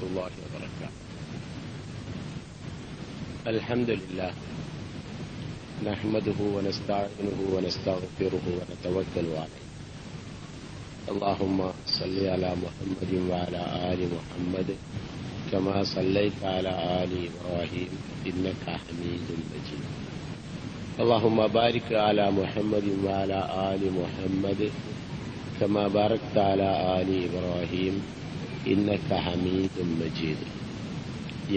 الله وبركاته. الحمد لله نحمده ونستعينه ونستغفره ونتوكل عليه. اللهم صل على محمد وعلى آل محمد كما صليت على آل إبراهيم إنك حميد مجيد. اللهم بارك على محمد وعلى آل محمد كما باركت على آل إبراهيم إنك حميد مجيد.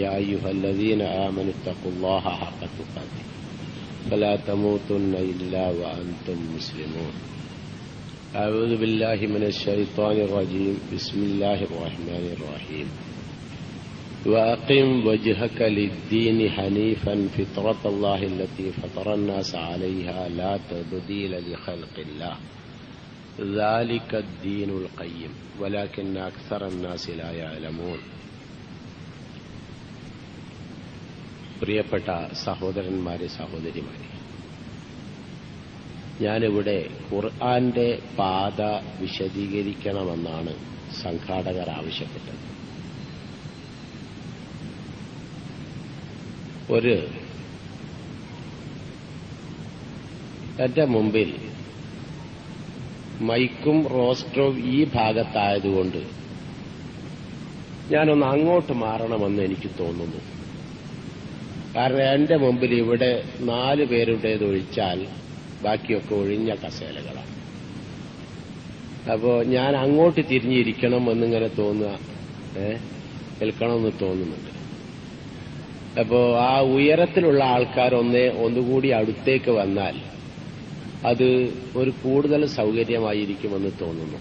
يا أيها الذين آمنوا اتقوا الله حق تقاته فلا تموتن إلا وأنتم مسلمون. أعوذ بالله من الشيطان الرجيم. بسم الله الرحمن الرحيم. وأقم وجهك للدين حنيفا فطرة الله التي فطر الناس عليها لا تبديل لخلق الله ذلك الدين القيم ولكن أكثر الناس لا يعلمون. പ്രിയപ്പെട്ട സഹോദരന്മാരെ, സഹോദരിമാരെ, ഞാനിവിടെ ഖുർആന്റെ പാത വിശദീകരിക്കണമെന്നാണ് സംഘാടകർ ആവശ്യപ്പെട്ടത്. എന്റെ മുമ്പിൽ മൈക്കും റോസ്റ്ററും ഈ ഭാഗത്തായതുകൊണ്ട് ഞാനൊന്ന് അങ്ങോട്ട് മാറണമെന്ന് എനിക്ക് തോന്നുന്നു. കാരണം എന്റെ മുമ്പിൽ ഇവിടെ 4 പേരുടേതൊഴിച്ചാൽ ബാക്കിയൊക്കെ ഒഴിഞ്ഞ കസേലകളാണ്. അപ്പോ ഞാൻ അങ്ങോട്ട് തിരിഞ്ഞിരിക്കണം എന്നിങ്ങനെ തോന്നുക, നിൽക്കണമെന്ന് തോന്നുന്നുണ്ട്. അപ്പോ ആ ഉയരത്തിലുള്ള ആൾക്കാർ ഒന്നുകൂടി അടുത്തേക്ക് വന്നാൽ അത് ഒരു കൂടുതൽ സൗകര്യമായിരിക്കുമെന്ന് തോന്നുന്നു.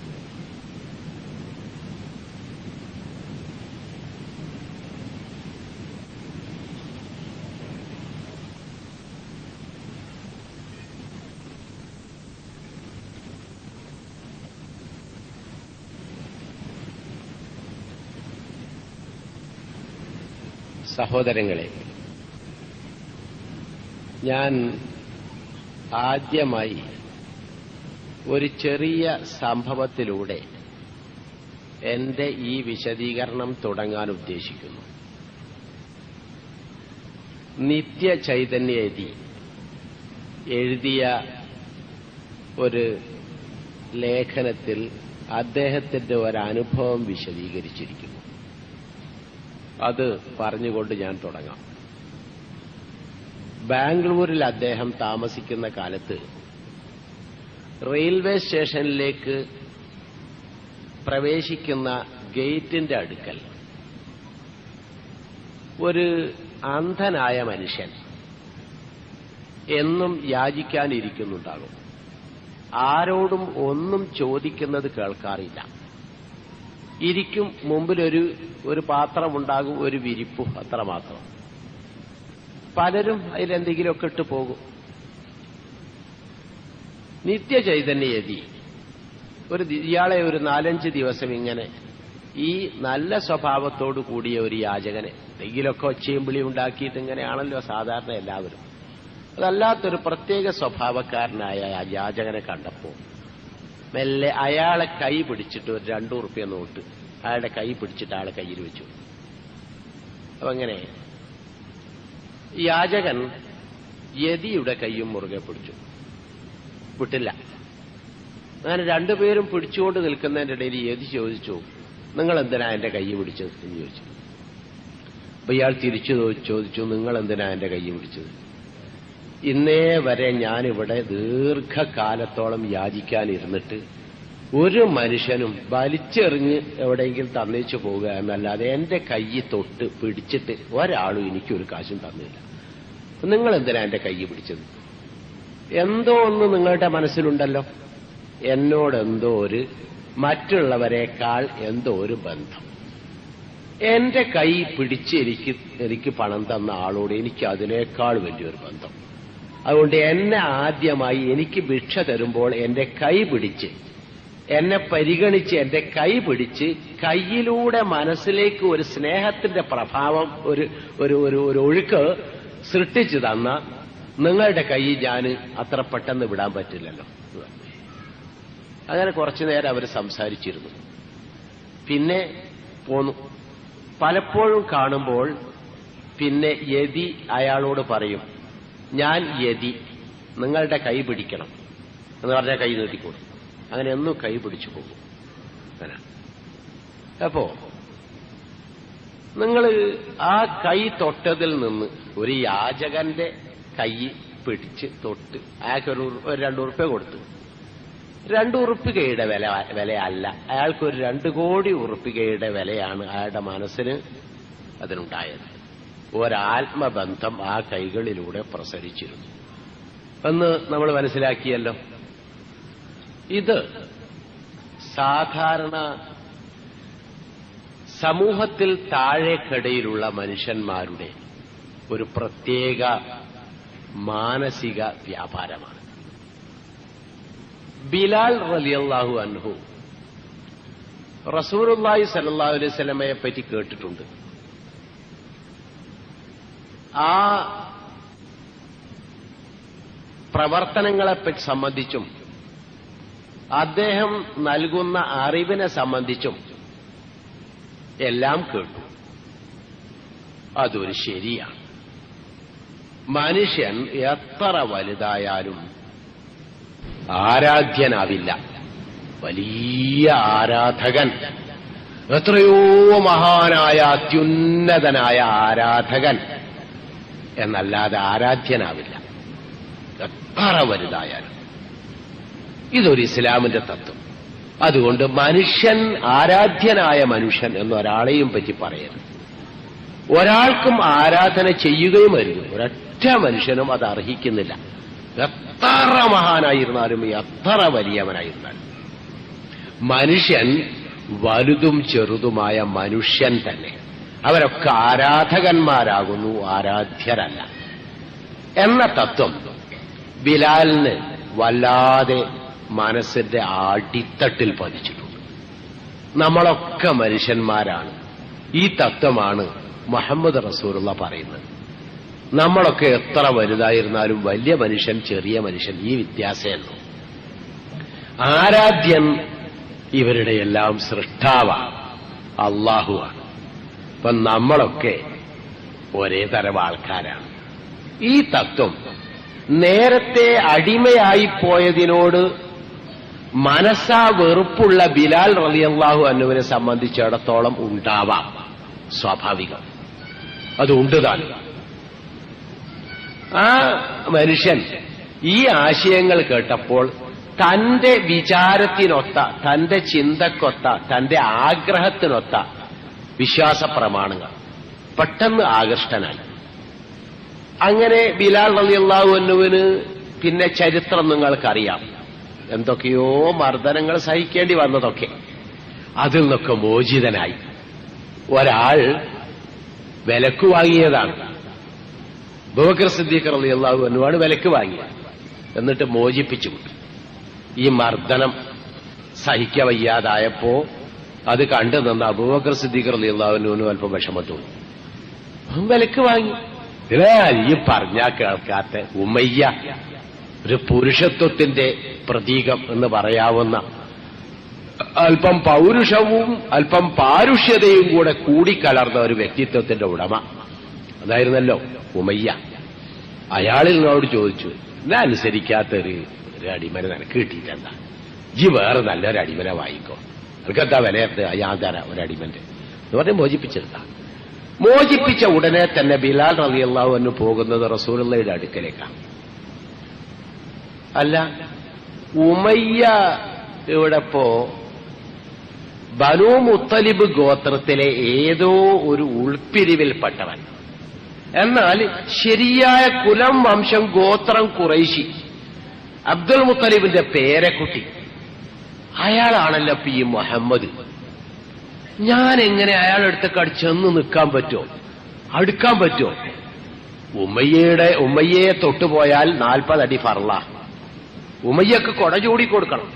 സഹോദരങ്ങളെ, ഞാൻ ആദ്യമായി ഒരു ചെറിയ സംഭവത്തിലൂടെ എന്റെ ഈ വിശദീകരണം തുടങ്ങാൻ ഉദ്ദേശിക്കുന്നു. നിത്യചൈതന്യയതി എഴുതിയ ഒരു ലേഖനത്തിൽ അദ്ദേഹത്തിന്റെ ഒരനുഭവം വിശദീകരിച്ചിരിക്കുന്നു. അത് പറഞ്ഞുകൊണ്ട് ഞാൻ തുടങ്ങാം. ബാംഗ്ലൂരിൽ അദ്ദേഹം താമസിക്കുന്ന കാലത്ത് റെയിൽവേ സ്റ്റേഷനിലേക്ക് പ്രവേശിക്കുന്ന ഗേറ്റിന്റെ അടുക്കൽ ഒരു അന്ധനായ മനുഷ്യൻ എന്നും യാചിക്കാനിരിക്കുന്നുണ്ടാകും. ആരോടും ഒന്നും ചോദിക്കുന്നത് കേൾക്കാറില്ല. ഇരിക്കും, മുമ്പിലൊരു പാത്രമുണ്ടാകും, ഒരു വിരിപ്പും, അത്രമാത്രം. പലരും അതിലെന്തെങ്കിലുമൊക്കെ ഇട്ട് പോകും. നിത്യചൈതന്യയതി ഇയാളെ ഒരു 4-5 ദിവസം ഇങ്ങനെ ഈ നല്ല സ്വഭാവത്തോടു കൂടിയ ഒരു യാചകനെ എന്തെങ്കിലുമൊക്കെ ഒച്ചയും വിളി ഉണ്ടാക്കിയിട്ട് ഇങ്ങനെയാണല്ലോ സാധാരണ എല്ലാവരും. അതല്ലാത്തൊരു പ്രത്യേക സ്വഭാവക്കാരനായ ആ യാചകനെ കണ്ടപ്പോൾ മെല്ലെ അയാളെ കൈ പിടിച്ചിട്ട് ഒരു 2 ഉറുപ്പ്യ നോട്ട് അയാളുടെ കൈ പിടിച്ചിട്ട് അയാളെ കയ്യിൽ വെച്ചു. അപ്പൊ അങ്ങനെ യാചകൻ യതിയുടെ കൈയും മുറുകെ പിടിച്ചു, വിട്ടില്ല. അങ്ങനെ 2 പേരും പിടിച്ചുകൊണ്ട് നിൽക്കുന്നതിന്റെ ഇടയിൽ യതി ചോദിച്ചു, നിങ്ങൾ എന്തിനാ എന്റെ കൈ പിടിച്ചത് എന്ന് ചോദിച്ചു. അപ്പൊ ഇയാൾ തിരിച്ചു ചോദിച്ചു, നിങ്ങൾ എന്തിനാ എന്റെ കൈ പിടിച്ചത്? ഇന്നേ വരെ ഞാനിവിടെ ദീർഘകാലത്തോളം യാചിക്കാനിരുന്നിട്ട് ഒരു മനുഷ്യനും വലിച്ചെറിഞ്ഞ് എവിടെയെങ്കിലും തന്നേച്ചു പോവുക എന്നല്ലാതെ എന്റെ കൈ തൊട്ട് പിടിച്ചിട്ട് ഒരാളും എനിക്കൊരു കാശും തന്നില്ല. നിങ്ങൾ എന്തിനാ എന്റെ കൈ പിടിച്ചത്? എന്തോ ഒന്ന് നിങ്ങളുടെ മനസ്സിലുണ്ടല്ലോ, എന്നോടെന്തോ മറ്റുള്ളവരെക്കാൾ എന്തോ ഒരു ബന്ധം. എന്റെ കൈ പിടിച്ച് എനിക്ക് പണം തന്ന ആളോട് എനിക്ക് അതിനേക്കാൾ വലിയൊരു ബന്ധം. അതുകൊണ്ട് എന്നെ ആദ്യമായി എനിക്ക് ഭിക്ഷ തരുമ്പോൾ എന്റെ കൈ പിടിച്ച്, എന്നെ പരിഗണിച്ച് എന്റെ കൈ പിടിച്ച് കൈയിലൂടെ മനസ്സിലേക്ക് ഒരു സ്നേഹത്തിന്റെ പ്രഭാവം, ഒരു ഒഴുക്ക് സൃഷ്ടിച്ചു തന്ന നിങ്ങളുടെ കൈ ഞാൻ അത്ര പെട്ടെന്ന് വിടാൻ പറ്റില്ലല്ലോ. അങ്ങനെ കുറച്ചു നേരം അവർ സംസാരിച്ചിരുന്നു. പിന്നെ പോന്നു. പലപ്പോഴും കാണുമ്പോൾ പിന്നെ യതി അയാളോട് പറയും, ഞാൻ യതി, നിങ്ങളുടെ കൈ പിടിക്കണം എന്ന് പറഞ്ഞാൽ കൈ നീട്ടിക്കൊടുക്കും. അങ്ങനെ ഒന്നും കൈ പിടിച്ചു പോകും. അപ്പോ നിങ്ങൾ ആ കൈ തൊട്ടതിൽ നിന്ന് ഒരു യാചകന്റെ കൈ പിടിച്ച് തൊട്ട് അയാൾക്ക് ഒരു 2 ഉറുപ്പ്യ കൊടുത്തു. 2 ഉറുപ്പികയുടെ വിലയല്ല, അയാൾക്കൊരു 2 കോടി ഉറുപ്പികയുടെ വിലയാണ് അയാളുടെ മനസ്സിന് അതിനുണ്ടായത്. ഒരാത്മബന്ധം ആ കൈകളിലൂടെ പ്രസരിച്ചിരുന്നു എന്ന് നമ്മൾ മനസ്സിലാക്കിയല്ലോ. ഇത് സാധാരണ സമൂഹത്തിൽ താഴേക്കടയിലുള്ള മനുഷ്യന്മാരുടെ ഒരു പ്രത്യേക മാനസിക വ്യാപാരമാണ്. ബിലാൽ റളിയല്ലാഹു അൻഹു റസൂലുള്ളാഹി സ്വല്ലല്ലാഹു അലൈഹി വസല്ലമയെ പറ്റി കേട്ടിട്ടുണ്ട്. ആ പ്രവർത്തനങ്ങളെപ്പറ്റി സംബന്ധിച്ചും അദ്ദേഹം നൽകുന്ന അറിവിനെ സംബന്ധിച്ചും എല്ലാം കേട്ടു. അതൊരു ശരിയാണ്. മനുഷ്യൻ എത്ര വലുതായാലും ആരാധ്യനാവില്ല. വലിയ ആരാധകൻ, എത്രയോ മഹാനായ അത്യുന്നതനായ ആരാധകൻ എന്നല്ലാതെ ആരാധ്യനാവില്ല, എത്ര വലുതായാലും. ഇതൊരു ഇസ്ലാമിന്റെ തത്വം. അതുകൊണ്ട് മനുഷ്യൻ, ആരാധ്യനായ മനുഷ്യൻ എന്നൊരാളെയും പറ്റി പറയരുത്. ഒരാൾക്കും ആരാധന ചെയ്യുകയും അരുത്. ഒരൊറ്റ മനുഷ്യനും അത് അർഹിക്കുന്നില്ല, എത്ര മഹാനായിരുന്നാലും എത്ര വലിയവനായിരുന്നാലും. മനുഷ്യൻ വലുതും ചെറുതുമായ മനുഷ്യൻ തന്നെ. അവരൊക്കെ ആരാധകന്മാരാകുന്നു, ആരാധ്യരല്ല എന്ന തത്വം ബിലാലിന് വല്ലാതെ മനസ്സിന്റെ അടിത്തട്ടിൽ പതിച്ചിട്ടുണ്ട്. നമ്മളൊക്കെ മനുഷ്യന്മാരാണ്. ഈ തത്വമാണ് മുഹമ്മദ് റസൂലുള്ള പറയുന്നത്. നമ്മളൊക്കെ എത്ര വലുതായിരുന്നാലും വലിയ മനുഷ്യൻ, ചെറിയ മനുഷ്യൻ, ഈ വ്യത്യാസമല്ലോ. ആരാധ്യൻ ഇവരുടെ എല്ലാം സൃഷ്ടാവാണ്, അള്ളാഹുവാണ്. അപ്പൊ നമ്മളൊക്കെ ഒരേ തരം ആൾക്കാരാണ്. ഈ തത്വം നേരത്തെ അടിമയായിപ്പോയതിനോട് മനസ്സാ വെറുപ്പുള്ള ബിലാൽ റളിയല്ലാഹു അൻഹുവിനെ സംബന്ധിച്ചിടത്തോളം ഉണ്ടാവാം, സ്വാഭാവികം. അതുണ്ട് താൻ. ആ മനുഷ്യൻ ഈ ആശയങ്ങൾ കേട്ടപ്പോൾ തന്റെ വിചാരത്തിനൊത്ത, തന്റെ ചിന്തക്കൊത്ത, തന്റെ ആഗ്രഹത്തിനൊത്ത വിശ്വാസ പ്രമാണങ്ങൾ പെട്ടെന്ന് ആകൃഷ്ടനായി. അങ്ങനെ ബിലാൽ റളിയല്ലാഹു അൻഹുവിന് പിന്നെ ചരിത്രം നിങ്ങൾക്കറിയാം. എന്തൊക്കെയോ മർദ്ദനങ്ങൾ സഹിക്കേണ്ടി വന്നതൊക്കെ. അതിൽ നിന്നൊക്കെ മോചിതനായി. ഒരാൾ വിലക്ക് വാങ്ങിയതാണ്. അബൂബക്കർ സിദ്ദീഖ് റളിയല്ലാഹു അൻഹുവാണ് വിലക്ക് വാങ്ങിയത്. എന്നിട്ട് മോചിപ്പിച്ചു. ഈ മർദ്ദനം സഹിക്കവയ്യാതായപ്പോ അത് കണ്ടു നിന്ന് അബൂബക്കർ സിദ്ദീഖ് റളിയല്ലാഹു അൻഹുവിന് അല്പം വിഷമം തോന്നി. വിലക്ക് വാങ്ങി. ഈ പറഞ്ഞാ കേൾക്കാത്ത ഉമയ്യ, ഒരു പുരുഷത്വത്തിന്റെ പ്രതീകം എന്ന് പറയാവുന്ന, അല്പം പൗരുഷവും അല്പം പാരുഷ്യതയും കൂടെ കൂടിക്കലർന്ന ഒരു വ്യക്തിത്വത്തിന്റെ ഉടമ അതായിരുന്നല്ലോ ഉമയ്യ. അയാളിൽ നിന്നോട് ചോദിച്ചു, ഞാൻ അനുസരിക്കാത്തൊരു അടിമനെ നിനക്ക് കിട്ടിയിട്ടെന്താ? വേറെ നല്ലൊരു അടിമനെ വാങ്ങിക്കോ, നിനക്കെന്താ വിലയത്ത്? ഞാൻ തരാം ഒരു അടിമന്റെ എന്ന് പറഞ്ഞ് മോചിപ്പിച്ചെടുത്ത. മോചിപ്പിച്ച ഉടനെ തന്നെ ബിലാൽ റളിയല്ലാഹു അൻഹു പോകുന്നത് റസൂലുള്ളാഹിയുടെ അടുക്കലേക്കാണ്. അല്ല, ഉമയ്യ ഇവിടെപ്പോ ബനൂ മുത്തലിബ് ഗോത്രത്തിലെ ഏതോ ഒരു ഉൾപ്പിരിവിൽപ്പെട്ടവൻ. എന്നാൽ ശരിയായ കുലം, വംശം, ഗോത്രം ഖുറൈശി, അബ്ദുൽ മുത്തലിബിന്റെ പേരക്കുട്ടി. അയാളാണല്ലോ ഈ മുഹമ്മദ്. ഞാൻ എങ്ങനെ അയാളെടുത്തൊക്കെ ചെന്ന് നിൽക്കാൻ പറ്റുമോ, അടുക്കാൻ പറ്റുമോ? ഉമ്മയ്യയെ തൊട്ടുപോയാൽ 40 അടി ഫർള. ഉമ്മയ്യക്ക് കൊട ചൂടിക്കൊടുക്കണം,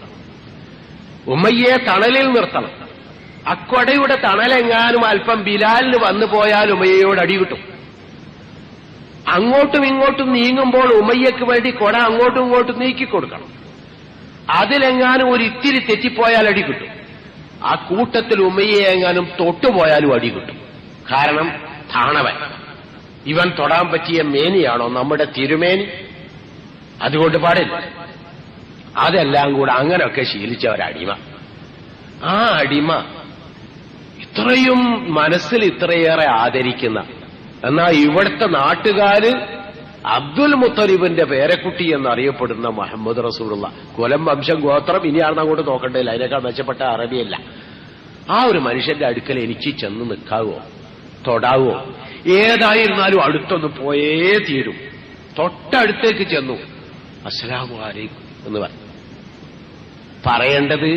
ഉമ്മയ്യയെ തണലിൽ നിർത്തണം. അക്കൊടയുടെ തണലെങ്ങാനും അല്പം ബിലാലിന് വന്നു പോയാൽ ഉമ്മയ്യയോട് അടി കിട്ടും. അങ്ങോട്ടും ഇങ്ങോട്ടും നീങ്ങുമ്പോൾ ഉമ്മയ്യക്ക് വേണ്ടി കൊട അങ്ങോട്ടും ഇങ്ങോട്ടും നീക്കിക്കൊടുക്കണം. അതിലെങ്ങാനും ഒരു ഇത്തിരി തെറ്റിപ്പോയാൽ അടി കിട്ടും. ആ കൂട്ടത്തിൽ ഉമ്മയ്യെ എങ്ങാനും തൊട്ടുപോയാലും അടി കിട്ടും. കാരണം താണവൻ, ഇവൻ തൊടാൻ പറ്റിയ മേനിയാണോ നമ്മുടെ തിരുമേനി? അതുകൊണ്ട് പാടില്ല. അതെല്ലാം കൂടെ അങ്ങനെയൊക്കെ ശീലിച്ച ഒരടിമ. ആ അടിമ ഇത്രയും മനസ്സിൽ ഇത്രയേറെ ആദരിക്കുന്ന, എന്നാൽ ഇവിടുത്തെ നാട്ടുകാര് അബ്ദുൽ മുത്തലിബിന്റെ പേരക്കുട്ടി എന്നറിയപ്പെടുന്ന മുഹമ്മദ് റസൂലുള്ള, കൊലം വംശം ഗോത്രം, ഇനിയാണെന്ന് അങ്ങോട്ട് നോക്കണ്ടേയില്ല, അതിനേക്കാൾ മെച്ചപ്പെട്ട അറബിയല്ല. ആ ഒരു മനുഷ്യന്റെ അടുക്കൽ എനിക്ക് ചെന്ന് നിൽക്കാവോ, തൊടാവോ? ഏതായിരുന്നാലും അടുത്തൊന്ന് പോയേ തീരും. തൊട്ടടുത്തേക്ക് ചെന്നു അസ്സലാമു അലൈക്കും എന്ന് പറഞ്ഞു. പറയേണ്ടത്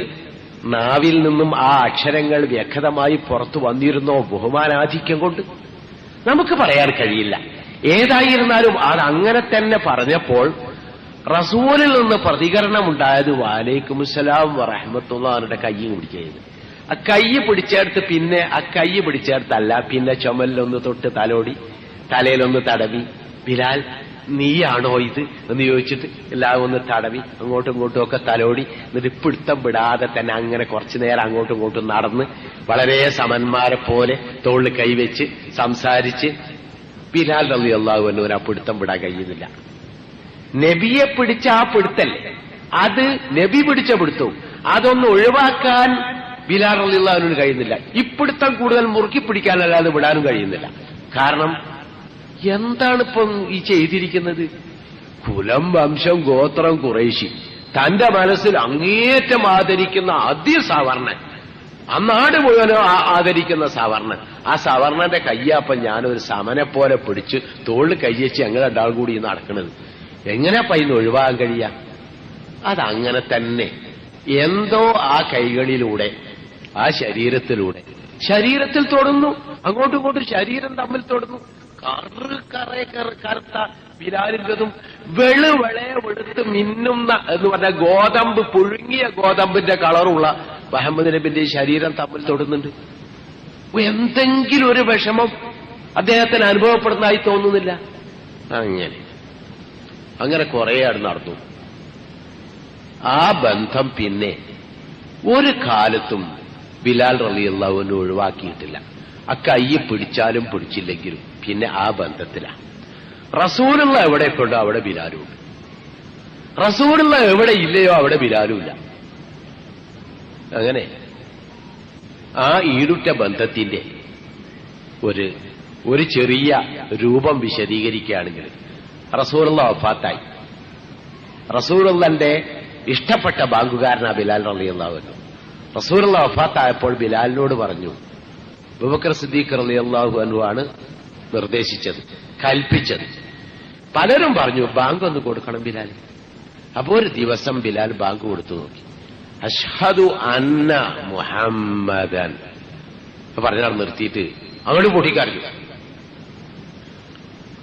നാവിൽ നിന്നും ആ അക്ഷരങ്ങൾ വ്യക്തമായി പുറത്തു വന്നിരുന്നോ ബഹുമാനാധിക്യം കൊണ്ട്? നമുക്ക് പറയാൻ കഴിയില്ല. ഏതായിരുന്നാലും അത് അങ്ങനെ തന്നെ പറഞ്ഞപ്പോൾ റസൂലിൽ നിന്ന് പ്രതികരണമുണ്ടായത് വഅലൈക്കും അസ്സലാം വറഹ്മത്തുള്ളാഹിയുടെ കയ്യും പിടിച്ചത്. ആ കൈ പിടിച്ചെടുത്ത് പിന്നെ ആ കൈ പിടിച്ചെടുത്തല്ല, പിന്നെ ചുമലിലൊന്ന് തൊട്ട് തലോടി, തലയിലൊന്ന് തടവി. ബിലാൽ നീയാണോ ഇത് എന്ന് ചോദിച്ചിട്ട് എല്ലാം ഒന്ന് തടവി, അങ്ങോട്ടും ഇങ്ങോട്ടും ഒക്കെ തലോടി. എന്നിട്ട് പിടുത്തം വിടാതെ തന്നെ അങ്ങനെ കുറച്ചു നേരം അങ്ങോട്ടും ഇങ്ങോട്ടും നടന്ന് വളരെ സമന്മാരെ പോലെ തോളിൽ കൈവച്ച് സംസാരിച്ച്. ബിലാൽ റളിയല്ലാഹു അൻഹു ആ പിടുത്തം വിടാൻ കഴിയുന്നില്ല. നബിയെ പിടിച്ച ആ പിടുത്തല്ലേ, അത് നബി പിടിച്ച പിടുത്തവും അതൊന്ന് ഒഴിവാക്കാൻ ബിലാൽ റളിയല്ലാഹു അൻഹുവിന് കഴിയുന്നില്ല. ഇപ്പിടുത്തം കൂടുതൽ മുറുക്കി പിടിക്കാനല്ലാതെ വിടാനും കഴിയുന്നില്ല. കാരണം എന്താണിപ്പം ഈ ചെയ്തിരിക്കുന്നത്? കുലം വംശം ഗോത്രം ഖുറൈശി, തന്റെ മനസ്സിൽ അങ്ങേറ്റം ആദരിക്കുന്ന അതിസവർണൻ, ആ നാട് മുഴുവനോ ആദരിക്കുന്ന സവർണൻ. ആ സവർണന്റെ കയ്യാപ്പം ഞാനൊരു സമനെ പോലെ പിടിച്ച് തോളിൽ കയ്യച്ച് ഞങ്ങൾ രണ്ടാളും കൂടി നടക്കുന്നത്. എങ്ങനെ പൈന്ന് ഒഴിവാകാൻ കഴിയാ? അതങ്ങനെ തന്നെ എന്തോ ആ കൈകളിലൂടെ, ആ ശരീരത്തിൽ തൊടുന്നു, അങ്ങോട്ടും ഇങ്ങോട്ടും ശരീരം തമ്മിൽ തൊടുന്നു. കറുത്ത ബിലാലിന്റെതും വെളുത്ത് മിന്നുന്ന എന്ന് പറഞ്ഞ ഗോതമ്പ്, പുഴുങ്ങിയ ഗോതമ്പിന്റെ കളറുള്ള മുഹമ്മദ് നബിന്റെ ശരീരം തമ്മിൽ തൊടുന്നുണ്ട്. എന്തെങ്കിലും ഒരു വിഷമം അദ്ദേഹത്തിന് അനുഭവപ്പെടുന്നതായി തോന്നുന്നില്ല. അങ്ങനെ കുറെ നടന്നു. ആ ബന്ധം പിന്നെ ഒരു കാലത്തും ബിലാൽ റളിയല്ലാഹു അൻഹു ഒഴിവാക്കിയിട്ടില്ല. ആ കൈ പിടിച്ചാലും പിടിച്ചില്ലെങ്കിലും പിന്നെ ആ ബന്ധത്തിലാണ്. റസൂലുള്ള എവിടെയൊക്കെയുണ്ടോ അവിടെ ബിലാലും ഉണ്ട്. റസൂലുള്ള എവിടെ ഇല്ലയോ അവിടെ ബിലാലും ഇല്ല. അങ്ങനെ ആ ഈടുറ്റ ബന്ധത്തിന്റെ ഒരു ചെറിയ രൂപം വിശദീകരിക്കുകയാണെങ്കിൽ, റസൂലുള്ള വഫാത്തായി. റസൂലുള്ളാന്റെ ഇഷ്ടപ്പെട്ട ബാങ്കുകാരനാ ബിലാൽ റളിയല്ലാഹു അൻഹു. റസൂലുള്ള വഫാത്തായപ്പോൾ ബിലാലിനോട് പറഞ്ഞു, അബൂബക്കർ സിദ്ദീഖ് റളിയല്ലാഹു അൻഹു ആണ് നിർദ്ദേശിച്ചത്, കൽപ്പിച്ചത്. പലരും പറഞ്ഞു ബാങ്ക് ഒന്ന് കൊടുക്കണം ബിലാൽ. അപ്പോ ഒരു ദിവസം ബിലാൽ ബാങ്ക് കൊടുത്തു നോക്കി. അഷ്ഹദു അന്ന മുഹമ്മദൻ പറഞ്ഞാൽ നിർത്തിയിട്ട് അങ്ങോട്ട് പൊട്ടിക്കറിഞ്ഞു.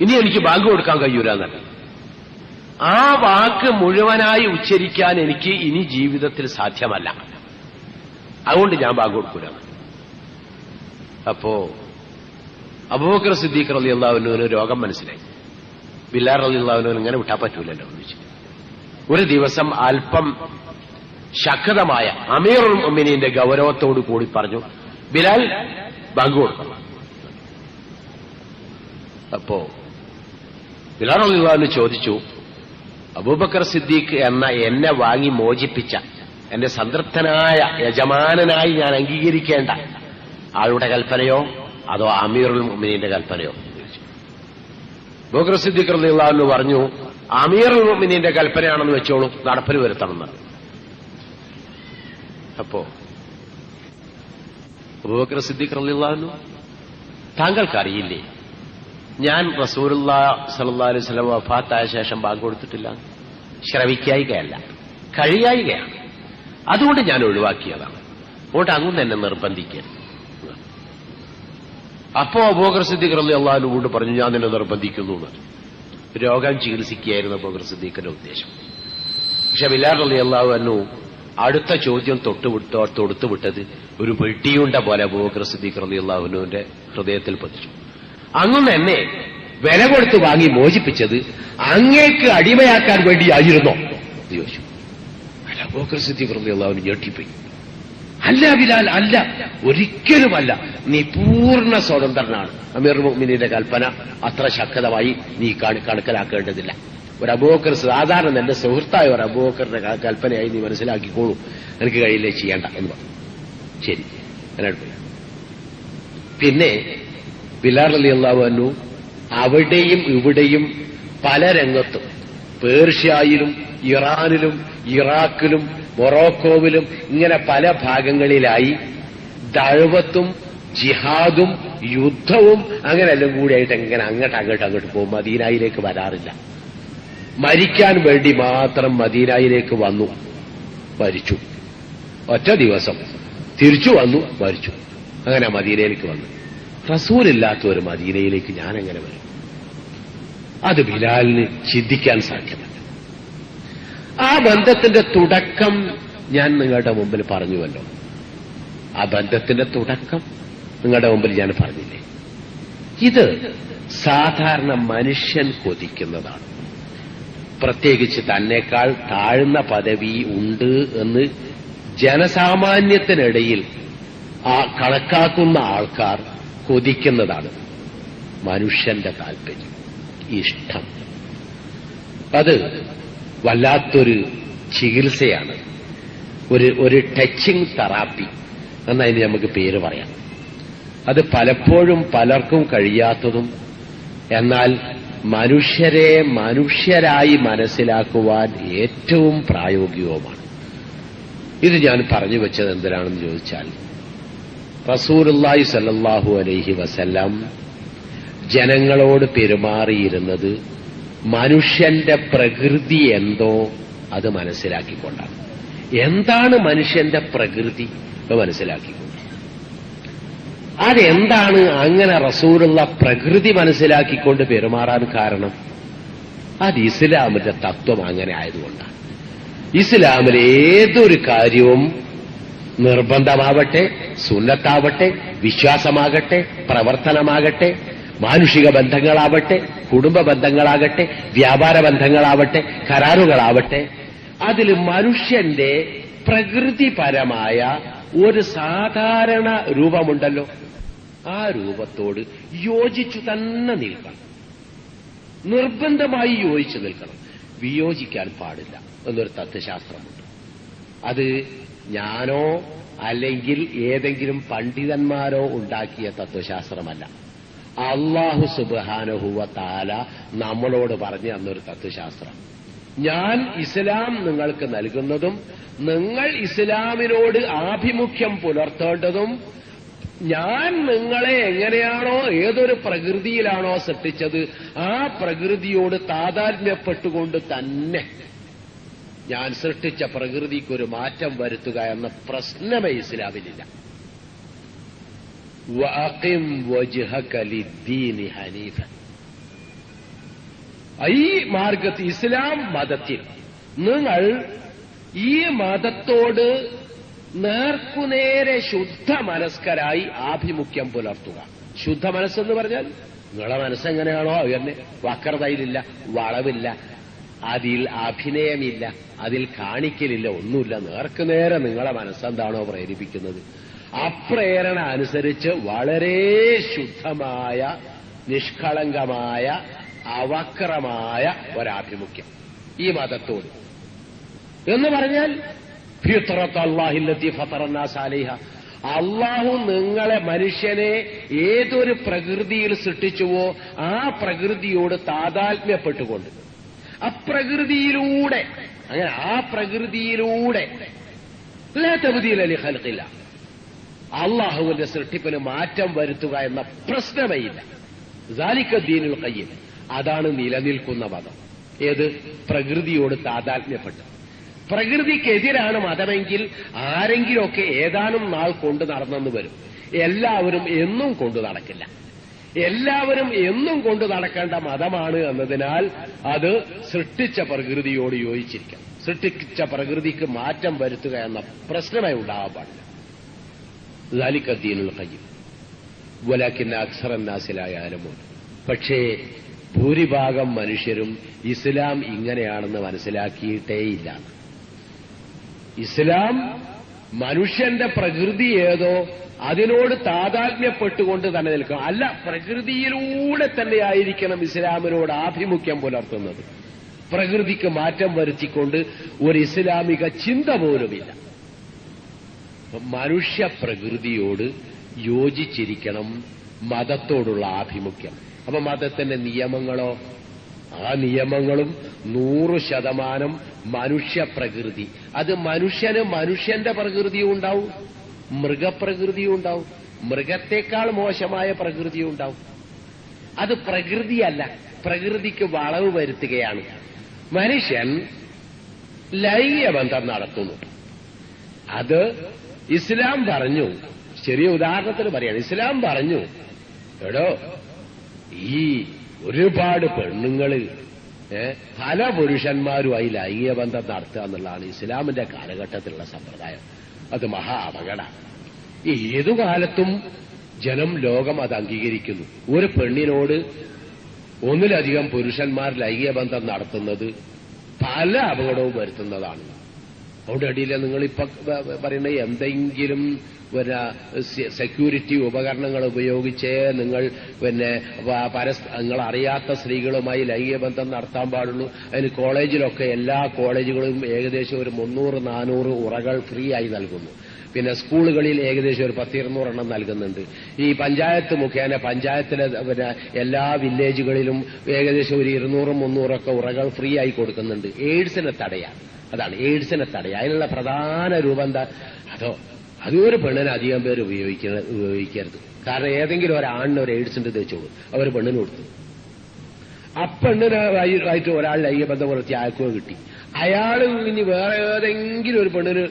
ഇനി എനിക്ക് ബാങ്ക് കൊടുക്കാൻ കഴിയൂലെന്നല്ല. ആ വാക്ക് മുഴുവനായി ഉച്ചരിക്കാൻ എനിക്ക് ഇനി ജീവിതത്തിൽ സാധ്യമല്ല, അതുകൊണ്ട് ഞാൻ ബാങ്ക് കൊടുക്കൂല. അപ്പോ അബൂബക്കർ സിദ്ദീഖ് റളിയല്ലാഹു അൻഹുവിന് രോഗം മനസ്സിലായി. ബിലാൽ റളിയല്ലാഹു അൻഹുവിന് ഇങ്ങനെ വിട്ടാൻ പറ്റൂലല്ലോ എന്ന് വെച്ചു. ഒരു ദിവസം അല്പം ശക്തമായ അമീറുൽ മുഅ്മിനീന്റെ ഗൗരവത്തോടു കൂടി പറഞ്ഞു, ബിലാൽ ബാങ്ക് കൊടുക്കണം. അപ്പോ ബിലാൽ റളിയല്ലാഹു അൻഹു ചോദിച്ചു, അബൂബക്കർ സിദ്ദീഖ് എന്ന എന്നെ വാങ്ങി മോചിപ്പിച്ച എന്റെ സംതൃപ്തനായ യജമാനനായി ഞാൻ അംഗീകരിക്കേണ്ട ആളുടെ കൽപ്പനയോ അതോ അമീറുൽ മുഅ്മിനീന്റെ കൽപ്പനയോ? അബൂബക്കർ സിദ്ദീഖ് റളിയല്ലാഹു അൻഹു പറഞ്ഞു, അമീറുൽ മുഅ്മിനീന്റെ കൽപ്പനയാണെന്ന് വെച്ചോളൂ, നടപ്പിൽ വരുത്തണമെന്ന്. അപ്പോ അബൂബക്കർ സിദ്ദീഖ് റളിയല്ലാഹു അൻഹു, താങ്കൾക്കറിയില്ലേ ഞാൻ റസൂലുള്ളാഹി സ്വല്ലല്ലാഹു അലൈഹി വസല്ലം വഫാത്തായ ശേഷം ബാങ്ക് കൊടുത്തിട്ടില്ല? ശ്രവിക്കായികയല്ല, കഴിയായികയാണ്. അതുകൊണ്ട് ഞാൻ ഒഴിവാക്കിയതാണ്. അതുകൊണ്ട് അങ്ങ് തന്നെ നിർബന്ധിക്കുക. അപ്പോ അബൂബക്കർ സിദ്ദീഖ് റളിയല്ലാഹു അൻഹു കൊണ്ട് പറഞ്ഞു, ഞാൻ നിന്നെ നിർബന്ധിക്കുന്നു എന്ന്. രോഗം ചികിത്സിക്കുകയായിരുന്നു അബൂബക്കർ സിദ്ദീഖിന്റെ ഉദ്ദേശം. പക്ഷെ ബിലാൽ റളിയല്ലാഹു അൻഹു അടുത്ത ചോദ്യം തൊടുത്തുവിട്ടത് ഒരു വെട്ടിയുണ്ട പോലെ അബൂബക്കർ സിദ്ദീഖ് റളിയല്ലാഹു അൻഹുവിന്റെ ഹൃദയത്തിൽ പതിച്ചു. അങ്ങ് എന്നെ വില കൊടുത്ത് വാങ്ങി മോചിപ്പിച്ചത് അങ്ങേക്ക് അടിമയാക്കാൻ വേണ്ടിയായിരുന്നോ എന്ന് ചോദിച്ചു. അബൂബക്കർ സിദ്ദീഖ് റളിയല്ലാഹു അൻഹു ഞെട്ടിപ്പോയി. അല്ല ബിലാൽ, അല്ല, ഒരിക്കലുമല്ല. നീ പൂർണ്ണ സ്വതന്ത്രനാണ്. അമീർ മുഅ്മിനീന്റെ കൽപ്പന അത്ര ശക്തമായി നീ കണക്കിലാക്കേണ്ടതില്ല. ഒരു അബൂബക്കർ, സാധാരണ എന്റെ സുഹൃത്തായ ഒരു അബൂബക്കറിന്റെ കൽപ്പനയായി നീ മനസ്സിലാക്കിക്കോളൂ, എനിക്ക് കഴിയില്ലേ, ചെയ്യണ്ട എന്ന് പറഞ്ഞു. ശരി, എന്നോട്. പിന്നെ ബിലാൽ റളിയല്ലാഹു അൻഹു അവിടെയും ഇവിടെയും പല രംഗത്തും, പേർഷ്യയിലും ഇറാനിലും ഇറാഖിലും മൊറോക്കോവിലും ഇങ്ങനെ പല ഭാഗങ്ങളിലായി ദഅവത്തും ജിഹാദും യുദ്ധവും അങ്ങനെല്ലാം കൂടിയായിട്ട് എങ്ങനെ അങ്ങോട്ട് പോകും. മദീനയിലേക്ക് വരാറില്ല. മരിക്കാൻ വേണ്ടി മാത്രം മദീനയിലേക്ക് വന്നു, മരിച്ചു. ഒറ്റ ദിവസം തിരിച്ചു വന്നു, മരിച്ചു. അങ്ങനെ മദീനയിലേക്ക് വന്നു. റസൂലില്ലാത്ത ഒരു മദീനയിലേക്ക് ഞാൻ എങ്ങനെ വരും? അത് ബിലാലിന് ചിന്തിക്കാൻ സാധ്യമല്ല. ആ ബന്ധത്തിന്റെ തുടക്കം ഞാൻ നിങ്ങളുടെ മുമ്പിൽ പറഞ്ഞുവല്ലോ. ആ ബന്ധത്തിന്റെ തുടക്കം നിങ്ങളുടെ മുമ്പിൽ ഞാൻ പറഞ്ഞില്ലേ? ഇത് സാധാരണ മനുഷ്യൻ കൊതിക്കുന്നതാണ്. പ്രത്യേകിച്ച് തന്നെക്കാൾ താഴ്ന്ന പദവി ഉണ്ട് എന്ന് ജനസാമാന്യത്തിനിടയിൽ ആ കണക്കാക്കുന്ന ആൾക്കാർ കൊതിക്കുന്നതാണ്. മനുഷ്യന്റെ താല്പര്യം, ഇഷ്ടം, അത് വല്ലാത്തൊരു ചികിത്സയാണ്. ഒരു ടച്ചിങ് തെറാപ്പി എന്നതിന് നമുക്ക് പേര് പറയാം. അത് പലപ്പോഴും പലർക്കും കഴിയാത്തതും എന്നാൽ മനുഷ്യരെ മനുഷ്യരായി മനസ്സിലാക്കുവാൻ ഏറ്റവും പ്രായോഗികവുമാണ്. ഇത് ഞാൻ പറഞ്ഞു വെച്ചത് എന്തിനാണെന്ന് ചോദിച്ചാൽ, റസൂലുള്ളാഹി സ്വല്ലല്ലാഹു അലൈഹി വസല്ലം ജനങ്ങളോട് പെരുമാറിയിരുന്നത് മനുഷ്യന്റെ പ്രകൃതി എന്തോ അത് മനസ്സിലാക്കിക്കൊണ്ടാണ്. എന്താണ് മനുഷ്യന്റെ പ്രകൃതി എന്ന് മനസ്സിലാക്കിക്കൊണ്ട്. അതെന്താണ് അങ്ങനെ റസൂലുള്ള പ്രകൃതി മനസ്സിലാക്കിക്കൊണ്ട് പെരുമാറാൻ കാരണം? അത് ഇസ്ലാമിന്റെ തത്വം അങ്ങനെ ആയതുകൊണ്ടാണ്. ഇസ്ലാമിൽ ഏതൊരു കാര്യവും നിർബന്ധമാവട്ടെ, സുന്നത്താവട്ടെ, വിശ്വാസമാകട്ടെ, പ്രവർത്തനമാകട്ടെ, മാനുഷിക ബന്ധങ്ങളാവട്ടെ, കുടുംബ ബന്ധങ്ങളാകട്ടെ, വ്യാപാര ബന്ധങ്ങളാവട്ടെ, കരാറുകളാവട്ടെ, അതിൽ മനുഷ്യന്റെ പ്രകൃതിപരമായ ഒരു സാധാരണ രൂപമുണ്ടല്ലോ, ആ രൂപത്തോട് യോജിച്ചു തന്നെ നിൽക്കണം. നിർബന്ധമായി യോജിച്ചു നിൽക്കണം. വിയോജിക്കാൻ പാടില്ല എന്നൊരു തത്വശാസ്ത്രമുണ്ട്. അത് ഞാനോ അല്ലെങ്കിൽ ഏതെങ്കിലും പണ്ഡിതന്മാരോ ഉണ്ടാക്കിയ തത്വശാസ്ത്രമല്ല. അല്ലാഹു സുബ്ഹാനഹു വ തആല നമ്മളോട് പറഞ്ഞു തന്നൊരു തത്വശാസ്ത്രം. ഞാൻ ഇസ്ലാം നിങ്ങൾക്ക് നൽകുന്നതും നിങ്ങൾ ഇസ്ലാമിനോട് ആഭിമുഖ്യം പുലർത്തേണ്ടതും ഞാൻ നിങ്ങളെ എങ്ങനെയാണോ ഏതൊരു പ്രകൃതിയിലാണോ സൃഷ്ടിച്ചത് ആ പ്രകൃതിയോട് താതാത്മ്യപ്പെട്ടുകൊണ്ട് തന്നെ ഞാൻ സൃഷ്ടിച്ച പ്രകൃതിക്കൊരു മാറ്റം വരുത്തുക എന്ന പ്രശ്നമേ ഇസ്ലാമിലില്ല. വഅഖിം വജ്ഹക ലിദ്ദീനി ഹനീഫൻ. ഈ മാർഗത്തിൽ ഇസ്ലാം മതത്തിൽ നിങ്ങൾ ഈ മതത്തോട് നേർക്കുനേരെ ശുദ്ധ മനസ്കരായി ആഭിമുഖ്യം പുലർത്തുക. ശുദ്ധ മനസ്സെന്ന് പറഞ്ഞാൽ നിങ്ങളെ മനസ്സെങ്ങനെയാണോ അങ്ങനെ വക്രതയിലില്ല, വളവില്ല, അതിൽ അഭിനയമില്ല, അതിൽ കാണിക്കലില്ല, ഒന്നുമില്ല. നേർക്കുനേരെ നിങ്ങളെ മനസ്സെന്താണോ പ്രേരിപ്പിക്കുന്നത് അപ്രേരണ അനുസരിച്ച് വളരെ ശുദ്ധമായ, നിഷ്കളങ്കമായ, അവക്രമായ ഒരാഭിമുഖ്യം ഈ മതത്തോട് എന്ന് പറഞ്ഞാൽ ഫിത്രത്ത് അല്ലാഹില്ലത്തി ഫതറന്നാസ് അലൈഹ. അള്ളാഹു നിങ്ങളെ മനുഷ്യനെ ഏതൊരു പ്രകൃതിയിൽ സൃഷ്ടിച്ചുവോ ആ പ്രകൃതിയോട് താതാത്മ്യപ്പെട്ടുകൊണ്ട് അപ്രകൃതിയിലൂടെ അങ്ങനെ ആ പ്രകൃതിയിലൂടെ ലാ തബ്ദീല ലിഖൽഖില്ല, അള്ളാഹുവിന്റെ സൃഷ്ടിപ്പിന് മാറ്റം വരുത്തുക എന്ന പ്രശ്നമേ ഇല്ല. ദാലിക ദീനുൽ ഖയ്യിം. അതാണ് നിലനിൽക്കുന്ന മതം. ഏത്? പ്രകൃതിയോട് താതാത്മ്യപ്പെട്ട്. പ്രകൃതിക്കെതിരാണ് മതമെങ്കിൽ ആരെങ്കിലുമൊക്കെ ഏതാനും നാൾ കൊണ്ടു നടന്നെന്ന് വരും. എല്ലാവരും എന്നും കൊണ്ടു നടക്കില്ല. എല്ലാവരും എന്നും കൊണ്ടു നടക്കേണ്ട മതമാണ് എന്നതിനാൽ അത് സൃഷ്ടിച്ച പ്രകൃതിയോട് യോജിച്ചിരിക്കണം. സൃഷ്ടിച്ച പ്രകൃതിക്ക് മാറ്റം വരുത്തുക എന്ന പ്രശ്നമേ ഉണ്ടാവാൻ പാടില്ല. ദാലിക ദീനുൽ ഖയ്യിം വലാകിന്ന അക്സറൻ നാസി ലാ യഅലമൂൻ. പക്ഷേ ഭൂരിഭാഗം മനുഷ്യരും ഇസ്ലാം ഇങ്ങനെയാണെന്ന് മനസ്സിലാക്കിയിട്ടേയില്ല. ഇസ്ലാം മനുഷ്യന്റെ പ്രകൃതി ഏതോ അതിനോട് താതാത്മ്യപ്പെട്ടുകൊണ്ട് തന്നെ നിൽക്കണം. അല്ല, പ്രകൃതിയിലൂടെ തന്നെ ആയിരിക്കണം ഇസ്ലാമിനോട് ആഭിമുഖ്യം പുലർത്തുന്നത്. പ്രകൃതിക്ക് മാറ്റം വരുത്തിക്കൊണ്ട് ഒരു ഇസ്ലാമിക ചിന്ത പോലുമില്ല. മനുഷ്യ പ്രകൃതിയോട് യോജിച്ചിരിക്കണം മതത്തോടുള്ള ആഭിമുഖ്യം. അപ്പൊ മതത്തിന്റെ നിയമങ്ങളോ, ആ നിയമങ്ങളും 100% മനുഷ്യ പ്രകൃതി. അത് മനുഷ്യന്റെ പ്രകൃതിയും ഉണ്ടാവും, മൃഗപ്രകൃതിയും ഉണ്ടാവും, മൃഗത്തെക്കാൾ മോശമായ പ്രകൃതിയും ഉണ്ടാവും. അത് പ്രകൃതിയല്ല, പ്രകൃതിക്ക് വളവ് വരുത്തുകയാണ്. മനുഷ്യൻ ലൈംഗികബന്ധം നടത്തുന്നു. അത് ഇസ്ലാം പറഞ്ഞു, ചെറിയ ഉദാഹരണത്തിന് പറയാണ്, ഇസ്ലാം പറഞ്ഞു, എടോ ഈ ഒരുപാട് പെണ്ണുങ്ങള് പല പുരുഷന്മാരുമായി ലൈംഗികബന്ധം നടത്തുക എന്നുള്ളതാണ് ഇസ്ലാമിന്റെ കാലഘട്ടത്തിലുള്ള സമ്പ്രദായം. അത് മഹാ അപകടമാണ്. ഏതു കാലത്തും ലോകം അത് അംഗീകരിക്കുന്നു. ഒരു പെണ്ണിനോട് ഒന്നിലധികം പുരുഷന്മാർ ലൈംഗികബന്ധം നടത്തുന്നത് പല അപകടവും വരുത്തുന്നതാണ്. അവിടെ അടിയിലെ നിങ്ങളിപ്പോ പറയുന്ന എന്തെങ്കിലും സെക്യൂരിറ്റി ഉപകരണങ്ങൾ ഉപയോഗിച്ച് നിങ്ങൾ നിങ്ങൾ അറിയാത്ത സ്ത്രീകളുമായി ലൈംഗികബന്ധം നടത്താൻ പാടുള്ളൂ. അതിന് കോളേജിലൊക്കെ എല്ലാ കോളേജുകളും ഏകദേശം ഒരു 300-400 ഉറകൾ ഫ്രീ ആയി നൽകുന്നു. പിന്നെ സ്കൂളുകളിൽ ഏകദേശം ഒരു 10-200 നൽകുന്നുണ്ട്. ഈ പഞ്ചായത്ത് മുഖേന പഞ്ചായത്തിലെ എല്ലാ വില്ലേജുകളിലും ഏകദേശം ഒരു 200-300 ഉറകൾ ഫ്രീ ആയി കൊടുക്കുന്നുണ്ട്. എയ്ഡ്സിനെ തടയാൻ. അതാണ് എയ്ഡ്സിനെ തടയുക. അതിനുള്ള പ്രധാന രൂപം എന്താ? അതൊരു പെണ്ണിന് അധികം പേര് ഉപയോഗിക്കരുത്. കാരണം ഏതെങ്കിലും ഒരാണിന് ഒരു എയ്ഡ്സിന്റെ തേച്ചോളൂ, അവർ പെണ്ണിന് കൊടുത്തു. പെണ്ണിനായിട്ട് ഒരാൾ ലൈംഗികബന്ധം പുലർത്തി അയക്കുക കിട്ടി. അയാൾ ഇനി വേറെ ഏതെങ്കിലും ഒരു പെണ്ണിന്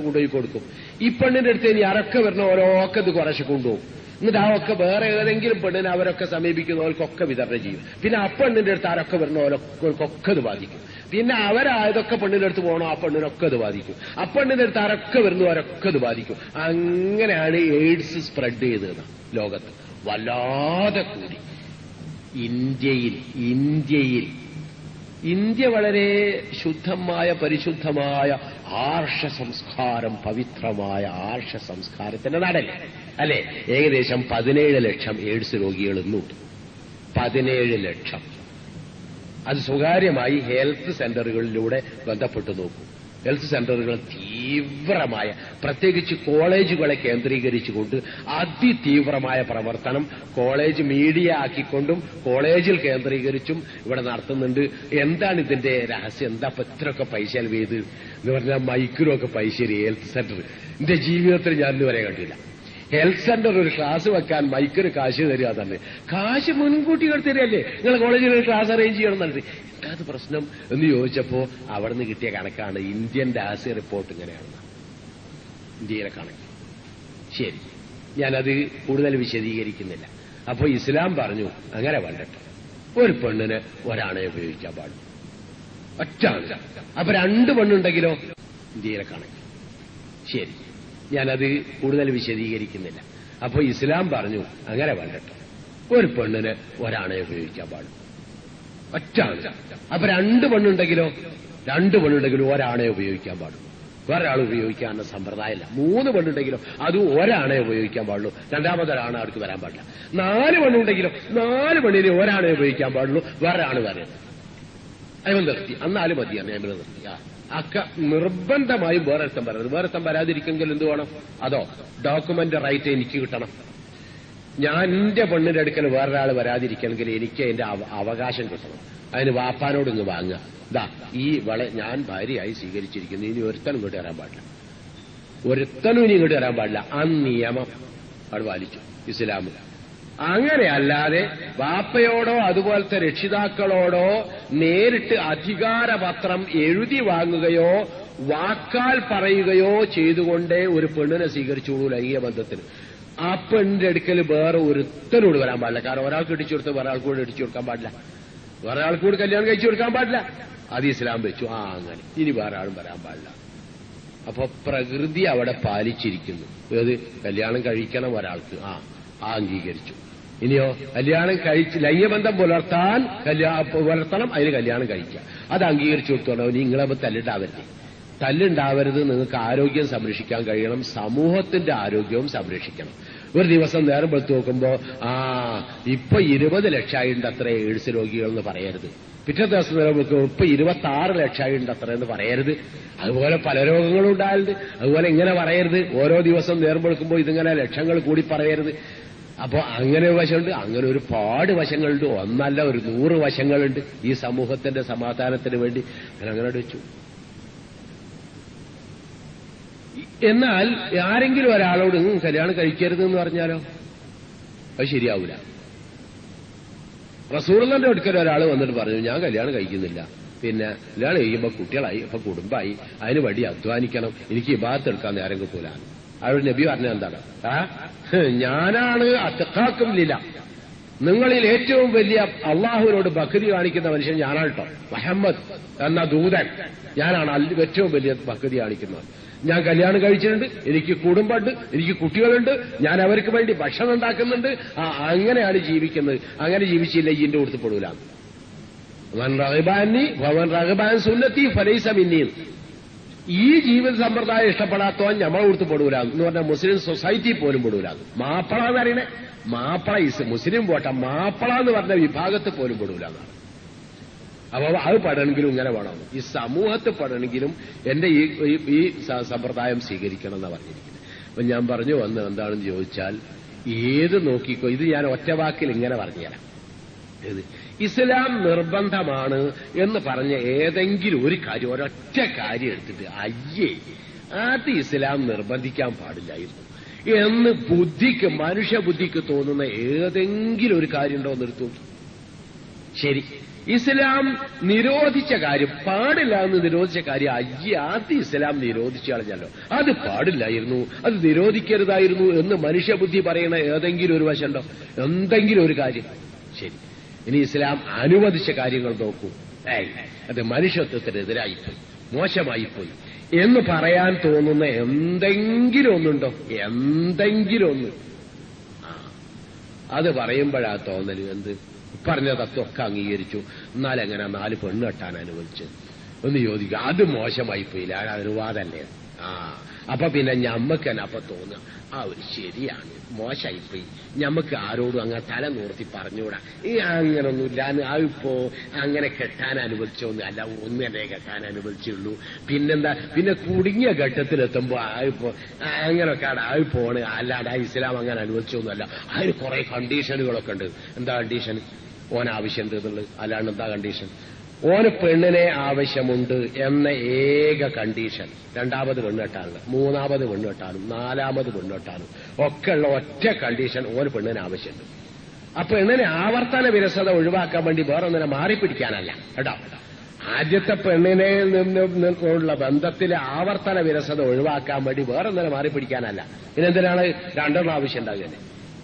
കൊണ്ടുപോയി കൊടുക്കും. ഈ പെണ്ണിന്റെ അടുത്ത് ഇനി അരക്കെ വരുന്ന ഓരോക്കെ ഇത് കുറച്ച് കൊണ്ടുപോകും. എന്നിട്ട് ആ ഒക്കെ വേറെ ഏതെങ്കിലും പെണ്ണിനെ അവരൊക്കെ സമീപിക്കുന്നവർക്കൊക്കെ വിതരണം ചെയ്യും. പിന്നെ ആ പെണ്ണിന്റെ അടുത്ത് ആരൊക്കെ വരുന്ന ഓരോക്കൊക്കെ ഇത് ബാധിക്കും. പിന്നെ അവരായതൊക്കെ പെണ്ണിന്റെ അടുത്ത് പോകണോ ആ പെണ്ണിനൊക്കെ ഇത് ബാധിക്കും. ആ പെണ്ണിന്റെ അടുത്ത് ആരൊക്കെ വരുന്നവരൊക്കെ ഇത് ബാധിക്കും. അങ്ങനെയാണ് എയ്ഡ്സ് സ്പ്രെഡ് ചെയ്തത് ലോകത്ത് വല്ലാതെ കൂടി. ഇന്ത്യ വളരെ ശുദ്ധമായ പരിശുദ്ധമായ ആർഷ സംസ്കാരം, പവിത്രമായ ആർഷ സംസ്കാരത്തിന്റെ നാടല്ലേ അല്ലെ? ഏകദേശം 17 ലക്ഷം എയ്ഡ്സ് രോഗികൾ ഇന്നുണ്ട്. 17 ലക്ഷം. അത് സ്വകാര്യമായി ഹെൽത്ത് സെന്ററുകളിലൂടെ ബന്ധപ്പെട്ടു നോക്കൂ. ഹെൽത്ത് സെന്ററുകൾ തീവ്രമായ, പ്രത്യേകിച്ച് കോളേജുകളെ കേന്ദ്രീകരിച്ചുകൊണ്ട് അതിതീവ്രമായ പ്രവർത്തനം കോളേജ് മീഡിയ ആക്കിക്കൊണ്ടും കോളേജിൽ കേന്ദ്രീകരിച്ചും ഇവിടെ നടത്തുന്നുണ്ട്. എന്താണ് ഇതിന്റെ രഹസ്യം? എന്താ ഇത്രയൊക്കെ പൈസ ചെലവ് ചെയ്ത് എന്ന് പറഞ്ഞാൽ മൈക്കിലൊക്കെ പൈസ ഹെൽത്ത് സെന്റർ എന്റെ ജീവിതത്തിൽ ഞാൻ ഇന്നുവരെ കണ്ടില്ല. ഹെൽത്ത് സെന്റർ ഒരു ക്ലാസ് വെക്കാൻ മൈക്കിന് കാശ് തരിക തന്നെ. കാശ് മുൻകൂട്ടി തരികയല്ലേ, നിങ്ങൾ കോളേജിൽ ഒരു ക്ലാസ് അറേഞ്ച് ചെയ്യണം എന്നുള്ളത്. എന്താ പ്രശ്നം എന്ന് ചോദിച്ചപ്പോ അവിടെ നിന്ന് കിട്ടിയ കണക്കാണ്. ഇന്ത്യൻ രഹസ്യ റിപ്പോർട്ട് ഇങ്ങനെയാണ്, ഇന്ത്യയിലെ കണക്ക്. ശരി, ഞാനത് കൂടുതൽ വിശദീകരിക്കുന്നില്ല. അപ്പോ ഇസ്ലാം പറഞ്ഞു അങ്ങനെ വേണ്ടട്ടെ, ഒരു പെണ്ണിന് ഒരാണെ ഉപയോഗിക്കാൻ പാടും, ഒറ്റാണ്. അപ്പൊ 2 പെണ്ണുണ്ടെങ്കിലോ? ഇന്ത്യയിലെ കണക്ക്. ശരി, ഞാനത് കൂടുതൽ വിശദീകരിക്കുന്നില്ല. അപ്പൊ ഇസ്ലാം പറഞ്ഞു അങ്ങനെ വേണ്ടട്ടെ, ഒരു പെണ്ണിന് ഒരാണെ ഉപയോഗിക്കാൻ പാടും, ഒറ്റാണ്. അപ്പൊ 2 പെണ്ണുണ്ടെങ്കിലോ? 2 പെണ്ണുണ്ടെങ്കിലും ഒരാണെ ഉപയോഗിക്കാൻ പാടും, വേറൊരാൾ ഉപയോഗിക്കാനുള്ള സമ്പ്രദായമില്ല. 3 പെണ്ണുണ്ടെങ്കിലും അത് ഒരാണെ ഉപയോഗിക്കാൻ പാടുള്ളൂ, രണ്ടാമതൊരാണ് അവർക്ക് വരാൻ പാടില്ല. 4 പെണ്ണുണ്ടെങ്കിലും 4 പെണ്ണിനെ ഒരാണെ ഉപയോഗിക്കാൻ പാടുള്ളൂ, വേറൊരാണ് വരാൻ. അയമ നിർത്തി, എന്നാലും മതി അയമ നിർത്തി. അക്ക നിർബന്ധമായും വേറെത്തം വരരുത്. വേറെത്തം വരാതിരിക്കെങ്കിൽ എന്ത് വേണം? അതോ ഡോക്യുമെന്റ് റൈറ്റ് എനിക്ക് കിട്ടണം. ഞാൻ എന്റെ പെണ്ണിന്റെ അടുക്കൽ വേറൊരാൾ വരാതിരിക്കണമെങ്കിൽ എനിക്ക് എന്റെ അവകാശം കിട്ടണം. അതിന് വാപ്പാനോട് ഇങ്ങ് വാങ്ങുക, ഇതാ ഈ ഞാൻ ഭാര്യയായി സ്വീകരിച്ചിരിക്കുന്നു, ഇനി ഒരുത്തനും ഇങ്ങോട്ട് വരാൻ പാടില്ല, ഒരുത്തനും ഇനി ഇങ്ങോട്ട് വരാൻ പാടില്ല. ആ നിയമം അവിടെ പാലിച്ചു ഇസ്ലാം. അങ്ങനെ അല്ലാതെ വാപ്പയോടോ അതുപോലത്തെ രക്ഷിതാക്കളോടോ നേരിട്ട് അധികാരപത്രം എഴുതി വാങ്ങുകയോ വാക്കാൽ പറയുകയോ ചെയ്തുകൊണ്ടേ ഒരു പെണ്ണിനെ സ്വീകരിച്ചോളൂ ലൈംഗിക ബന്ധത്തിന്. ആ പെണ്ണിന്റെ അടുക്കൽ വേറെ ഒരുത്തനോട് വരാൻ പാടില്ല. കാരണം ഒരാൾക്ക് ഇടിച്ചു കൊടുത്ത് വേറെ ആൾക്കൂടെ ഇടിച്ചു കൊടുക്കാൻ പാടില്ല, വേറെ ആൾക്കൂടെ കല്യാണം കഴിച്ചു കൊടുക്കാൻ പാടില്ല. അത് ഇസ്ലാം വെച്ചു. അങ്ങനെ ഇനി വേറെ ആളും വരാൻ പാടില്ല. അപ്പൊ പ്രകൃതി അവിടെ പാലിച്ചിരിക്കുന്നു. ഏത്? കല്യാണം കഴിക്കണം ഒരാൾക്ക്, അംഗീകരിച്ചു. ഇനിയോ കല്യാണം കഴിച്ച് ലൈംഗികബന്ധം പുലർത്തണം, അതിന് കല്യാണം കഴിക്കുക, അത് അംഗീകരിച്ചു കൊടുത്തോളൂ. നിങ്ങളെ തല്ലിട്ടാവരുത്, തല്ലുണ്ടാവരുത്, നിങ്ങൾക്ക് ആരോഗ്യം സംരക്ഷിക്കാൻ കഴിയണം, സമൂഹത്തിന്റെ ആരോഗ്യവും സംരക്ഷിക്കണം. ഒരു ദിവസം നേരം വെളുത്ത് നോക്കുമ്പോ ഇപ്പൊ 20 ലക്ഷമായിട്ടുണ്ട് അത്ര എയ്ഡ്സ് രോഗികൾ എന്ന് പറയരുത്. പിറ്റേ ദിവസം നേരം വെളുക്കുമ്പോൾ ഇപ്പൊ 26 ലക്ഷമായിട്ടുണ്ട് അത്ര എന്ന് പറയരുത്. അതുപോലെ പല രോഗങ്ങളും ഉണ്ടായത്. അതുപോലെ ഇങ്ങനെ പറയരുത്. ഓരോ ദിവസം നേരം വെളുക്കുമ്പോൾ ഇതിങ്ങനെ ലക്ഷങ്ങൾ കൂടി പറയരുത്. അപ്പോ അങ്ങനെ ഒരു വശമുണ്ട്. അങ്ങനെ ഒരുപാട് വശങ്ങളുണ്ട്. ഒന്നല്ല, ഒരു 100 വശങ്ങളുണ്ട് ഈ സമൂഹത്തിന്റെ സമാധാനത്തിന് വേണ്ടി. ഞാൻ അങ്ങനെ വെച്ചു. എന്നാൽ ആരെങ്കിലും ഒരാളോട് കല്യാണം കഴിക്കരുതെന്ന് പറഞ്ഞാലോ അത് ശരിയാവൂല. റസൂലുള്ളാഹിന്റെ അടുക്കൽ ഒരാൾ വന്നിട്ട് പറഞ്ഞു, ഞാൻ കല്യാണം കഴിക്കുന്നില്ല, പിന്നെ കല്യാണം കഴിയുമ്പോൾ കുട്ടികളായി, അപ്പൊ കുടുംബമായി, അതിന് വേണ്ടി അധ്വാനിക്കണം, എനിക്ക് ഇബാദത്ത് എടുക്കാൻ നേരം കിട്ടൂല. അവരുടെ നബി പറഞ്ഞ എന്താണ്? ഞാനാണ് അത്തഖാക്കും ലില്ലാ, നിങ്ങളിൽ ഏറ്റവും വലിയ അള്ളാഹുവിനോട് ഭക്തി കാണിക്കുന്ന മനുഷ്യൻ ഞാനാണ് കേട്ടോ. മുഹമ്മദ് എന്ന ദൂതൻ ഞാനാണ് ഏറ്റവും വലിയ ഭക്തി കാണിക്കുന്നത്. ഞാൻ കല്യാണം കഴിച്ചിട്ടുണ്ട്, എനിക്ക് കുടുംബമുണ്ട്, എനിക്ക് കുട്ടികളുണ്ട്, ഞാൻ അവർക്ക് വേണ്ടി ഭക്ഷണം ഉണ്ടാക്കുന്നുണ്ട്. അങ്ങനെയാണ് ജീവിക്കുന്നത്. അങ്ങനെ ജീവിച്ചില്ല ഇതിന്റെ കൊടുത്ത് പെടൂല. സുന്നത്തി ഫലൈസ മിന്നി. ഈ ജീവിത സമ്പ്രദായം ഇഷ്ടപ്പെടാത്തവൻ നമ്മളെ കൊടുത്ത് പെടൂല എന്ന് പറഞ്ഞാൽ മുസ്ലിം സൊസൈറ്റി പോലും പെടൂല. മാപ്പള എന്ന് പറയണേ, മാപ്പള മുസ്ലിം പോട്ടെ, മാപ്പള എന്ന് പറഞ്ഞ വിഭാഗത്ത് പോലും പെടൂല എന്നാണ്. അപ്പൊ അത് പഠനമെങ്കിലും ഇങ്ങനെ വേണം. ഈ സമൂഹത്തെ പഠനമെങ്കിലും എന്റെ ഈ സമ്പ്രദായം സ്വീകരിക്കണം എന്നാണ് പറഞ്ഞിരിക്കുന്നത്. അപ്പൊ ഞാൻ പറഞ്ഞു വന്ന് എന്താണെന്ന് ചോദിച്ചാൽ, ഏത് നോക്കിക്കോ, ഇത് ഞാൻ ഒറ്റ വാക്കിൽ ഇങ്ങനെ പറഞ്ഞുതരാം. ഇസ്ലാം നിർബന്ധമാണ് എന്ന് പറഞ്ഞ ഏതെങ്കിലും ഒരു കാര്യം, ഒരൊറ്റ കാര്യം എടുത്തിട്ട് അയ്യേ അത് ഇസ്ലാം നിർബന്ധിക്കാൻ പാടില്ലായിരുന്നു എന്ന് ബുദ്ധിക്ക്, മനുഷ്യബുദ്ധിക്ക് തോന്നുന്ന ഏതെങ്കിലും ഒരു കാര്യം ഉണ്ടോ എന്ന് എടുത്തു. ശരി, ഇസ്ലാം നിരോധിച്ച കാര്യം, പാടില്ല എന്ന് നിരോധിച്ച കാര്യം അയ്യേ അത് ഇസ്ലാം നിരോധിച്ചു കളഞ്ഞല്ലോ, അത് പാടില്ലായിരുന്നു, അത് നിരോധിക്കരുതായിരുന്നു എന്ന് മനുഷ്യബുദ്ധി പറയുന്ന ഏതെങ്കിലും ഒരു വശമുണ്ടോ? എന്തെങ്കിലും ഒരു കാര്യം. ശരി, ഇനി ഇസ്ലാം അനുവദിച്ച കാര്യങ്ങൾ നോക്കൂ. അത് മനുഷ്യത്വത്തിനെതിരായിപ്പോയി, മോശമായിപ്പോയി എന്ന് പറയാൻ തോന്നുന്ന എന്തെങ്കിലും ഒന്നുണ്ടോ? എന്തെങ്കിലും ഒന്ന്. അത് പറയുമ്പോഴാ തോന്നല് എന്ത് പറഞ്ഞ തത്വമൊക്കെ അംഗീകരിച്ചു, എന്നാലെങ്ങനെ 4 പെണ്ണ് കെട്ടാൻ അനുവദിച്ചു എന്ന് ചോദിക്കുക. അത് മോശമായിപ്പോയില്ല, അനുവാദല്ലേ? അപ്പൊ പിന്നെ ഞമ്മക്ക് തന്നെ അപ്പൊ തോന്നുക ഒരു ശരിയാണ്, മോശമായിപ്പോയി, ഞമ്മക്ക് ആരോടും അങ്ങനെ തല നൂർത്തി പറഞ്ഞുകൂടാ, അങ്ങനൊന്നുമില്ല, ഇപ്പോ അങ്ങനെ കെട്ടാൻ അനുവദിച്ചൊന്നും അല്ല, ഒന്ന് തന്നെ കെട്ടാൻ അനുവദിച്ചുള്ളൂ. പിന്നെന്താ, പിന്നെ കുടുങ്ങിയ ഘട്ടത്തിലെത്തുമ്പോ ഇപ്പോ അങ്ങനൊക്കെ പോണ്, അല്ലാതെ ഇസ്ലാം അങ്ങനെ അനുവദിച്ചൊന്നുമല്ല. അതിന് കുറെ കണ്ടീഷനുകളൊക്കെ ഉണ്ട്. എന്താ കണ്ടീഷൻ? ഓൻ ആവശ്യമുണ്ട് എന്നുള്ളത്. അല്ലാണ്ട് എന്താ കണ്ടീഷൻ? ഓന് പെണ്ണിനെ ആവശ്യമുണ്ട് എന്ന ഏക കണ്ടീഷൻ. 2ാമത് പെണ്ണ് കെട്ടാനും, 3ാമത് പെണ്ണ് കെട്ടാനും, 4ാമത് പെണ്ണ് കെട്ടാനും ഒക്കെ ഉള്ള ഒറ്റ കണ്ടീഷൻ, ഓന് പെണ്ണിന് ആവശ്യമുണ്ട്. ആ പെണ്ണിനെ ആവർത്തന വിരസത ഒഴിവാക്കാൻ വേണ്ടി വേറെ ഒന്നിനെ മാറിപ്പിടിക്കാനല്ല കേട്ടോ. ആദ്യത്തെ പെണ്ണിനെ നിന്നുള്ള ബന്ധത്തിലെ ആവർത്തന വിരസത ഒഴിവാക്കാൻ വേണ്ടി വേറെ ഒന്നിനെ മാറിപ്പിടിക്കാനല്ല. പിന്നെന്തിനാണ് 2 ആവശ്യം ഉണ്ടാകുന്നത്?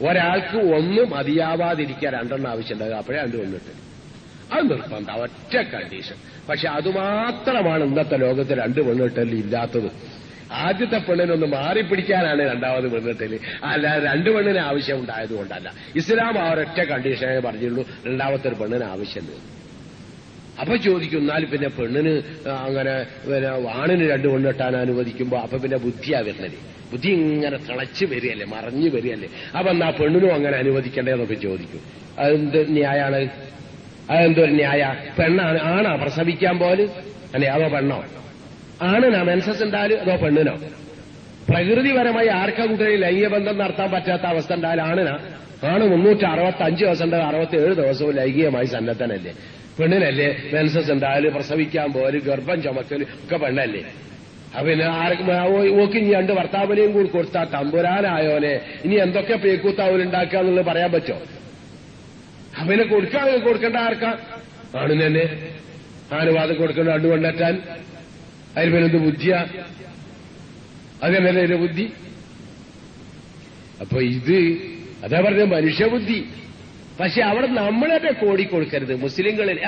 ഒരാൾക്ക് 1 മതിയാവാതിരിക്കാൻ 2 ആവശ്യം ഉണ്ടാകുക. അപ്പോഴേ 2 പെണ്ണിട്ട് അത് നിർബന്ധം, ഒറ്റ കണ്ടീഷൻ. പക്ഷെ അതുമാത്രമാണ് ഇന്നത്തെ ലോകത്ത് 2 പെണ്ണിട്ടല് ഇല്ലാത്തത്. ആദ്യത്തെ പെണ്ണിനൊന്ന് മാറിപ്പിടിക്കാനാണ് 2ാമത് പെണ്ണിട്ടല്, അല്ലാതെ 2 പെണ്ണിന് ആവശ്യം ഉണ്ടായതുകൊണ്ടല്ല. ഇസ്ലാം ആ ഒരൊറ്റ കണ്ടീഷനെ പറഞ്ഞുള്ളൂ, 2ാമത്തെ ഒരു പെണ്ണിന് ആവശ്യമുണ്ട്. അപ്പൊ ചോദിക്കും, എന്നാൽ പിന്നെ പെണ്ണിന് അങ്ങനെ ആണിന് 2 പെണ്ണിട്ടാൻ അനുവദിക്കുമ്പോ അപ്പൊ പിന്നെ ബുദ്ധിയാ വരുന്നത്. ബുദ്ധി ഇങ്ങനെ തിളച്ച് വരികയല്ലേ, മറിഞ്ഞു വരികയല്ലേ. അപ്പൊ എന്നാ പെണ്ണിനും അങ്ങനെ അനുവദിക്കണ്ടേന്നൊക്കെ ചോദിക്കും. അതെന്ത് ന്യായാണ്? അതെന്തൊരു ന്യായ? പെണ്ണാണ്, ആണാ പ്രസവിക്കാൻ പോല് അല്ലെ, അതോ പെണ്ണോ? ആണിനാ മെൻസസ് ഉണ്ടായാലും അതോ പെണ്ണിനോ? പ്രകൃതിപരമായി ആർക്കാ കുട്ടികളിൽ ലൈംഗിക ബന്ധം നടത്താൻ പറ്റാത്ത അവസ്ഥ ഉണ്ടായാലും ആണിനാ? ആണ് 365 ദിവസം ഉണ്ട്, 67 ദിവസവും ലൈംഗികമായി സന്നദ്ധനല്ലേ? പെണ്ണിനല്ലേ മെൻസസ് ഉണ്ടായാലും പ്രസവിക്കാൻ പോല് ഗർഭം ചുമക്കല് ഒക്കെ പെണ്ണല്ലേ? പിന്നെ ആർക്കും ഓക്ക് ഇനി 2 ഭർത്താവിനെയും കൂടി കൊടുത്താ തമ്പുരാനായോനെ ഇനി എന്തൊക്കെ പേക്കൂത്താവലുണ്ടാക്കുക എന്നുള്ളത് പറയാൻ പറ്റോ? അവനെ കൊടുക്കേണ്ട ആർക്കാ? ആണിന് തന്നെ അനുവാദം കൊടുക്കേണ്ട 2 പെണ്ണെറ്റാൻ. അതിന് പിന്നെന്ത് ബുദ്ധിയാ? അതന്നല്ലേ ഇതിന്റെ ബുദ്ധി. അപ്പൊ ഇത് അതാ പറഞ്ഞ മനുഷ്യബുദ്ധി. പക്ഷെ അവിടെ നമ്മളെ കോടിക്കൊടുക്കരുത്. മുസ്ലിങ്ങളിൽ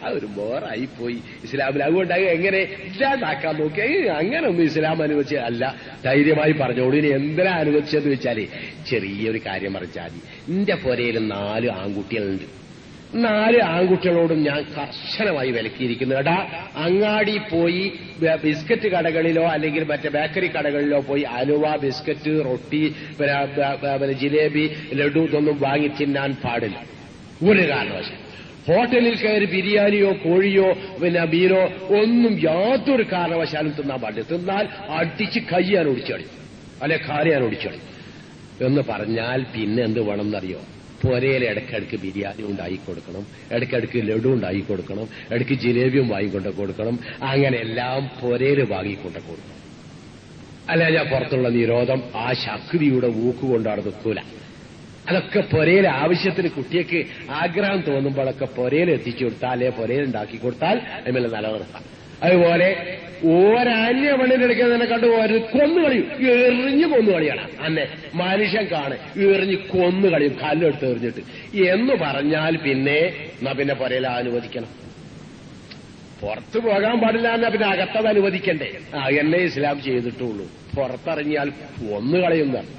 അതൊരു ബോറായിപ്പോയി ഇസ്ലാമിൽ, അതുകൊണ്ടായി എങ്ങനെ ഇല്ലാതാക്കാൻ നോക്കി. അങ്ങനൊന്നും ഇസ്ലാം അനുവദിച്ച അല്ല. ധൈര്യമായി പറഞ്ഞോളൂ. ഇനി എന്തിനാ അനുവദിച്ചതെന്ന് വെച്ചാല് ചെറിയൊരു കാര്യം പറഞ്ഞാൽ മതി. എന്റെ പുരയിൽ 4 ആൺകുട്ടികളുണ്ട്. 4 ആൺകുട്ടികളോടും ഞാൻ കർശനമായി വിലക്കിയിരിക്കുന്നു. എടാ, അങ്ങാടി പോയി ബിസ്ക്കറ്റ് കടകളിലോ അല്ലെങ്കിൽ മറ്റേ ബേക്കറി കടകളിലോ പോയി അലുവ, ബിസ്ക്കറ്റ്, റൊട്ടി, ജിലേബി, ലഡു ഇതൊന്നും വാങ്ങി തിന്നാൻ പാടില്ല ഒരു കാരണവശാലും. ഹോട്ടലിൽ കയറി ബിരിയാണിയോ കോഴിയോ മീനോ ഒന്നും യാതൊരു കാരണവശാലും തിന്നാൻ പാടില്ല. തിന്നാൽ അടിച്ച് കയ്യാൻ ഒടിച്ചടി, അല്ലെ കാലിയാൻ ഒടിച്ചടി എന്ന് പറഞ്ഞാൽ പിന്നെ എന്ത് വേണമെന്നറിയോ? പുരയിൽ ഇടയ്ക്കിടയ്ക്ക് ബിരിയാണി ഉണ്ടായി കൊടുക്കണം, ഇടയ്ക്കിടയ്ക്ക് ലഡു ഉണ്ടായി കൊടുക്കണം, ഇടയ്ക്ക് ജിലേബിയും വാങ്ങിക്കൊണ്ട് കൊടുക്കണം. അങ്ങനെ എല്ലാം പുരയിൽ വാങ്ങിക്കൊണ്ട് കൊടുക്കണം. അല്ല, ഞാൻ പുറത്തുള്ള നിരോധം ആ ശക്തിയുടെ ഊക്കുകൊണ്ട് അവിടെ നിൽക്കൂല. അതൊക്കെ പുരയിൽ ആവശ്യത്തിന് കുട്ടിക്ക് ആഗ്രഹം തോന്നുമ്പോഴൊക്കെ പുരയിൽ എത്തിച്ചു കൊടുത്താൽ, അല്ലെ പുരയിൽ ഉണ്ടാക്കി കൊടുത്താൽ അതിൽ നിലനിർത്താം. അതുപോലെ ഓരന്യ പെണ്ണിനെടുക്കുന്നതിനെ കണ്ടു കൊന്നുകളിയും, എറിഞ്ഞു കൊന്നുകളിയാണ്. അന്നെ മനുഷ്യൻ കാണെ എറിഞ്ഞ് കൊന്നുകളിയും, കല്ലെടുത്ത് എറിഞ്ഞിട്ട് എന്ന് പറഞ്ഞാൽ പിന്നെ എന്നാ പിന്നെ പുരയിൽ അനുവദിക്കണം. പുറത്തു പോകാൻ പാടില്ല എന്നാ പിന്നെ അകത്തത് അനുവദിക്കണ്ടേ? എന്നെ ഇസ്ലാം ചെയ്തിട്ടുള്ളൂ. പുറത്തിറങ്ങിയാൽ കൊന്നുകളയുന്നതാണ്.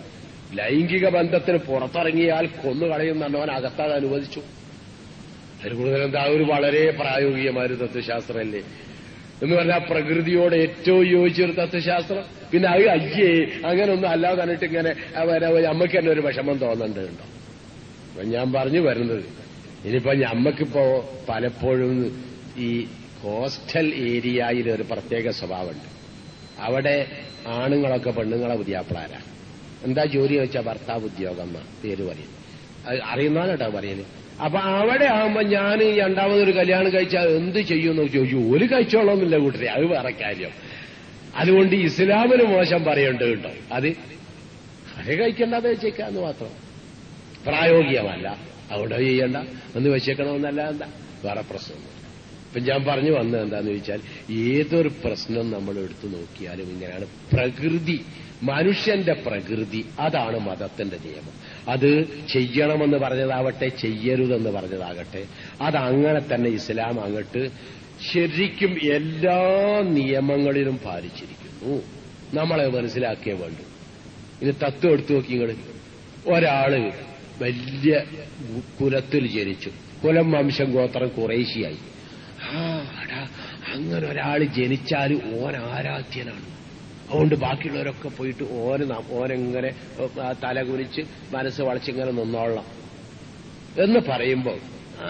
ലൈംഗിക ബന്ധത്തിന് പുറത്തിറങ്ങിയാൽ കൊന്നുകളയുന്നവൻ അകത്തത് അനുവദിച്ചു. അതിന് കൂടുതൽ എന്താ, ഒരു വളരെ പ്രായോഗികമായ ഒരു തത്വശാസ്ത്രമല്ലേ എന്ന് പറഞ്ഞാൽ പ്രകൃതിയോട് ഏറ്റവും യോജിച്ചൊരു തത്വശാസ്ത്രം. പിന്നെ അത് അയ്യേ അങ്ങനൊന്നും അല്ലാതെ തന്നിട്ട് ഇങ്ങനെ നമ്മക്ക് തന്നെ ഒരു വിഷമം തോന്നണ്ടോ? ഞാൻ പറഞ്ഞു വരുന്നത്, ഇനിയിപ്പോ ഞമ്മക്കിപ്പോ പലപ്പോഴും ഈ കോസ്റ്റൽ ഏരിയയിൽ ഒരു പ്രത്യേക സ്വഭാവമുണ്ട്. അവിടെ ആണുങ്ങളൊക്കെ പെണ്ണുങ്ങളെ പുതിയാപ്പിളാരാ. എന്താ ജോലി വെച്ചാൽ ഭർത്താവ് ഉദ്യോഗം എന്നാ പേര് പറയും. അറിയുന്നവനട്ടോ പറയല്. അപ്പൊ അവിടെ ആകുമ്പോ ഞാൻ രണ്ടാമതൊരു കല്യാണം കഴിച്ചാൽ എന്ത് ചെയ്യുമെന്ന് ചോദിച്ചു. ഒരു കഴിച്ചോളന്നില്ല കൂട്ടരെ, അത് വേറെ കാര്യം. അതുകൊണ്ട് ഇസ്ലാമിന് മോശം പറയേണ്ടത് കേട്ടോ. അത് കഴിക്കേണ്ടത് വെച്ചേക്കാന്ന് മാത്രം, പ്രായോഗികമല്ല. അവിടെ ചെയ്യണ്ട എന്ന് വെച്ചേക്കണമെന്നല്ല. എന്താ വേറെ പ്രശ്നമൊന്നും. ഇപ്പൊ ഞാൻ പറഞ്ഞു വന്നത് എന്താന്ന് ചോദിച്ചാൽ, ഏതൊരു പ്രശ്നം നമ്മൾ എടുത്തു നോക്കിയാലും ഇങ്ങനെയാണ്. പ്രകൃതി, മനുഷ്യന്റെ പ്രകൃതി, അതാണ് മതത്തിന്റെ നിയമം. അത് ചെയ്യണമെന്ന് പറഞ്ഞതാവട്ടെ, ചെയ്യരുതെന്ന് പറഞ്ഞതാകട്ടെ, അതങ്ങനെ തന്നെ ഇസ്ലാം അങ്ങോട്ട് ശരിക്കും എല്ലാ നിയമങ്ങളിലും പാലിച്ചിരിക്കുന്നു. നമ്മളെ മനസ്സിലാക്കിയേ വേണ്ടു. ഇനി തത്വം എടുത്തു നോക്കി നിങ്ങൾ. ഒരാള് വലിയ കുലത്തിൽ ജനിച്ചു, കുലം വംശം ഗോത്രം കുറേശ്ശിയായി. അങ്ങനെ ഒരാൾ ജനിച്ചാൽ ഓൻ ആരാധ്യനാണ്. അതുകൊണ്ട് ബാക്കിയുള്ളവരൊക്കെ പോയിട്ട് ഓനെങ്ങനെ തല കുനിച്ച് മനസ്സ് വളച്ചിങ്ങനെ നിന്നോളാം എന്ന് പറയുമ്പോൾ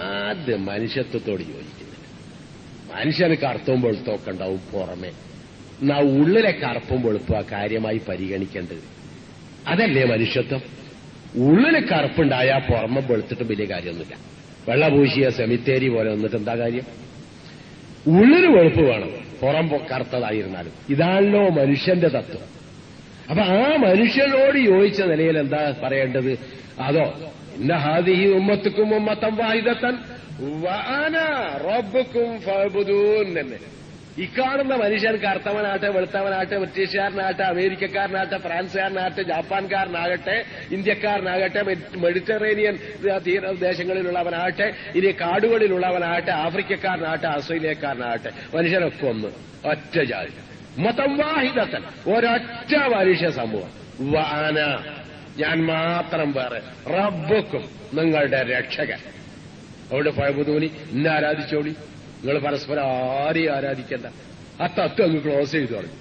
ആദ്യം മനുഷ്യത്വത്തോട് യോജിക്കുന്നില്ല. മനുഷ്യന് കറുത്തും വെളുത്തൊക്കെ ഉണ്ടാവും പുറമെ, എന്നാ ഉള്ളിലെ കറുപ്പും വെളുപ്പും ആ കാര്യമായി പരിഗണിക്കേണ്ടത്. അതല്ലേ മനുഷ്യത്വം? ഉള്ളിലെ കറുപ്പുണ്ടായാൽ പുറമെ വെളുത്തിട്ടും വലിയ കാര്യമൊന്നുമില്ല. വെള്ളപൂശിയ സെമിത്തേരി പോലെ വന്നിട്ട് എന്താ കാര്യം? ഉള്ളിന് വെളുപ്പ് വേണം, പുറം കറുത്തതായിരുന്നാലും. ഇതാണല്ലോ മനുഷ്യന്റെ തത്വം. അപ്പൊ ആ മനുഷ്യനോട് യോജിച്ച നിലയിൽ എന്താ പറയേണ്ടത്? അതോ ഇന്ന ഹാദിഹി ഉമ്മത്തുക്കും ഉമ്മത്തൻ വാഹിദത്തൻ വഅന റബ്ബുക്കും ഫഅ്ബുദൂൻ തന്നെ. ഇക്കാണുന്ന മനുഷ്യൻ കറുത്തവനാട്ടെ, വെളുത്തവനാട്ടെ, ബ്രിട്ടീഷുകാരനാട്ടെ, അമേരിക്കക്കാരനാട്ടെ, ഫ്രാൻസുകാരനാട്ടെ, ജാപ്പാൻകാരനാകട്ടെ, ഇന്ത്യക്കാരനാകട്ടെ, മെഡിറ്ററേനിയൻ ദേശങ്ങളിലുള്ളവനാകട്ടെ, ഇനി കാടുകളിലുള്ളവനാകട്ടെ, ആഫ്രിക്കക്കാരനാകട്ടെ, ഓസ്ട്രേലിയക്കാരനാകട്ടെ, മനുഷ്യനൊക്കെ ഒന്ന്, ഒറ്റ ജാതി, മതം വാഹിദത്തൻ, ഒരൊറ്റ മനുഷ്യ സമൂഹം. വഅന, ഞാൻ മാത്രം വേറെ, റബ്ബുക്കും, നിങ്ങളുടെ രക്ഷകൻ. അവിടെ ഫഅ്ബുദൂനി, ഇന്നെ ആരാധിച്ചോളി. നിങ്ങൾ പരസ്പരം ആരെയും ആരാധിക്കേണ്ട. ആ തത്വം അങ്ങ് ക്ലോസ് ചെയ്തു പറഞ്ഞു.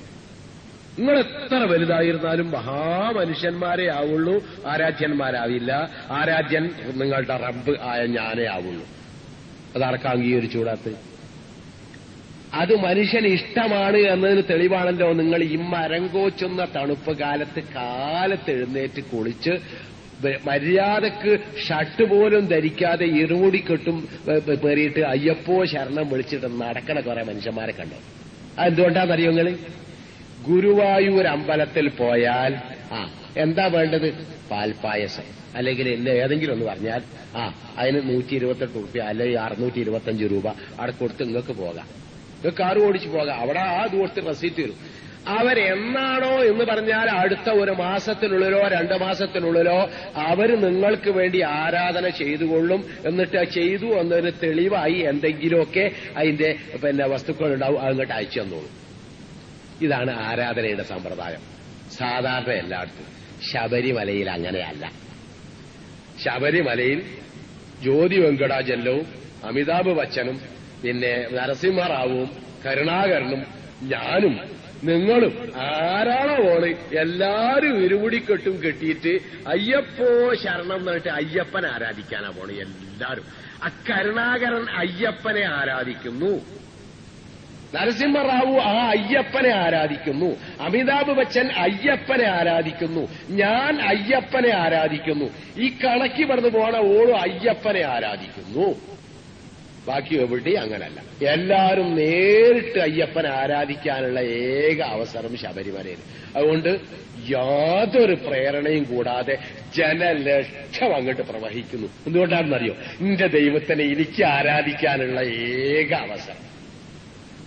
നിങ്ങൾ എത്ര വലുതായിരുന്നാലും മഹാമനുഷ്യന്മാരെ ആവുള്ളൂ, ആരാധ്യന്മാരാവില്ല. ആരാധ്യൻ നിങ്ങളുടെ റബ്ബ് ആയ ഞാനേ ആവുള്ളൂ. അതാർക്കാ അംഗീകരിച്ചുകൂടാത്തത്? അത് മനുഷ്യന് ഇഷ്ടമാണ് എന്നതിന് തെളിവാണല്ലോ നിങ്ങൾ ഈ മരങ്കോച്ചുന്ന തണുപ്പ് കാലത്ത് എഴുന്നേറ്റ് കുളിച്ച് മര്യാദക്ക് ഷർട്ട് പോലും ധരിക്കാതെ ഇരുമുടി കെട്ടും പേറിയിട്ട് അയ്യപ്പോ ശരണം വിളിച്ചിട്ട് നടക്കണ കുറെ മനുഷ്യന്മാരെ കണ്ടു. അതെന്തുകൊണ്ടാണെന്നറിയോ നിങ്ങൾ? ഗുരുവായൂർ അമ്പലത്തിൽ പോയാൽ എന്താ വേണ്ടത്? പാൽപ്പായസം, അല്ലെങ്കിൽ ഏതെങ്കിലും ഒന്ന് പറഞ്ഞാൽ അതിന് 128 രൂപ അല്ലെങ്കിൽ 625 രൂപ അവിടെ കൊടുത്ത് നിങ്ങൾക്ക് പോകാം. നിങ്ങൾക്ക് കാറ് ഓടിച്ചു പോകാം. അവിടെ അത് കൊടുത്ത് റെസീറ്റ് വരും. അവരെന്നാണോ എന്ന് പറഞ്ഞാൽ അടുത്ത 1 മാസത്തിനുള്ളിലോ 2 മാസത്തിനുള്ളിലോ അവർ നിങ്ങൾക്ക് വേണ്ടി ആരാധന ചെയ്തുകൊള്ളും. എന്നിട്ട് ചെയ്തു എന്നതിന് തെളിവായി എന്തെങ്കിലുമൊക്കെ അതിന്റെ വസ്തുക്കൾ ഉണ്ടാവും, അങ്ങോട്ട് അയച്ചു തന്നോളൂ. ഇതാണ് ആരാധനയുടെ സമ്പ്രദായം. സാധാരണ എല്ലായിടത്തും. ശബരിമലയിൽ അങ്ങനെയല്ല. ശബരിമലയിൽ ജ്യോതി വെങ്കടാചലവും അമിതാഭ് ബച്ചനും പിന്നെ നരസിംഹറാവുവും കരുണാകരനും ഞാനും നിങ്ങളും ആരാണോ ഓള് എല്ലാരും ഇരുമുടിക്കെട്ടും കെട്ടിയിട്ട് അയ്യപ്പോ ശരണം എന്നിട്ട് അയ്യപ്പനെ ആരാധിക്കാനാ പോണ് എല്ലാരും. കരുണാകരൻ അയ്യപ്പനെ ആരാധിക്കുന്നു, നരസിംഹറാവു ആ അയ്യപ്പനെ ആരാധിക്കുന്നു, അമിതാഭ് ബച്ചൻ അയ്യപ്പനെ ആരാധിക്കുന്നു, ഞാൻ അയ്യപ്പനെ ആരാധിക്കുന്നു. ഈ കണക്കി പറഞ്ഞു പോണ ഓളും അയ്യപ്പനെ ആരാധിക്കുന്നു. ബാക്കി എവിടെ അങ്ങനല്ല. എല്ലാവരും നേരിട്ട് അയ്യപ്പനെ ആരാധിക്കാനുള്ള ഏക അവസരം ശബരിമലയിൽ. അതുകൊണ്ട് യാതൊരു പ്രേരണയും കൂടാതെ ജനലക്ഷം അങ്ങോട്ട് പ്രവഹിക്കുന്നു. എന്തുകൊണ്ടാണെന്നറിയോ? എന്റെ ദൈവത്തിനെ എനിക്ക് ആരാധിക്കാനുള്ള ഏക അവസരം.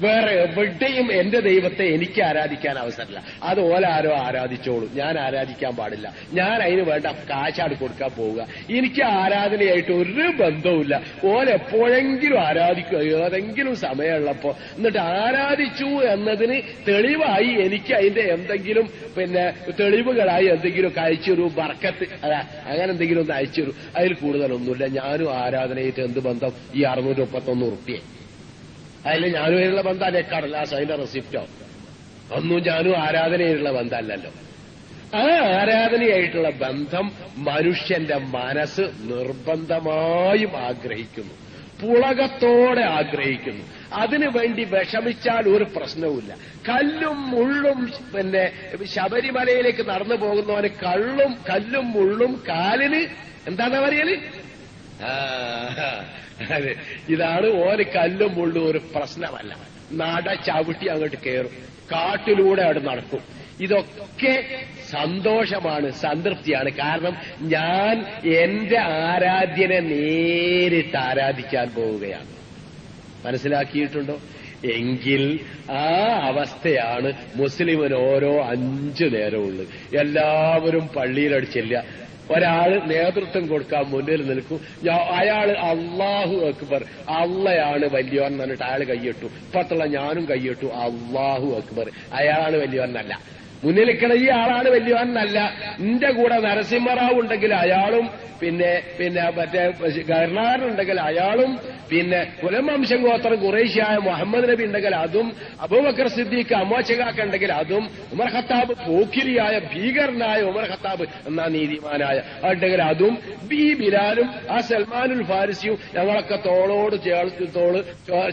വേറെ എവിടെയും എന്റെ ദൈവത്തെ എനിക്ക് ആരാധിക്കാൻ അവസരമില്ല. അത് ഓലാരോ ആരാധിച്ചോളൂ, ഞാൻ ആരാധിക്കാൻ പാടില്ല. ഞാൻ അതിന് വേണ്ട കാശാട് കൊടുക്കാൻ പോവുക. എനിക്ക് ആരാധനയായിട്ട് ഒരു ബന്ധവുമില്ല. ഓലെപ്പോഴെങ്കിലും ആരാധിക്കുക, ഏതെങ്കിലും സമയമുള്ളപ്പോ. എന്നിട്ട് ആരാധിച്ചു എന്നതിന് തെളിവായി എനിക്ക് അതിന്റെ എന്തെങ്കിലും പിന്നെ തെളിവുകളായി എന്തെങ്കിലും അയച്ചൊരു ബർക്കത്ത് അങ്ങനെ എന്തെങ്കിലും ഒന്ന് അയച്ചൊരു, അതിൽ കൂടുതലൊന്നുമില്ല. ഞാനും ആരാധനയായിട്ട് എന്ത് ബന്ധം? ഈ 631 ഉറുപ്പിയെ അതിൽ ഞാനുമായിട്ടുള്ള ബന്ധം അല്ലെ കടലാസ്, അതിന്റെ റെസിപ്റ്റോ ഒന്നും ഞാനും ആരാധനയായിട്ടുള്ള ബന്ധമല്ലല്ലോ. ആ ആരാധനയായിട്ടുള്ള ബന്ധം മനുഷ്യന്റെ മനസ്സ് നിർബന്ധമായും ആഗ്രഹിക്കുന്നു, പുളകത്തോടെ ആഗ്രഹിക്കുന്നു. അതിനുവേണ്ടി വിഷമിച്ചാൽ ഒരു പ്രശ്നവുമില്ല. കല്ലും മുള്ളും പിന്നെ ശബരിമലയിലേക്ക് നടന്നു പോകുന്നവന് കല്ലും മുള്ളും കാലിന് എന്താന്നാ പറയല്? അതെ, ഇതാണ് ഓന് കല്ലും മുള്ളും ഒരു പ്രശ്നമല്ല. നട ചവിട്ടി അങ്ങോട്ട് കയറും, കാട്ടിലൂടെ അവിടെ നടക്കും. ഇതൊക്കെ സന്തോഷമാണ്, സംതൃപ്തിയാണ്. കാരണം ഞാൻ എന്റെ ആരാധ്യനെ നേരിട്ട് ആരാധിക്കാൻ പോവുകയാണ്. മനസ്സിലാക്കിയിട്ടുണ്ടോ? എങ്കിൽ ആ അവസ്ഥയാണ് മുസ്ലിമിന് ഓരോ 5 നേരമുള്ളത്. എല്ലാവരും പള്ളിയിലടിച്ചില്ല. ഒരാൾ നേതൃത്വം കൊടുക്കാൻ മുന്നിൽ നിൽക്കും. അയാൾ അള്ളാഹു അക്ബർ, അള്ളയാണ് വലിയവൻ എന്നിട്ട് അയാൾ കൈയിട്ടു. ഇപ്പത്തുള്ള ഞാനും കൈയിട്ടു, അള്ളാഹു അക്ബർ. അയാളാണ് വലിയവനല്ല. മുന്നിൽ നിൽക്കണ ഈ ആളാണ് വലിയവനല്ല. എന്റെ കൂടെ നരസിംഹറാവു ഉണ്ടെങ്കിൽ അയാളും പിന്നെ മറ്റേ കരുണാകരനുണ്ടെങ്കിൽ അയാളും പിന്നെ കുലവംശം ഗോത്രം ഖുറൈശിയായ മുഹമ്മദ് നബി ഉണ്ടെങ്കിൽ അതും അബൂബക്കർ സിദ്ദീഖ് അമ്മോച്ചകാക്ക ഉണ്ടെങ്കിൽ അതും ഉമർ ഖത്താബ് പോക്കിരിയായ ഭീകരനായ ഉമർ ഖത്താബ് എന്നാ നീതിമാനായ ഉണ്ടെങ്കിൽ അതും ബിലാലും ആ സൽമാനുൽ ഫാരിസിയും ഞങ്ങളൊക്കെ തോളോട്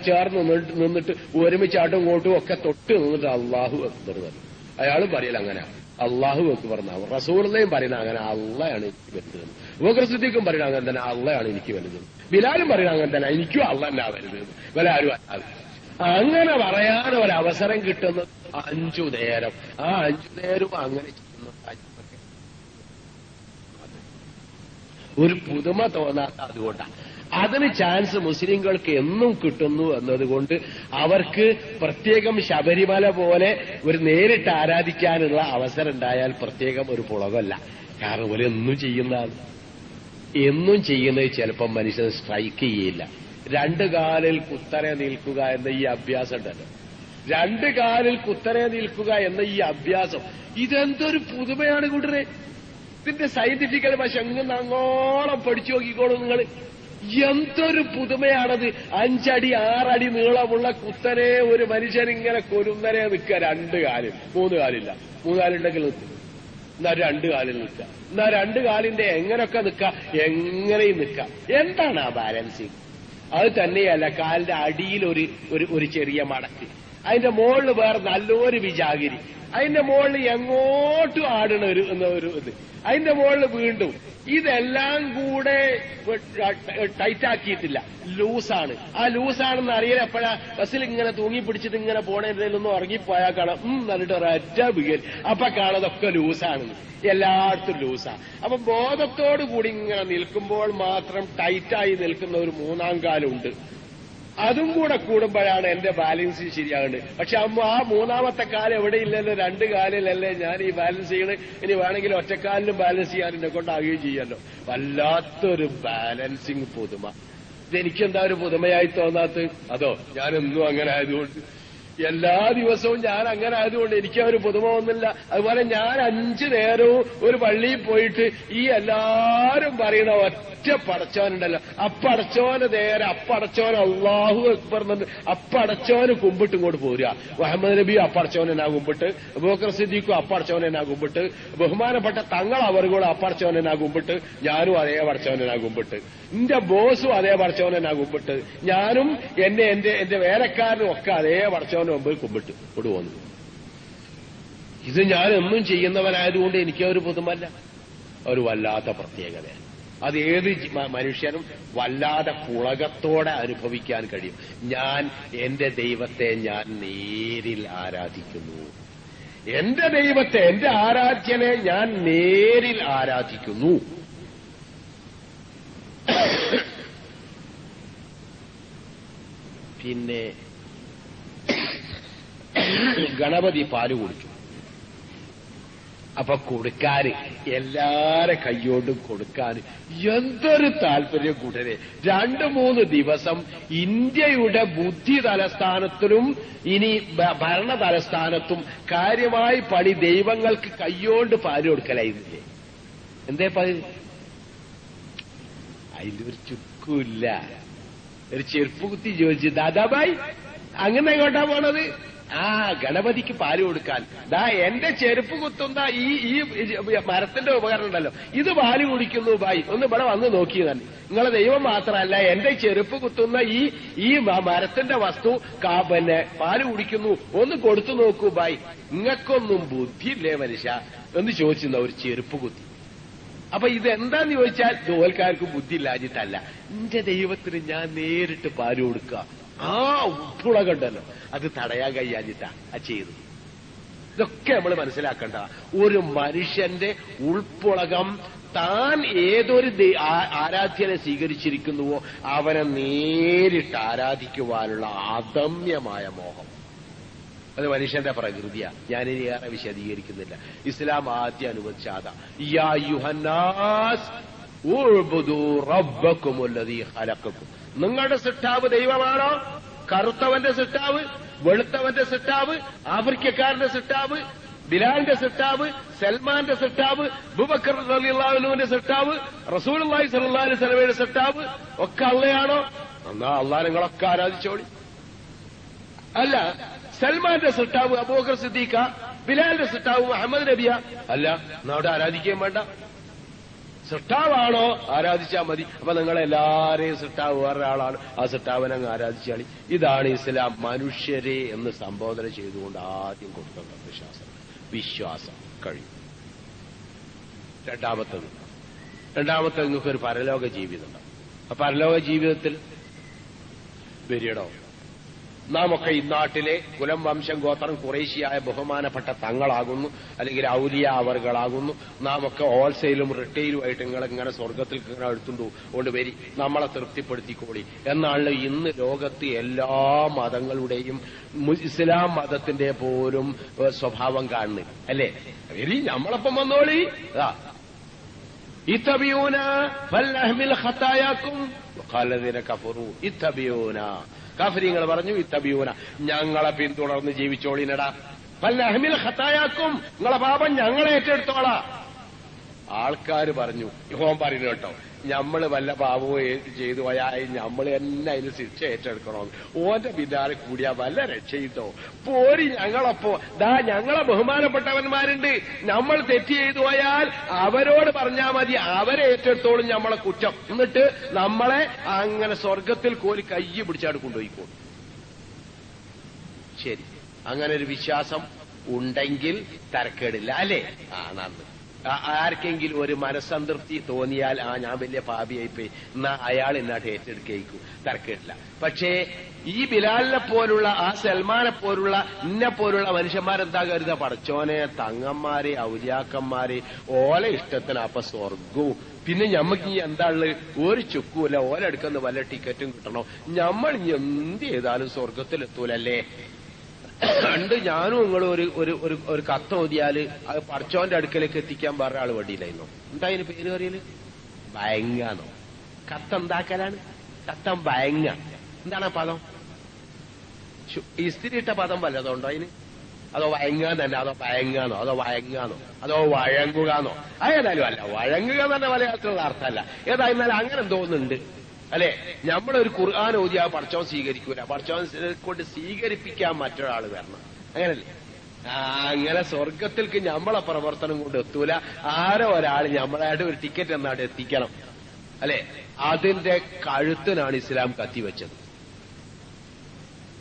ചേർന്ന് നിന്നിട്ട് ഒരുമിച്ചാട്ടും ഇങ്ങോട്ടും ഒക്കെ തൊട്ട് നിന്നിട്ട് അള്ളാഹു അക്ബർ പറഞ്ഞു. അയാളും പറയല അങ്ങനെ അള്ളാഹു അക്ബർ എന്നാവും. റസൂലുള്ളയും പറയുന്ന അങ്ങനെ അള്ളയാണ് എനിക്ക് വലുത്. അബൂബക്കർ സിദ്ദീഖും പറയുന്നത് അങ്ങനെ തന്നെ അള്ളയാണ് എനിക്ക് വലുത്. ബിലാലും പറയുന്നത് അങ്ങനെ തന്നെ എനിക്കും അള്ള എന്നാ വലുത്. ഇവരാരും അല്ലാതെ അങ്ങനെ പറയാൻ ഒരവസരം കിട്ടുന്നത് 5 നേരം. ആ 5 നേരവും അങ്ങനെ ചെയ്യുന്ന ഒരു പുതുമ തോന്നാത്ത അതുകൊണ്ടാണ്. അതിന് ചാൻസ് മുസ്ലിങ്ങൾക്ക് എന്നും കിട്ടുന്നു എന്നതുകൊണ്ട് അവർക്ക് പ്രത്യേകം ശബരിമല പോലെ ഒരു നേരിട്ട് ആരാധിക്കാനുള്ള അവസരം ഉണ്ടായാൽ പ്രത്യേകം ഒരു പുളകമല്ല. കാരണം പോലെ എന്നും ചെയ്യുന്നതാണ്. എന്നും ചെയ്യുന്നത് ചിലപ്പോൾ മനുഷ്യന് സ്ട്രൈക്ക് ചെയ്യില്ല. 2 കാലിൽ കുത്തനെ നിൽക്കുക എന്ന ഈ അഭ്യാസം ഉണ്ടല്ലോ, 2 കാലിൽ കുത്തനെ നിൽക്കുക എന്ന ഈ അഭ്യാസം, ഇതെന്തൊരു പുതുമയാണ് കൂട്ടരെ. ഇതിന്റെ സയന്റിഫിക്കൽ വശം എങ്ങനെ അങ്ങോളം പഠിച്ചു നോക്കിക്കോളൂ നിങ്ങൾ. എന്തൊരു പുതുമയാണത്. 5 അടി 6 അടി നീളമുള്ള കുത്തനെ ഒരു മനുഷ്യൻ ഇങ്ങനെ കൊരുന്നനെ നിൽക്കുക 2 കാലിൽ. 3 കാലില്ല, 3 കാലുണ്ടെങ്കിൽ നിൽക്കും. എന്നാ 2 കാലിൽ നിൽക്കുക. എന്നാ 2 കാലിന്റെ എങ്ങനെയൊക്കെ നിൽക്കുക, എങ്ങനെയും നിൽക്കാം. എന്താണ് ആ ബാലൻസിങ്? അത് തന്നെയല്ല, കാലിന്റെ അടിയിൽ ഒരു ചെറിയ മടക്ക്, അതിന്റെ മുകളിൽ വേറെ നല്ലൊരു വിജാഗിരി, അതിന്റെ മുകളിൽ എങ്ങോട്ടും ആടണ ഒരു ഇത്, അതിന്റെ മുകളിൽ വീണ്ടും. ഇതെല്ലാം കൂടെ ടൈറ്റാക്കിയിട്ടില്ല, ലൂസാണ്. ആ ലൂസാണെന്ന് അറിയാൻ എപ്പോഴാ ബസ്സിൽ ഇങ്ങനെ തൂങ്ങി പിടിച്ചിട്ട് ഇങ്ങനെ പോണേലൊന്നും ഉറങ്ങിപ്പോയാൽ കാണാം എന്നിട്ട് ഒരൊറ്റ വീഴൽ. അപ്പൊ കാണാതൊക്കെ ലൂസാണെന്ന്. എല്ലായിടത്തും ലൂസാ. അപ്പൊ ബോധത്തോടു കൂടി ഇങ്ങനെ നിൽക്കുമ്പോൾ മാത്രം ടൈറ്റായി നിൽക്കുന്ന ഒരു 3-ാം കാലുണ്ട്. അതും കൂടെ കൂടുമ്പോഴാണ് എന്റെ ബാലൻസ് ശരിയാകുന്നത്. പക്ഷെ ആ 3-ാമത്തെ കാലം എവിടെയില്ലല്ലോ, 2 കാലിലല്ലേ ഞാൻ ഈ ബാലൻസ് ചെയ്യണത്. ഇനി വേണമെങ്കിൽ ഒറ്റക്കാലിലും ബാലൻസ് ചെയ്യാൻ എന്നെ കൊണ്ടാകുകയും ചെയ്യാമല്ലോ. വല്ലാത്തൊരു ബാലൻസിങ് പുതുമ. ഇതെനിക്കെന്താ ഒരു പുതുമയായി തോന്നാത്തത്? അതോ ഞാനെന്നും അങ്ങനെ ആയതുകൊണ്ട്, എല്ലാ ദിവസവും ഞാൻ അങ്ങനെ ആയതുകൊണ്ട് എനിക്ക് ഒരു പുതുമ ഒന്നുമില്ല. അതുപോലെ ഞാൻ 5 നേരവും ഒരു പള്ളിയിൽ പോയിട്ട് ഈ എല്ലാരും പറയുന്ന ഒറ്റ ഒറ്റ പടച്ചോനുണ്ടല്ലോ, അപ്പടച്ചോന് നേരെ അപ്പടച്ചോൻ അള്ളാഹു അക്ബർ അപ്പടച്ചോന് കുമ്പിട്ട് ഇങ്ങോട്ട് പോരുക. മുഹമ്മദ് നബിയും അപ്പടച്ചോനെന്നാ കുമ്പിട്ട്, അബൂബക്കർ സിദ്ദീഖും അപ്പടച്ചോനെന്നാ കുമ്പിട്ട്, ബഹുമാനപ്പെട്ട തങ്ങൾ അവരുകൂടെ അപ്പടച്ചോനെന്നാ കുമ്പിട്ട്, ഞാനും അതേ പടച്ചോനെന്നാ കുമ്പിട്ട്, എന്റെ ബോസും അതേ പടച്ചോനെന്നാ കുമ്പിട്ട്, ഞാനും എന്റെ വേലക്കാരനും ഒക്കെ അതേ പടച്ചോന് മുമ്പ് കുമ്പിട്ട് കൊണ്ട് പോന്നു. ഇത് ഞാൻ എന്നും ചെയ്യുന്നവനായതുകൊണ്ട് എനിക്ക് ഒരു പുതുമല്ല, ഒരു വല്ലാത്ത പ്രത്യേകതയാണ്. അത് ഏത് മനുഷ്യനും വല്ലാതെ പുളകത്തോടെ അനുഭവിക്കാൻ കഴിയും. ഞാൻ എന്റെ ദൈവത്തെ ഞാൻ നേരിൽ ആരാധിക്കുന്നു, എന്റെ ദൈവത്തെ, എന്റെ ആരാധ്യനെ ഞാൻ നേരിൽ ആരാധിക്കുന്നു. പിന്നെ ഗണപതി പാല് കുടിച്ചു. അപ്പൊ കൊടുക്കാൻ, എല്ലാരെ കൈയോണ്ടും കൊടുക്കാൻ എന്തൊരു താല്പര്യം കൂട്ടരെ. 2-3 ദിവസം ഇന്ത്യയുടെ ബുദ്ധി തലസ്ഥാനത്തിലും ഇനി ഭരണ തലസ്ഥാനത്തും കാര്യമായി പണി ദൈവങ്ങൾക്ക് കൈയോണ്ട് പാല് കൊടുക്കലായിരുന്നില്ലേ? എന്തേ അതിലൊരു ചുക്കുമില്ല. ഒരു ചെരുപ്പ് കുത്തി ചോദിച്ചു, ദാദാബായ് അങ്ങനെ എങ്ങോട്ടാ പോണത്? ഗണപതിക്ക് പാല് കൊടുക്കാൻ. എന്റെ ചെരുപ്പ് കുത്തുന്ന ഈ മരത്തിന്റെ ഉപകരണം ഉണ്ടല്ലോ, ഇത് പാല് കുടിക്കുന്നു ബായ്, ഒന്ന് ഇവിടെ വന്ന് നോക്കിയതാണ്. നിങ്ങളെ ദൈവം മാത്രമല്ല, എന്റെ ചെരുപ്പ് കുത്തുന്ന ഈ മരത്തിന്റെ വസ്തു പിന്നെ പാല് കുടിക്കുന്നു, ഒന്ന് കൊടുത്തു നോക്കൂ ബായ്. നിങ്ങൾക്കൊന്നും ബുദ്ധിയില്ലേ മനുഷ്യ എന്ന് ചോദിച്ചിരുന്ന ഒരു ചെരുപ്പ് കുത്തി. അപ്പൊ ഇതെന്താന്ന് ചോദിച്ചാൽ ദോൽക്കാർക്ക് ബുദ്ധി ഇല്ലാഞ്ഞിട്ടല്ല, എന്റെ ദൈവത്തിന് ഞാൻ നേരിട്ട് പാല് കൊടുക്കുക. ഉപ്പുളകണ്ടല്ലോ, അത് തടയാൻ കഴിയാഞ്ഞിട്ടാ ചെയ്തു. ഇതൊക്കെ നമ്മൾ മനസ്സിലാക്കേണ്ട. ഒരു മനുഷ്യന്റെ ഉൾപ്പുളകം താൻ ഏതൊരു ആരാധ്യനെ സ്വീകരിച്ചിരിക്കുന്നുവോ അവനെ നേരിട്ട് ആരാധിക്കുവാനുള്ള അദമ്യമായ മോഹം, അത് മനുഷ്യന്റെ പ്രകൃതിയാണ്. ഞാനിനി ഏറെ വിശദീകരിക്കുന്നില്ല. ഇസ്ലാം ആദ്യം അനുവദിച്ചാത, യാ യുഹന്നാസ് ഉഅ്ബുദൂ റബ്ബക്കുമുല്ലദീ ഖലഖക്കും. നിങ്ങളുടെ സൃഷ്ടാവ് ദൈവമാണോ? കറുത്തവന്റെ സൃഷ്ടാവ്, വെളുത്തവന്റെ സൃഷ്ടാവ്, ആഫ്രിക്കക്കാരന്റെ സൃഷ്ടാവ്, ബിലാലിന്റെ സൃഷ്ടാവ്, സൽമാന്റെ സൃഷ്ടാവ്, അബൂബക്കർ റളിയല്ലാഹു അൻഹുവിന്റെ സൃഷ്ടാവ്, റസൂലുള്ളാഹി സ്വല്ലല്ലാഹു അലൈഹി വസല്ലമയുടെ സൃഷ്ടാവ് ഒക്കെ അള്ളയാണോ? എന്നാ അള്ളാഹ് നിങ്ങളൊക്കെ ആരാധിച്ചോളി. അല്ല, സൽമാന്റെ സൃഷ്ടാവ് അബൂബക്കർ സിദ്ദീഖ, ബിലാലിന്റെ സൃഷ്ടാവ് മുഹമ്മദ് നബിയ, അല്ല എന്നാ അവിടെ ആരാധിക്കുകയും വേണ്ട. സൃഷ്ടാവാണോ? ആരാധിച്ചാൽ മതി. അപ്പൊ നിങ്ങളെല്ലാരെയും സൃഷ്ടാവ് വേറൊരാളാണ്, ആ സൃഷ്ടാവിനെ അങ്ങ് ആരാധിച്ചാളി. ഇതാണ് ഇസ്ലാം മനുഷ്യരെ എന്ന് സംബോധന ചെയ്തുകൊണ്ട് ആദ്യം കൊടുക്കേണ്ട വിശ്വാസം കഴിയും. രണ്ടാമത്തത് നിങ്ങൾക്കൊരു പരലോക ജീവിതമുണ്ട്. ആ പരലോക ജീവിതത്തിൽ വരികടോ, നാം ഒക്കെ ഈ നാട്ടിലെ കുലം വംശം ഗോത്രം കുറേശ്ശിയായ ബഹുമാനപ്പെട്ട തങ്ങളാകുന്നു, അല്ലെങ്കിൽ ഔലിയ അവർകളാകുന്നു. നാം ഒക്കെ ഹോൾസെയിലും റിട്ടെയിലുമായിട്ട് നിങ്ങളിങ്ങനെ സ്വർഗത്തിൽ ഇങ്ങനെ എടുത്തുകൊണ്ട് വരി, നമ്മളെ തൃപ്തിപ്പെടുത്തിക്കോളി എന്നാണ് ഇന്ന് ലോകത്ത് എല്ലാ മതങ്ങളുടെയും ഇസ്ലാം മതത്തിന്റെ പോലും സ്വഭാവം കാണുന്നത്, അല്ലേ? വരി, നമ്മളൊപ്പം വന്നോളി. ഇത്തബിയൂന ഫൽഅഹ്മിൽ ഖതായാക്കും ഖാലദീന കഫറു ഇത്തബിയൂന. കാഫിരീങ്ങൾ പറഞ്ഞു, ഇത്തബിയൂന, ഞങ്ങളെ പിന്തുടർന്ന് ജീവിച്ചോളിനടാ. ഫൽഅഹ്മിൽ ഖതായാക്കും, നിങ്ങളെ പാപം ഞങ്ങളെ ഏറ്റെടുത്തോളാം. ആൾക്കാർ പറഞ്ഞു, യഹോവ പറയുന്നു കേട്ടോ, ഞമ്മള് വല്ല പാപവും ചെയ്തു പോയാൽ നമ്മൾ തന്നെ അതിന് ശിക്ഷ ഏറ്റെടുക്കണോ? ഓന്റെ പിന്നാലെ കൂടിയാ വല്ല രക്ഷയിട്ടോ? പോരി ഞങ്ങളപ്പോ ഞങ്ങളെ ബഹുമാനപ്പെട്ടവന്മാരുണ്ട്, നമ്മൾ തെറ്റ് ചെയ്തു പോയാൽ അവരോട് പറഞ്ഞാൽ മതി, അവരെ ഏറ്റെടുത്തോളും നമ്മളെ കുറ്റം. എന്നിട്ട് നമ്മളെ അങ്ങനെ സ്വർഗത്തിൽ കോരി കൈ പിടിച്ചാട് കൊണ്ടുപോയിക്കോളും. ശരി, അങ്ങനെ ഒരു വിശ്വാസം ഉണ്ടെങ്കിൽ തരക്കേടില്ല, അല്ലേ? നന്ദി. ആർക്കെങ്കിലും ഒരു മനസ്സംതൃപ്തി തോന്നിയാൽ ഞാൻ വലിയ പാപിയായിപ്പോയി, എന്നാ അയാൾ എന്നാട്ട് ഏറ്റെടുക്കേക്കും, തരക്കേടില്ല. പക്ഷേ ഈ ബിലാലിനെ പോലുള്ള, ആ സൽമാനെ പോലുള്ള, ഇന്നെ പോലുള്ള മനുഷ്യന്മാരെന്താ കരുതാ? പടച്ചോനെ, തങ്ങന്മാരെ, ഔലിയാക്കന്മാരെ, ഓല ഇഷ്ടത്തിന് അപ്പൊ സ്വർഗവും. പിന്നെ ഞമ്മക്ക് ഇനി എന്താ ഉള്ളത്? ഒരു ചുക്കുമില്ല. ഓലെടുക്കുന്ന വല്ല ടിക്കറ്റും കിട്ടണോ? നമ്മൾ ഇനി എന്ത് ചെയ്താലും സ്വർഗത്തിലെത്തൂലല്ലേ? പണ്ട് ഞാനും നിങ്ങളും ഒരു കത്ത് ഓതിയാല് അത് പടച്ചോന്റെ അടുക്കലേക്ക് എത്തിക്കാൻ വേറെ ആള് വണ്ടിയിലായിരുന്നു. എന്താ അതിന് പേര് പറയല്? ബയങ്ങാന്നോ? കത്തെന്താക്കലാണ്? കത്തം ബയങ്ങ. എന്താണ് ആ പദം? ഇസ്തിരി ഇട്ട പദം വല്ലതുണ്ടോ അതിന്? അതോ വയങ്ങാന്നല്ല, അതോ പയങ്ങാന്നോ, അതോ വയങ്ങാന്നോ, അതോ വഴങ്ങുകന്നോ? ഏതായാലും അല്ല, വഴങ്ങുക തന്നെ മലയാളത്തിലുള്ള അർത്ഥമല്ല. ഏതായിരുന്നാലും അങ്ങനെ തോന്നുന്നുണ്ട് അല്ലെ? നമ്മളൊരു ഖുർആൻ ഓതി ആ പടച്ചോൻ സ്വീകരിക്കൂല, പടച്ചോൻ കൊണ്ട് സ്വീകരിപ്പിക്കാൻ മറ്റൊരാൾ വരണം, അങ്ങനല്ലേ? അങ്ങനെ സ്വർഗത്തിലേക്ക് നമ്മളെ പ്രവർത്തനം കൊണ്ട് എത്തൂല. ആരോ ഒരാൾ നമ്മളായിട്ട് ഒരു ടിക്കറ്റ് എന്നാട് എത്തിക്കണം അല്ലെ? അതിന്റെ കഴുത്തിനാണ് ഇസ്ലാം കത്തിവെച്ചത്.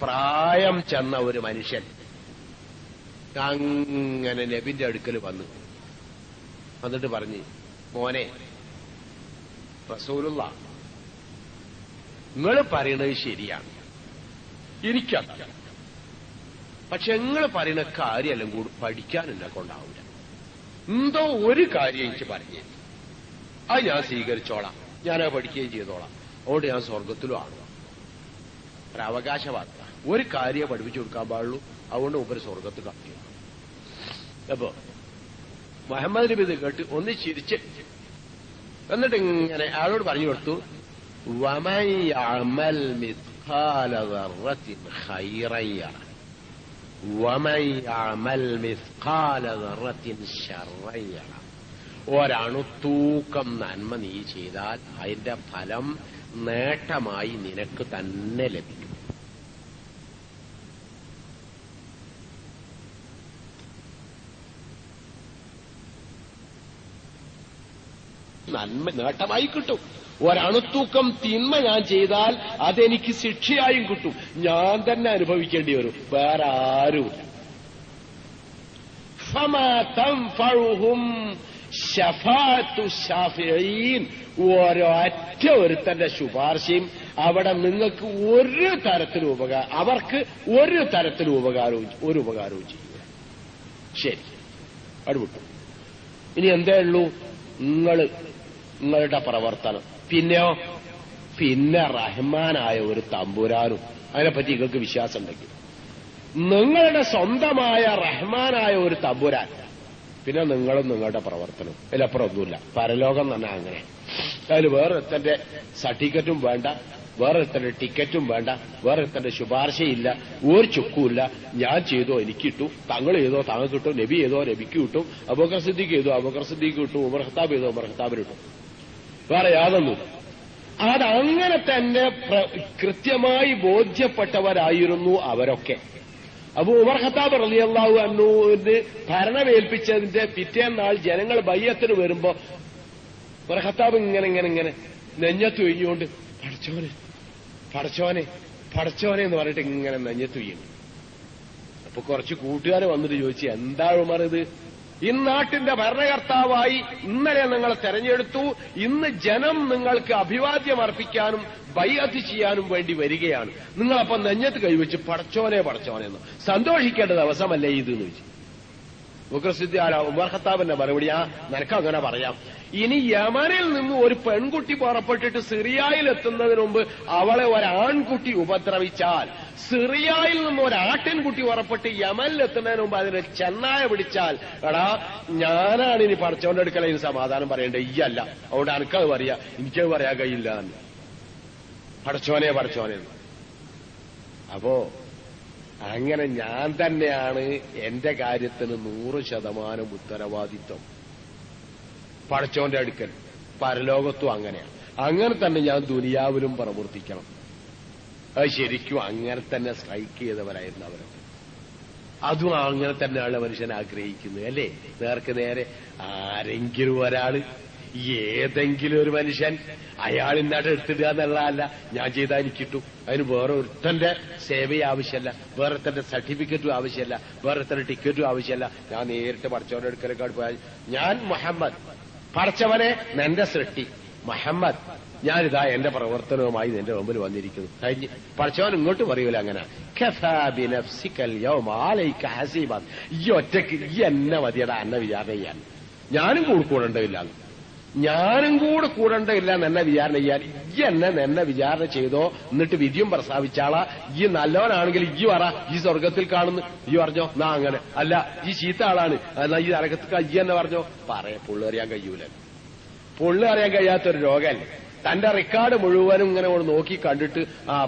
പ്രായം ചെന്ന ഒരു മനുഷ്യൻ അങ്ങനെ നബിന്റെ അടുക്കൽ വന്നിട്ട് പറഞ്ഞു, മോനെ റസൂലുള്ള, നിങ്ങൾ പറയണത് ശരിയാണ്, എനിക്കറിയാം. പക്ഷെ നിങ്ങൾ പറയുന്ന കാര്യമെല്ലാം കൂടി പഠിക്കാൻ എന്നെ കൊണ്ടാവില്ല. എന്തോ ഒരു കാര്യം എനിക്ക് പറഞ്ഞു, അത് ഞാൻ സ്വീകരിച്ചോളാം, ഞാനത് പഠിക്കുകയും ചെയ്തോളാം. അതുകൊണ്ട് ഞാൻ സ്വർഗത്തിലും ആണോ? ഒരവകാശവാദ. ഒരു കാര്യം പഠിപ്പിച്ചു കൊടുക്കാൻ പാടുള്ളൂ, അതുകൊണ്ട് മുമ്പ് സ്വർഗത്തിൽ കത്തിയ. അപ്പോ മുഹമ്മദ് നബി ഇത് കേട്ട് ഒന്ന് ചിരിച്ച് എന്നിട്ട് ഇങ്ങനെ ആളോട് പറഞ്ഞു കൊടുത്തു, വമൻ യഅമൽ മിസ്ഖാല ദർറത്തിൻ ഖൈറൻ യറ വമൻ യഅമൽ മിസ്ഖാല ദർറത്തിൻ ശർറൻ യറ. ഒരണുത്തൂക്കം നന്മ നീ ചെയ്താൽ അതിന്റെ ഫലം നേട്ടമായി നിനക്ക് തന്നെ ലഭിക്കും. നന്മ നേട്ടമായി കിട്ടും. ഒരണുത്തൂക്കം തിന്മ ഞാൻ ചെയ്താൽ അതെനിക്ക് ശിക്ഷയായും കിട്ടും, ഞാൻ തന്നെ അനുഭവിക്കേണ്ടി വരും, വേറെ ആരുമില്ല. ഫമാ തൻഫഉഹും ശഫാഅത്തു ശാഫിഈൻ. ഒരൊറ്റ ഒരുത്തന്റെ ശുപാർശയും അവിടെ നിങ്ങൾക്ക് ഒരു തരത്തിലും അവർക്ക് ഒരു തരത്തിലും ഒരു ഉപകാരവും ചെയ്യില്ല. ശരി, അടുവിട്ടു. ഇനി എന്തേ ഉള്ളൂ? നിങ്ങളുടെ പ്രവർത്തനം. പിന്നെ റഹ്മാനായ ഒരു തമ്പുരാനും. അതിനെപ്പറ്റി നിങ്ങൾക്ക് വിശ്വാസം ഉണ്ടെങ്കിൽ നിങ്ങളുടെ സ്വന്തമായ റഹ്മാനായ ഒരു തമ്പുരാൻ, പിന്നെ നിങ്ങളും നിങ്ങളുടെ പ്രവർത്തനം, ഇതിലപ്പുറം ഒന്നുമില്ല. പരലോകം തന്നെ അങ്ങനെ. അതിൽ വേറൊരുത്തന്റെ സർട്ടിഫിക്കറ്റും വേണ്ട, വേറൊരുത്തന്റെ ടിക്കറ്റും വേണ്ട, വേറൊരുത്തന്റെ ശുപാർശയില്ല, ഒരു ചുക്കുമില്ല. ഞാൻ ചെയ്തോ എനിക്ക് കിട്ടും, തങ്ങൾ ചെയ്തോ താങ്കൾക്ക് കിട്ടും, നബി ചെയ്തോ നബിക്ക് കിട്ടും, അബൂബക്കർ സിദ്ദീഖ് ചെയ്തോ അബൂബക്കർ സിദ്ദീഖ് കിട്ടും, ഉമർ ഖത്താബ് ചെയ്തോ ഉമർ ഖത്താബിന് കിട്ടും, വേറെ യാതൊന്നുമില്ല. അതങ്ങനെ തന്നെ കൃത്യമായി ബോധ്യപ്പെട്ടവരായിരുന്നു അവരൊക്കെ. അപ്പൊ ഉമർ ഖത്താബ് റളിയല്ലാഹു അൻഹുവിന് ഭരണമേൽപ്പിച്ചതിന്റെ പിറ്റേന്നാൾ ജനങ്ങൾ ബയ്യത്തിന് വരുമ്പോ ഉമർ ഖത്താബ് ഇങ്ങനെ നെഞ്ഞത്ത് ഒഴിഞ്ഞുകൊണ്ട് പടച്ചോനെ എന്ന് പറഞ്ഞിട്ട് ഇങ്ങനെ നെഞ്ഞത്ത് വീണു. അപ്പൊ കുറച്ച് കൂട്ടുകാർ വന്നിട്ട് ചോദിച്ചു, എന്താ ഉമർ ഇത്? ഈ നാട്ടിന്റെ ഭരണകർത്താവായി ഇന്നലെ നിങ്ങളെ തെരഞ്ഞെടുത്തു, ഇന്ന് ജനം നിങ്ങൾക്ക് അഭിവാദ്യം അർപ്പിക്കാനും ബൈഅത്ത് ചെയ്യാനും വേണ്ടി വരികയാണ്, നിങ്ങളപ്പം നെഞ്ഞത്ത് കൈവച്ച് പടച്ചോനെ എന്ന് സന്തോഷിക്കേണ്ട ദിവസമല്ലേ ഇത് എന്ന് ചോദിച്ചു. ഉമർ ഖത്താബിന്റെ മറുപടി, നിനക്ക് അങ്ങനെ പറയാം. ഇനി യമനിൽ നിന്ന് ഒരു പെൺകുട്ടി പുറപ്പെട്ടിട്ട് സിറിയയിൽ എത്തുന്നതിന് മുമ്പ് അവളെ ഒരാൺകുട്ടി ഉപദ്രവിച്ചാൽ, സിറിയയിൽ നിന്ന് ഒരു ആട്ടിൻകുട്ടി പുറപ്പെട്ട് യമനിൽ എത്തുന്നതിന് മുമ്പ് അതിനെ ചെന്നായ പിടിച്ചാൽ, എടാ ഞാനാണ് ഇനി പടച്ചോന്റെ അടുക്കല ഇനി സമാധാനം പറയേണ്ടത്, ഇയ്യല്ല. അതുകൊണ്ട് എനിക്കത് പറയാ, എനിക്കത് പറയാൻ കഴിയില്ല എന്ന്. പടച്ചോനെ. അപ്പോ അങ്ങനെ ഞാൻ തന്നെയാണ് എന്റെ കാര്യത്തിന് 100% ഉത്തരവാദിത്വം. പടച്ചോന്റെ അടുക്കൽ പരലോകത്തും അങ്ങനെയാണ്. അങ്ങനെ തന്നെ ഞാൻ ദുനിയാവിലും പ്രവർത്തിക്കണം. അത് ശരിക്കും അങ്ങനെ തന്നെ സ്ട്രൈക്ക് ചെയ്തവരായിരുന്നു അവരൊക്കെ. അതും അങ്ങനെ തന്നെയാണ് മനുഷ്യൻ ആഗ്രഹിക്കുന്നത് അല്ലേ? നേർക്ക് നേരെ ആരെങ്കിലും ഒരാള്, ഏതെങ്കിലും ഒരു മനുഷ്യൻ അയാൾ ഇന്നാട്ട് എടുത്തിടുക എന്നുള്ളതല്ല, ഞാൻ ചെയ്താൽ എനിക്ക് കിട്ടും. അതിന് വേറെ ഒരുത്തന്റെ സേവയും ആവശ്യമല്ല, വേറെ തന്റെ സർട്ടിഫിക്കറ്റും ആവശ്യമല്ല, വേറെ തന്റെ ടിക്കറ്റും ആവശ്യമല്ല. ഞാൻ നേരിട്ട് പടച്ചവന്റെ അടുക്കലേക്കാട് പോയാൽ, ഞാൻ മുഹമ്മദ്, പടച്ചവനെ നിന്റെ സൃഷ്ടി മുഹമ്മദ്, ഞാനിതാ എന്റെ പ്രവർത്തനവുമായി നിന്റെ മുമ്പിൽ വന്നിരിക്കുന്നു. കഴിഞ്ഞ് പടച്ചവൻ ഇങ്ങോട്ട് പറയൂല അങ്ങനെ, ഈ ഒറ്റക്ക് ഈ എന്നെ മതിയടാ എന്നെ വിചാരണ ചെയ്യാൻ, ഞാനും കൂടേണ്ടതില്ല, ഞാനും കൂടേണ്ടതില്ല എന്നെ വിചാരണ ചെയ്യാൻ. ഈ എന്നെ വിചാരണ ചെയ്തോ, എന്നിട്ട് വിധിയും പ്രസ്താവിച്ചാളാ. ഈ നല്ലവനാണെങ്കിൽ ഈ പറ, ഈ സ്വർഗത്തിൽ കാണുന്നു, ഈ പറഞ്ഞോ. നാ അങ്ങനെ അല്ല, ഈ ചീത്ത ആളാണ്, എന്നാ ഈ നരകത്തിൽ ഈ എന്നെ പറഞ്ഞോ. പൊള്ളറിയാൻ കഴിയൂല. പൊള്ളറിയാൻ കഴിയാത്തൊരു രോഗമല്ലേ. തന്റെ റെക്കോർഡ് മുഴുവനും ഇങ്ങനെ നോക്കി കണ്ടിട്ട്,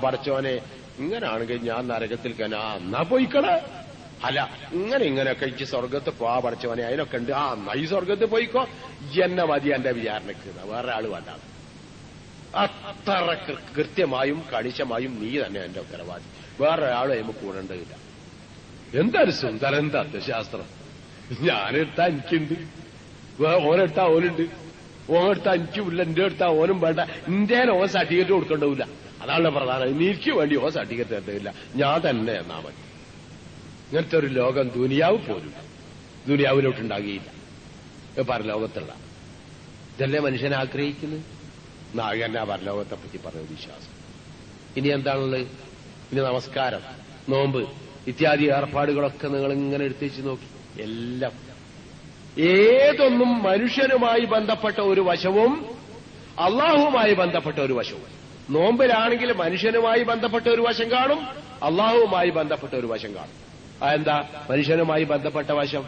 പടച്ചോനെ ഇങ്ങനാണെങ്കിൽ ഞാൻ നരകത്തിൽ എന്നാ പോയിക്കട, അല്ല ഇങ്ങനെയൊക്കെ എനിക്ക് സ്വർഗത്ത് പോവാ പഠിച്ചവനെ അതിനൊക്കെ ഉണ്ട്. ഈ സ്വർഗത്ത് പോയിക്കോ, എന്നെ മതി എന്റെ വിചാരണക്ക്, വേറെ ആള് വേണ്ട. അത്ര കൃത്യമായും കണിശമായും നീ തന്നെ എന്റെ ഉത്തരവാദി, വേറെ ആളും അതിന് കൂടേണ്ടതില്ല. എന്തൊരു സുന്ദരൻ തത്വശാസ്ത്രം. ഞാനെടുത്താ എനിക്കുണ്ട്, ഓനെടുത്താ ഓനുണ്ട്, ഓനെടുത്താ എനിക്കുമില്ല, എന്റെ എടുത്താ ഓനും വേണ്ട. ഇന്ത്യയിൽ ഓൻ സർട്ടിഫിക്കറ്റ് കൊടുക്കേണ്ടതില്ല. അതാണ് പ്രധാനം. എനിക്ക് വേണ്ടി ഓൻ സർട്ടിഫിക്കറ്റ് തരത്തില്ല, ഞാൻ തന്നെ എന്നാ മതി. ഇങ്ങനത്തെ ഒരു ലോകം ദുനിയാവ് പോലും ദുനിയാവിലോട്ടുണ്ടാകിയില്ല. പരലോകത്തുള്ള ഇതല്ലേ മനുഷ്യൻ ആഗ്രഹിക്കുന്നത്. നാഗന്നെ പരലോകത്തെ പറ്റി പറഞ്ഞ വിശ്വാസം. ഇനി എന്താണുള്ളത്? ഇനി നമസ്കാരം, നോമ്പ് ഇത്യാദി ഏർപ്പാടുകളൊക്കെ നിങ്ങൾ ഇങ്ങനെ എടുത്തേച്ച് നോക്കി. എല്ലാം ഏതൊന്നും മനുഷ്യനുമായി ബന്ധപ്പെട്ട ഒരു വശവും അള്ളാഹുവുമായി ബന്ധപ്പെട്ട ഒരു വശവും. നോമ്പിലാണെങ്കിൽ മനുഷ്യനുമായി ബന്ധപ്പെട്ട ഒരു വശം കാണും, അള്ളാഹുവുമായി ബന്ധപ്പെട്ട ഒരു വശം കാണും. അതെന്താ മനുഷ്യനുമായി ബന്ധപ്പെട്ട വശം?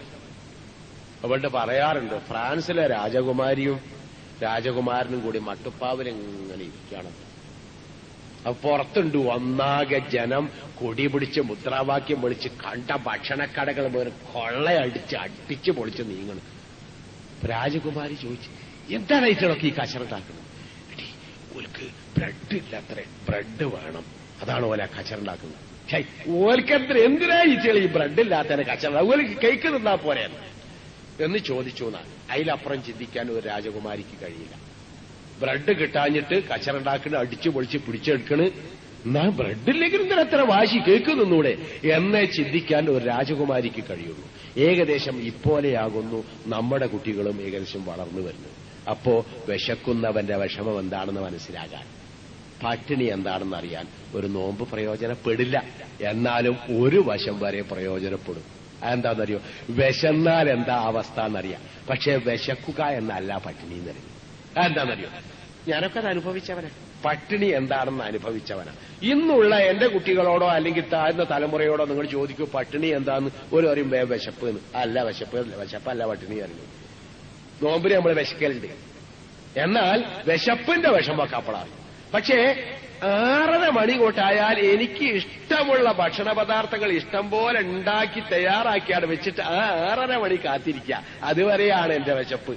അവളുടെ പറയാറുണ്ട്, ഫ്രാൻസിലെ രാജകുമാരിയും രാജകുമാരനും കൂടി മട്ടുപ്പാവിലെങ്ങനെ ഇരിക്കണം. അപ്പൊ പുറത്തുണ്ട് ഒന്നാകെ ജനം കൊടി പിടിച്ച് മുദ്രാവാക്യം വിളിച്ച് കണ്ട ഭക്ഷണക്കടകൾ മുതൽ അടിച്ച് പൊളിച്ച് നീങ്ങണം. രാജകുമാരി ചോദിച്ചു, എന്താണ് ഇതിലൊക്കെ ഈ കച്ചറുണ്ടാക്കുന്നത്? ഓൽക്ക് ബ്രെഡ് ഇല്ലത്രേ, ബ്രെഡ് വേണം, അതാണ് ഓല കച്ചറുണ്ടാക്കുന്നത്. ഓൽക്കത്ര എന്തിനാ ഈ ബ്രെഡ് ഇല്ലാത്തതിനെ കച്ചറ, ഓൽക്ക് കേക്ക് തിന്നാ പോരെ എന്ന് ചോദിച്ചു എന്നാണ്. അതിലപ്പുറം ചിന്തിക്കാൻ ഒരു രാജകുമാരിക്ക് കഴിയില്ല. ബ്രെഡ് കിട്ടാഞ്ഞിട്ട് കച്ചറുണ്ടാക്കണ്, അടിച്ചു പൊളിച്ച് പിടിച്ചെടുക്കണ്, എന്നാ ബ്രെഡില്ലെങ്കിൽ എന്തിനാ അത്ര വാശി, കേക്ക് നിന്നൂടെ എന്നേ ചിന്തിക്കാൻ ഒരു രാജകുമാരിക്ക് കഴിയുള്ളൂ. ഏകദേശം ഇപ്പോലെയാകുന്നു നമ്മുടെ കുട്ടികളും ഏകദേശം വളർന്നു വരുന്നു. അപ്പോ വിശക്കുന്നവന്റെ വിഷമം എന്താണെന്ന് മനസ്സിലാകാൻ, പട്ടിണി എന്താണെന്ന് അറിയാൻ ഒരു നോമ്പ് പ്രയോജനപ്പെടില്ല. എന്നാലും ഒരു വശം വരെ പ്രയോജനപ്പെടും. അതെന്താണെന്നറിയോ? വിശന്നാൽ എന്താ അവസ്ഥ എന്നറിയാം, പക്ഷെ വിശക്കുക എന്നല്ല പട്ടിണി എന്നറിയും. അതെന്താണെന്നറിയോ? ഞാനൊക്കെ അത് അനുഭവിച്ചവനാ, പട്ടിണി എന്താണെന്ന് അനുഭവിച്ചവനാ. ഇന്നുള്ള എന്റെ കുട്ടികളോടോ അല്ലെങ്കിൽ താഴ്ന്ന തലമുറയോടോ നിങ്ങൾ ചോദിക്കൂ പട്ടിണി എന്താന്ന്, ഒരു പറയും വിശപ്പ് എന്ന്. അല്ല, വിശപ്പല്ല പട്ടിണി അറിയുന്നു. നോമ്പിന് നമ്മൾ വിശക്കലുണ്ട്, എന്നാൽ വിശപ്പിന്റെ വിഷമൊക്കെ അപ്പോഴാണ്. പക്ഷേ 6:30 മണി കൊട്ടായാൽ എനിക്ക് ഇഷ്ടമുള്ള ഭക്ഷണ പദാർത്ഥങ്ങൾ ഇഷ്ടം പോലെ ഉണ്ടാക്കി തയ്യാറാക്കിയാണ് വെച്ചിട്ട് 6:30 മണി കാത്തിരിക്കുക. അതുവരെയാണ് എന്റെ വിശപ്പ്.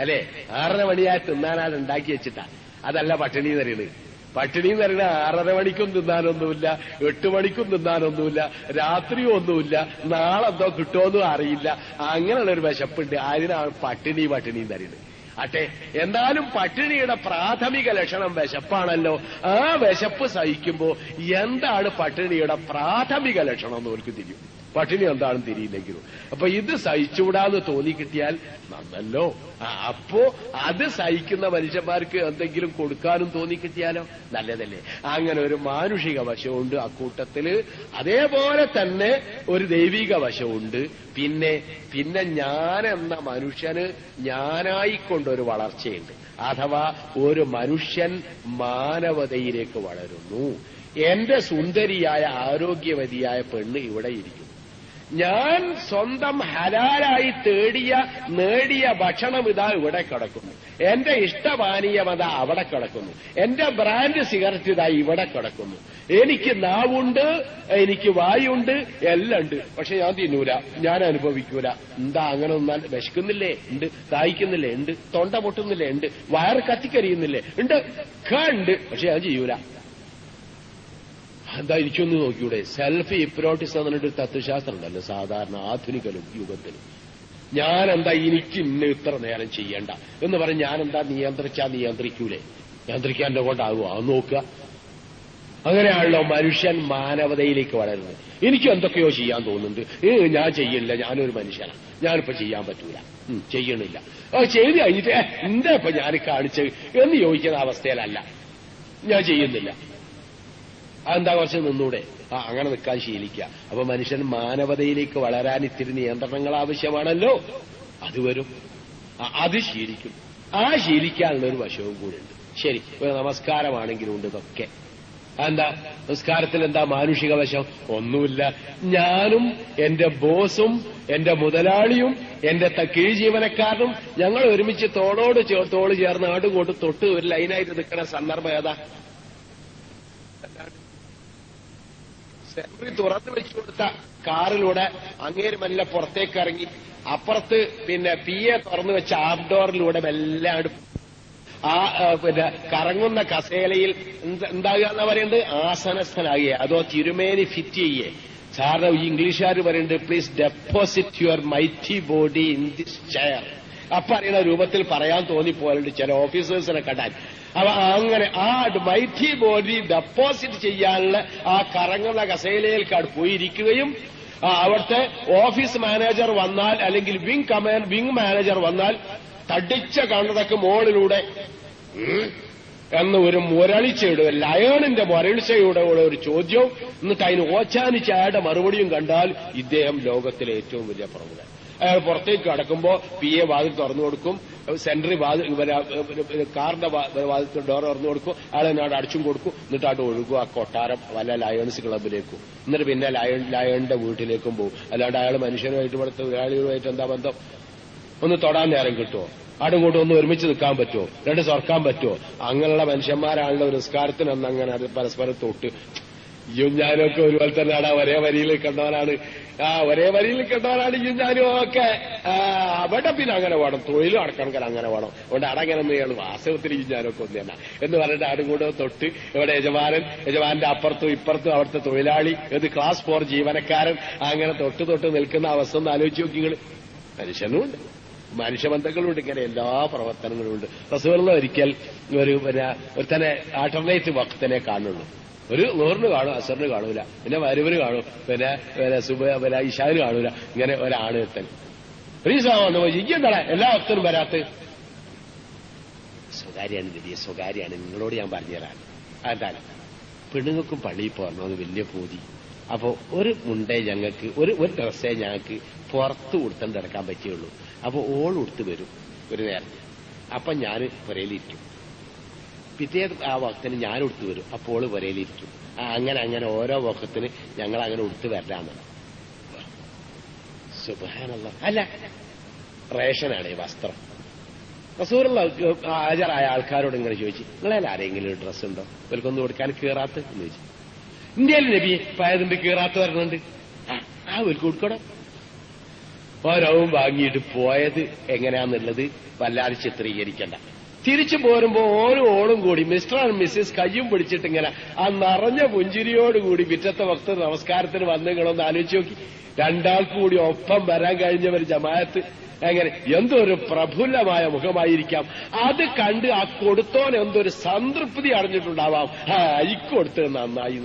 അല്ലേ? 6:30 മണിയായി തിന്നാനാണ് ഉണ്ടാക്കി വെച്ചിട്ടാ. അതല്ല പട്ടിണി എന്ന് പറയുന്നത്. പട്ടിണി എന്ന് പറയുന്നത് 6:30 മണിക്കും തിന്നാനൊന്നുമില്ല, 8 മണിക്കും തിന്നാനൊന്നുമില്ല, രാത്രിയും ഒന്നുമില്ല, നാളെ എന്തോ കിട്ടുമോന്നും അറിയില്ല. അങ്ങനെയുള്ള ഒരു വിശപ്പുണ്ട്. അതിനാണ് പട്ടിണി എന്ന് പറയുന്നത്. അട്ടെ, എന്നാലും പട്ടിണിയുടെ പ്രാഥമിക ലക്ഷണം വിശപ്പാണല്ലോ. ആ വിശപ്പ് സഹിക്കുമ്പോ എന്താണ് പട്ടിണിയുടെ പ്രാഥമിക ലക്ഷണം എന്ന് അവർക്ക് തിരിയും. പട്ടിണി എന്താണെന്ന് തിരിയില്ലെങ്കിലും അപ്പൊ ഇത് സഹിച്ചുകൂടാന്ന് തോന്നിക്കിട്ടിയാൽ നന്നല്ലോ. അപ്പോ അത് സഹിക്കുന്ന മനുഷ്യന്മാർക്ക് എന്തെങ്കിലും കൊടുക്കാനും തോന്നിക്കിട്ടിയാലോ നല്ലതല്ലേ. അങ്ങനെ ഒരു മാനുഷിക വശമുണ്ട് അക്കൂട്ടത്തില്. അതേപോലെ തന്നെ ഒരു ദൈവിക വശമുണ്ട്. പിന്നെ ഞാൻ എന്ന മനുഷ്യന് ഞാനായിക്കൊണ്ടൊരു വളർച്ചയുണ്ട്. അഥവാ ഒരു മനുഷ്യൻ മാനവതയിലേക്ക് വളരുന്നു. എന്റെ സുന്ദരിയായ ആരോഗ്യവതിയായ പെണ്ണ് ഇവിടെ ഇരിക്കും. ഞാൻ സ്വന്തം ഹലാലായി നേടിയ ഭക്ഷണം ഇതാ ഇവിടെ കിടക്കുന്നു. എന്റെ ഇഷ്ടപാനീയം അതാ അവിടെ കിടക്കുന്നു. എന്റെ ബ്രാൻഡ് സിഗരറ്റ് ഇതാ ഇവിടെ കിടക്കുന്നു. എനിക്ക് നാവുണ്ട്, എനിക്ക് വായുണ്ട്, എല്ലാം ഉണ്ട്. പക്ഷെ ഞാൻ തിന്നൂല, ഞാൻ അനുഭവിക്കൂല. എന്താ അങ്ങനെ ഒന്നാൽ? വിശക്കുന്നില്ലേ? ഉണ്ട്. ദാഹിക്കുന്നില്ലേ? ഉണ്ട്. തൊണ്ട പൊട്ടുന്നില്ലേ? ഉണ്ട്. വയറ് കത്തിക്കരിയുന്നില്ലേ? ഉണ്ട്. ഉണ്ട്. പക്ഷെ ഞാൻ ചെയ്യൂല. എന്താ എനിക്കൊന്ന് നോക്കിയൂടെ? സെൽഫ് ഹിപ്നോട്ടിസം എന്ന് പറഞ്ഞിട്ട് തത്വശാസ്ത്രം ഉണ്ടല്ലോ സാധാരണ ആധുനിക യുഗത്തിലും. ഞാനെന്താ എനിക്ക് ഇത്ര നേരം ചെയ്യണ്ട എന്ന് പറഞ്ഞ് ഞാനെന്താ നിയന്ത്രിക്കൂലേ? നിയന്ത്രിക്കാൻ എന്നെ കൊണ്ടാകുമോ? അത് നോക്കുക. അങ്ങനെയാണല്ലോ മനുഷ്യൻ മാനവതയിലേക്ക് വളരുന്നത്. എനിക്ക് എന്തൊക്കെയോ ചെയ്യാൻ തോന്നുന്നുണ്ട്, ഞാൻ ചെയ്യില്ല, ഞാനൊരു മനുഷ്യനാണ്, ഞാനിപ്പോ ചെയ്യാൻ പറ്റൂല, ചെയ്യണില്ല. ചെയ്ത് കഴിഞ്ഞിട്ട് എന്താ ഇപ്പൊ ഞാൻ കാണിച്ചത് എന്ന് ചോദിക്കുന്ന അവസ്ഥയിലല്ല, ഞാൻ ചെയ്യുന്നില്ല. അതെന്താ കുറച്ച് നിന്നൂടെ? അങ്ങനെ നിൽക്കാൻ ശീലിക്കുക. അപ്പൊ മനുഷ്യൻ മാനവതയിലേക്ക് വളരാൻ ഇത്തിരി നിയന്ത്രണങ്ങൾ ആവശ്യമാണല്ലോ. അത് വരും, അത് ശീലിക്കും. ആ ശീലിക്കാനുള്ളൊരു വശവും കൂടെ ഉണ്ട്. ശരി, ഒരു നമസ്കാരമാണെങ്കിലും ഉണ്ട് ഇതൊക്കെ. എന്താ നമസ്കാരത്തിൽ എന്താ മാനുഷിക വശം? ഒന്നുമില്ല. ഞാനും എന്റെ ബോസും എന്റെ മുതലാളിയും എന്റെ കീഴ് ജീവനക്കാരനും ഞങ്ങൾ ഒരുമിച്ച് തോള് ചേർന്ന് ആടുകൊണ്ട് തൊട്ട് ഒരു ലൈനായിട്ട് നിൽക്കുന്ന സന്ദർഭം ഏതാ? സെൻട്രി തുറന്നു വെച്ചു കൊടുത്ത കാറിലൂടെ അങ്ങേര് മെല്ലെ പുറത്തേക്ക് ഇറങ്ങി. അപ്പുറത്ത് പിന്നെ PA തുറന്നു വെച്ച ആർഡോറിലൂടെ മെല്ലെ ആ പിന്നെ കറങ്ങുന്ന കസേലയിൽ എന്താകുക എന്നാ പറയുന്നത്, ആസനസ്ഥനാകുക. അതോ തിരുമേനി ഫിറ്റ് ചെയ്യേ. സാറിന് ഈ ഇംഗ്ലീഷുകാർ പറയുന്നുണ്ട്, please deposit your mighty body in this chair. അപ്പൊ അറിയുന്ന രൂപത്തിൽ പറയാൻ തോന്നിപ്പോലുണ്ട് ചില ഓഫീസേഴ്സിനെ കണ്ടാൽ. അപ്പൊ അങ്ങനെ ആ മൈറ്റി ബോഡി ഡെപ്പോസിറ്റ് ചെയ്യാനുള്ള ആ കറങ്ങുന്ന കസേലയിൽക്കാട് പോയിരിക്കുകയും അവിടുത്തെ ഓഫീസ് മാനേജർ വന്നാൽ അല്ലെങ്കിൽ വിംഗ് മാനേജർ വന്നാൽ തടിച്ച കണ്ണടക്ക് മോളിലൂടെ എന്ന് ഒരു മുരളിച്ചയുടെ ലയണിന്റെ മുരളിച്ചയുടെ ഒരു ചോദ്യവും എന്നിട്ട് അതിന് ഓച്ചാനിച്ചായുടെ മറുപടിയും കണ്ടാൽ ഇദ്ദേഹം ലോകത്തിലെ ഏറ്റവും വലിയ പ്രമുഖൻ. അയാൾ പുറത്തേക്ക് കടക്കുമ്പോ PA വാതിൽ തുറന്നു കൊടുക്കും, സെൻട്രി കാറിന്റെ വാതിൽ ഡോർ തുറന്നു കൊടുക്കും, അയാൾ എന്നോട് അടിച്ചും കൊടുക്കും, എന്നിട്ടാട്ട് ഒഴുകും ആ കൊട്ടാരം വല്ല ലയൺസ് ക്ലബിലേക്കും. എന്നിട്ട് പിന്നെ ലയണിന്റെ വീട്ടിലേക്കും പോകും. അല്ലാണ്ട് അയാൾ മനുഷ്യനുമായിട്ട് ഇവിടുത്തെ തൊഴിലാളികളുമായിട്ട് എന്താ ബന്ധം? ഒന്ന് തൊടാൻ നേരം കിട്ടുമോ? ആടും ഒന്ന് ഒരുമിച്ച് നിൽക്കാൻ പറ്റുമോ? രണ്ട് സ്വർക്കാൻ പറ്റുമോ? അങ്ങനെയുള്ള മനുഷ്യന്മാരാണല്ലോ നിസ്കാരത്തിന് അന്ന് അങ്ങനെ പരസ്പരം തൊട്ട്. ഇയും ഞാനൊക്കെ ഒരുപോലെ തന്നെയാണ്. ഒരേ വരിയിൽ കണ്ടവനാണ്. ഒരേ വരിയിൽ കണ്ടവനാണ് ഇയും ഞാനും ഒക്കെ. അവിടെ പിന്നെ അങ്ങനെ വേണം, തൊഴിലും അടക്കണമെങ്കിൽ അങ്ങനെ വേണം. അതുകൊണ്ട് അടങ്ങനെ ഒന്ന് ചെയ്യണം. വാസ്തവത്തിൽ ഇയും ഞാനൊക്കെ ഒന്ന് തന്നെ എന്ന് പറഞ്ഞിട്ട് ആടും കൂടെ തൊട്ട് ഇവിടെ യജമാനന്റെ അപ്പുറത്തും ഇപ്പുറത്തും അവിടുത്തെ തൊഴിലാളി, ഇത് ക്ലാസ് 4 ജീവനക്കാരൻ, അങ്ങനെ തൊട്ട് നിൽക്കുന്ന അവസ്ഥ ഒന്ന് ആലോചിച്ച് നോക്കി നിങ്ങൾ. മനുഷ്യനുമുണ്ട്, മനുഷ്യബന്ധങ്ങളുണ്ട്, ഇങ്ങനെ എല്ലാ പ്രവർത്തനങ്ങളും ഉണ്ട്. റസൂലുള്ളാഹി ഒരിക്കൽ ഒരു തന്നെ ആൾട്ടർനേറ്റീവ് വഖ്തിനെ കാണുള്ളൂ. ഒരു ളുഹറിന് കാണും, അസറിന് കാണൂല, പിന്നെ മഗ്‌രിബിന് കാണും, പിന്നെ ഇശാന് കാണൂല. ഇങ്ങനെ ഒരാണ് എത്തൻ ഒരു വന്നു പോയി, എന്താ എല്ലാ വക്തനും വരാത്ത? സ്വകാര്യാണ് വലിയ സ്വകാര്യാണ്, നിങ്ങളോട് ഞാൻ പറഞ്ഞുതരാൻ. അതാണ് പെണ്ണുങ്ങൾക്കും പള്ളിയിൽ പോകണമെന്ന് വലിയ പൂതി. അപ്പോ ഒരു മുണ്ടേ ഞങ്ങൾക്ക് ഒരു ഡ്രസ്സേ ഞങ്ങൾക്ക് പുറത്ത് കൊടുത്തോണ്ട് ഇറക്കാൻ പറ്റുള്ളൂ. അപ്പൊ ഓൾ ഉടുത്ത് വരും ഒരു നേരം. അപ്പൊ ഞാൻ പുരയിലിരിക്കും. പിറ്റേ ആ വക്കത്തിന് ഞാൻ ഉടുത്ത് വരും, അപ്പോൾ പുരയിലിരിക്കും. അങ്ങനെ ഓരോ വക്കത്തിന് ഞങ്ങൾ അങ്ങനെ ഉടുത്ത് വരലാന്ന്. സുബ്ഹാനല്ലാഹ്. അല്ല, റേഷനാണ് ഈ വസ്ത്രം. റസൂലുള്ളാഹി ഹാജരായ ആൾക്കാരോട് ഇങ്ങനെ ചോദിച്ചു, നിങ്ങളെ ആരെങ്കിലും ഡ്രസ് ഉണ്ടോ ഇവർക്കൊന്നും കൊടുക്കാൻ കീറാത്ത എന്ന് ചോദിച്ചു. ഇന്ത്യയിൽ നബി പയതുണ്ട്, കീറാത്ത വരണുണ്ട്. അവർക്ക് കൊടുക്കണം. ഓരവും വാങ്ങിയിട്ട് പോയത് എങ്ങനെയാന്നുള്ളത് വല്ലാതെ ചിത്രീകരിക്കണ്ട. തിരിച്ചു പോരുമ്പോ ഓളും കൂടി മിസ്റ്റർ ആൻഡ് മിസ്സിസ് കയ്യും പിടിച്ചിട്ട് ഇങ്ങനെ ആ നിറഞ്ഞ പുഞ്ചിരിയോടുകൂടി പിറ്റത്തെ വക്ത നമസ്കാരത്തിന് വന്ന് നിങ്ങളൊന്ന് ആലോചിച്ച് നോക്കി. രണ്ടാൾക്ക് കൂടി ഒപ്പം വരാൻ കഴിഞ്ഞവർ ജമാഅത്ത് എങ്ങനെ എന്തൊരു പ്രഫുല്ലമായ മുഖമായിരിക്കാം. അത് കണ്ട് ആ കൊടുത്തോൻ എന്തൊരു സംതൃപ്തി അറിഞ്ഞിട്ടുണ്ടാവാം. ഇക്കൊടുത്ത് നന്നായി.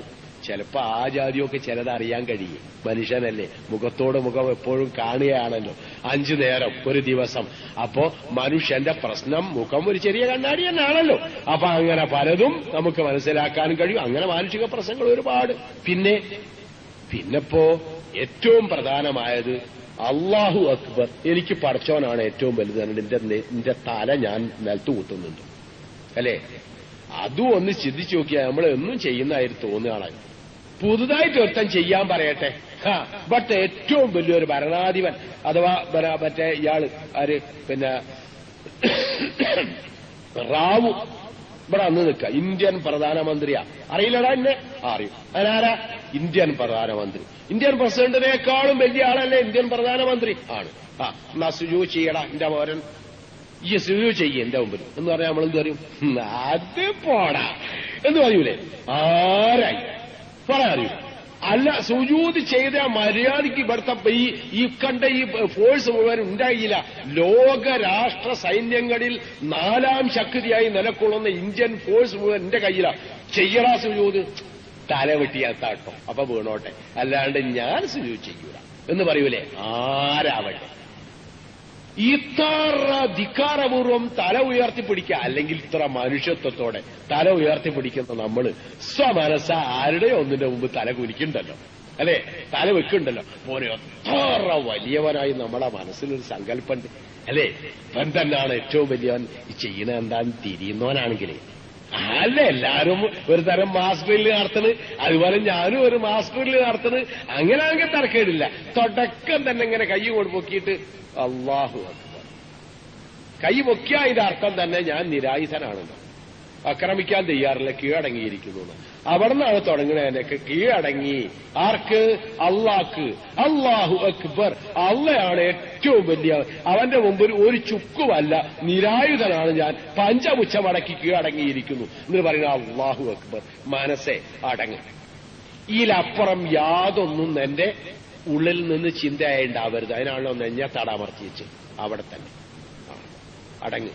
ചിലപ്പോ ആ ജാതിയൊക്കെ ചിലത് അറിയാൻ കഴിയും. മനുഷ്യനല്ലേ, മുഖത്തോട് മുഖം എപ്പോഴും കാണുകയാണല്ലോ 5 നേരം ഒരു ദിവസം. അപ്പോ മനുഷ്യന്റെ പ്രശ്നം മുഖം ഒരു ചെറിയ കണ്ണാടി തന്നെയാണല്ലോ. അപ്പൊ അങ്ങനെ പലതും നമുക്ക് മനസ്സിലാക്കാനും കഴിയും. അങ്ങനെ മാനുഷിക പ്രശ്നങ്ങൾ ഒരുപാട്. പിന്നെപ്പോ ഏറ്റവും പ്രധാനമായത് അല്ലാഹു അക്ബർ, എനിക്ക് പടച്ചോനാണ് ഏറ്റവും വലുത്. എന്റെ തല ഞാൻ നിലത്ത് കൂട്ടുന്നുണ്ട് അല്ലേ? അതും ഒന്ന് ചിന്തിച്ചു നോക്കിയാൽ നമ്മൾ എന്നും ചെയ്യുന്നതായിട്ട് തോന്നുകയാണ്. പുതുതായിട്ട് ഒരുത്തൻ ചെയ്യാൻ പറയട്ടെ. ബട്ട് ഏറ്റവും വലിയൊരു ഭരണാധിപൻ അഥവാ മറ്റേ ഇയാള് ആര്, പിന്നെ റാവു ഇവിടെ അന്ന് നിൽക്കുക, ഇന്ത്യൻ പ്രധാനമന്ത്രിയാ. അറിയില്ലടാ എന്നെ? അറിയും. അതിനാരാ? ഇന്ത്യൻ പ്രധാനമന്ത്രി. ഇന്ത്യൻ പ്രസിഡന്റിനേക്കാളും വലിയ ആളല്ലേ ഇന്ത്യൻ പ്രധാനമന്ത്രി? ആണ്. എന്നാ സുജു ചെയ്യടാ എന്റെ മോരൻ, ഈ സുജു ചെയ്യ എന്റെ മുമ്പിൽ എന്ന് പറഞ്ഞാൽ നമ്മളെന്ത് പറയും? അത് പോടാ എന്ന് പറയൂലേ? ആരായി പറയാൻ അറിയൂ. അല്ല, സുജൂദ് ചെയ്ത മര്യാദയ്ക്ക് ഇവിടുത്തെ ഈ കണ്ട ഈ ഫോഴ്സ് മുഴുവൻ ഉണ്ടായില്ല. ലോക രാഷ്ട്ര സൈന്യങ്ങളിൽ 4ാം ശക്തിയായി നിലകൊള്ളുന്ന ഇന്ത്യൻ ഫോഴ്സ് മുഴുവൻ എന്റെ കയ്യിലാ. ചെയ്യടാ സുജൂദ്, തല വെട്ടിയാത്താട്ടോ, അപ്പൊ വീണോട്ടെ, അല്ലാണ്ട് ഞാൻ സുജൂദ് ചെയ്യൂല എന്ന് പറയൂലേ? ആരാവട്ടെ. ഇത്ര ധിക്കാരപൂർവം തല ഉയർത്തിപ്പിടിക്കുക, അല്ലെങ്കിൽ ഇത്ര മനുഷ്യത്വത്തോടെ തല ഉയർത്തിപ്പിടിക്കുന്ന നമ്മള് സ്വമനസ്സ ആരുടെയോ ഒന്നിന്റെ മുമ്പ് തല കുനിക്കുന്നുണ്ടല്ലോ അല്ലെ? തല വെക്കുന്നുണ്ടല്ലോ. പോലെ എത്ര വലിയവനായി നമ്മളെ മനസ്സിലൊരു സങ്കല്പമുണ്ട് അല്ലെ? ഇവൻ തന്നെയാണ് ഏറ്റവും വലിയവൻ. ഈ ചെയ്യുന്ന എന്താന്ന് തിരിയുന്നവനാണെങ്കിലേ അല്ല, എല്ലാരും ഒരു തരം മാസ് ഡ്രില്ല് നടത്തണ്, അതുപോലെ ഞാനും ഒരു മാസ് ഡ്രില്ല് നടത്തണ്. അങ്ങനെയാണെങ്കിൽ തരക്കേടില്ല. തുടക്കം തന്നെ ഇങ്ങനെ കൈ കൊണ്ട് പൊക്കിയിട്ട് അല്ലാഹു അക്ബർ, കൈ പൊക്കിയ അതിന്റെ അർത്ഥം തന്നെ ഞാൻ നിരായുധനാണെന്ന്. ആക്രമിക്കാൻ തയ്യാറില്ല, കീഴടങ്ങിയിരിക്കുന്നു. അവിടെ നിന്നാണ് തുടങ്ങുന്നതിനൊക്കെ കീഴടങ്ങി. ആർക്ക്? അള്ളാഹ്ക്ക്. അല്ലാഹു അക്ബർ. അള്ളയാണ് ഏറ്റവും വലിയ. അവന്റെ മുമ്പിൽ ഒരു ചുക്കുമല്ല, നിരായുധനാണ് ഞാൻ. പഞ്ചമുച്ച മടക്കി കീഴടങ്ങിയിരിക്കുന്നു എന്ന് പറയുന്നത് അല്ലാഹു അക്ബർ. മനസ്സെ അടങ്ങ്. ഇതിലപ്പുറം യാതൊന്നും എന്റെ ഉള്ളിൽ നിന്ന് ചിന്തയായിണ്ടാവരുത്. അതിനാണല്ലോ നെഞ്ഞത്തടമർത്തിച്ച് അവിടെ തന്നെ അടങ്ങ്.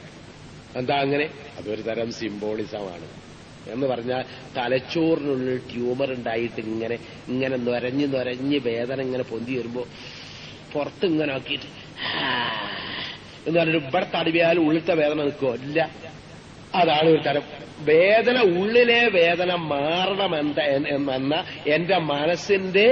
എന്താ അങ്ങനെ? അതൊരു തരം സിംബോളിസമാണ്. എന്ന് പറഞ്ഞാൽ തലച്ചോറിനുള്ളിൽ ട്യൂമർ ഉണ്ടായിട്ട് ഇങ്ങനെ ഇങ്ങനെ നൊരഞ്ഞ് വേദന ഇങ്ങനെ പൊന്തി വരുമ്പോ പുറത്ത് ഇങ്ങനെ ആക്കിയിട്ട് എന്ന് പറഞ്ഞിട്ട് ഇവിടെ തടവിയാൽ ഉള്ളിലത്തെ വേദന നിൽക്കുമോ? ഇല്ല. അതാണ് ഒരു തരം വേദന. ഉള്ളിലെ വേദന മാറണമെന്ന എന്റെ മനസ്സിന്റെ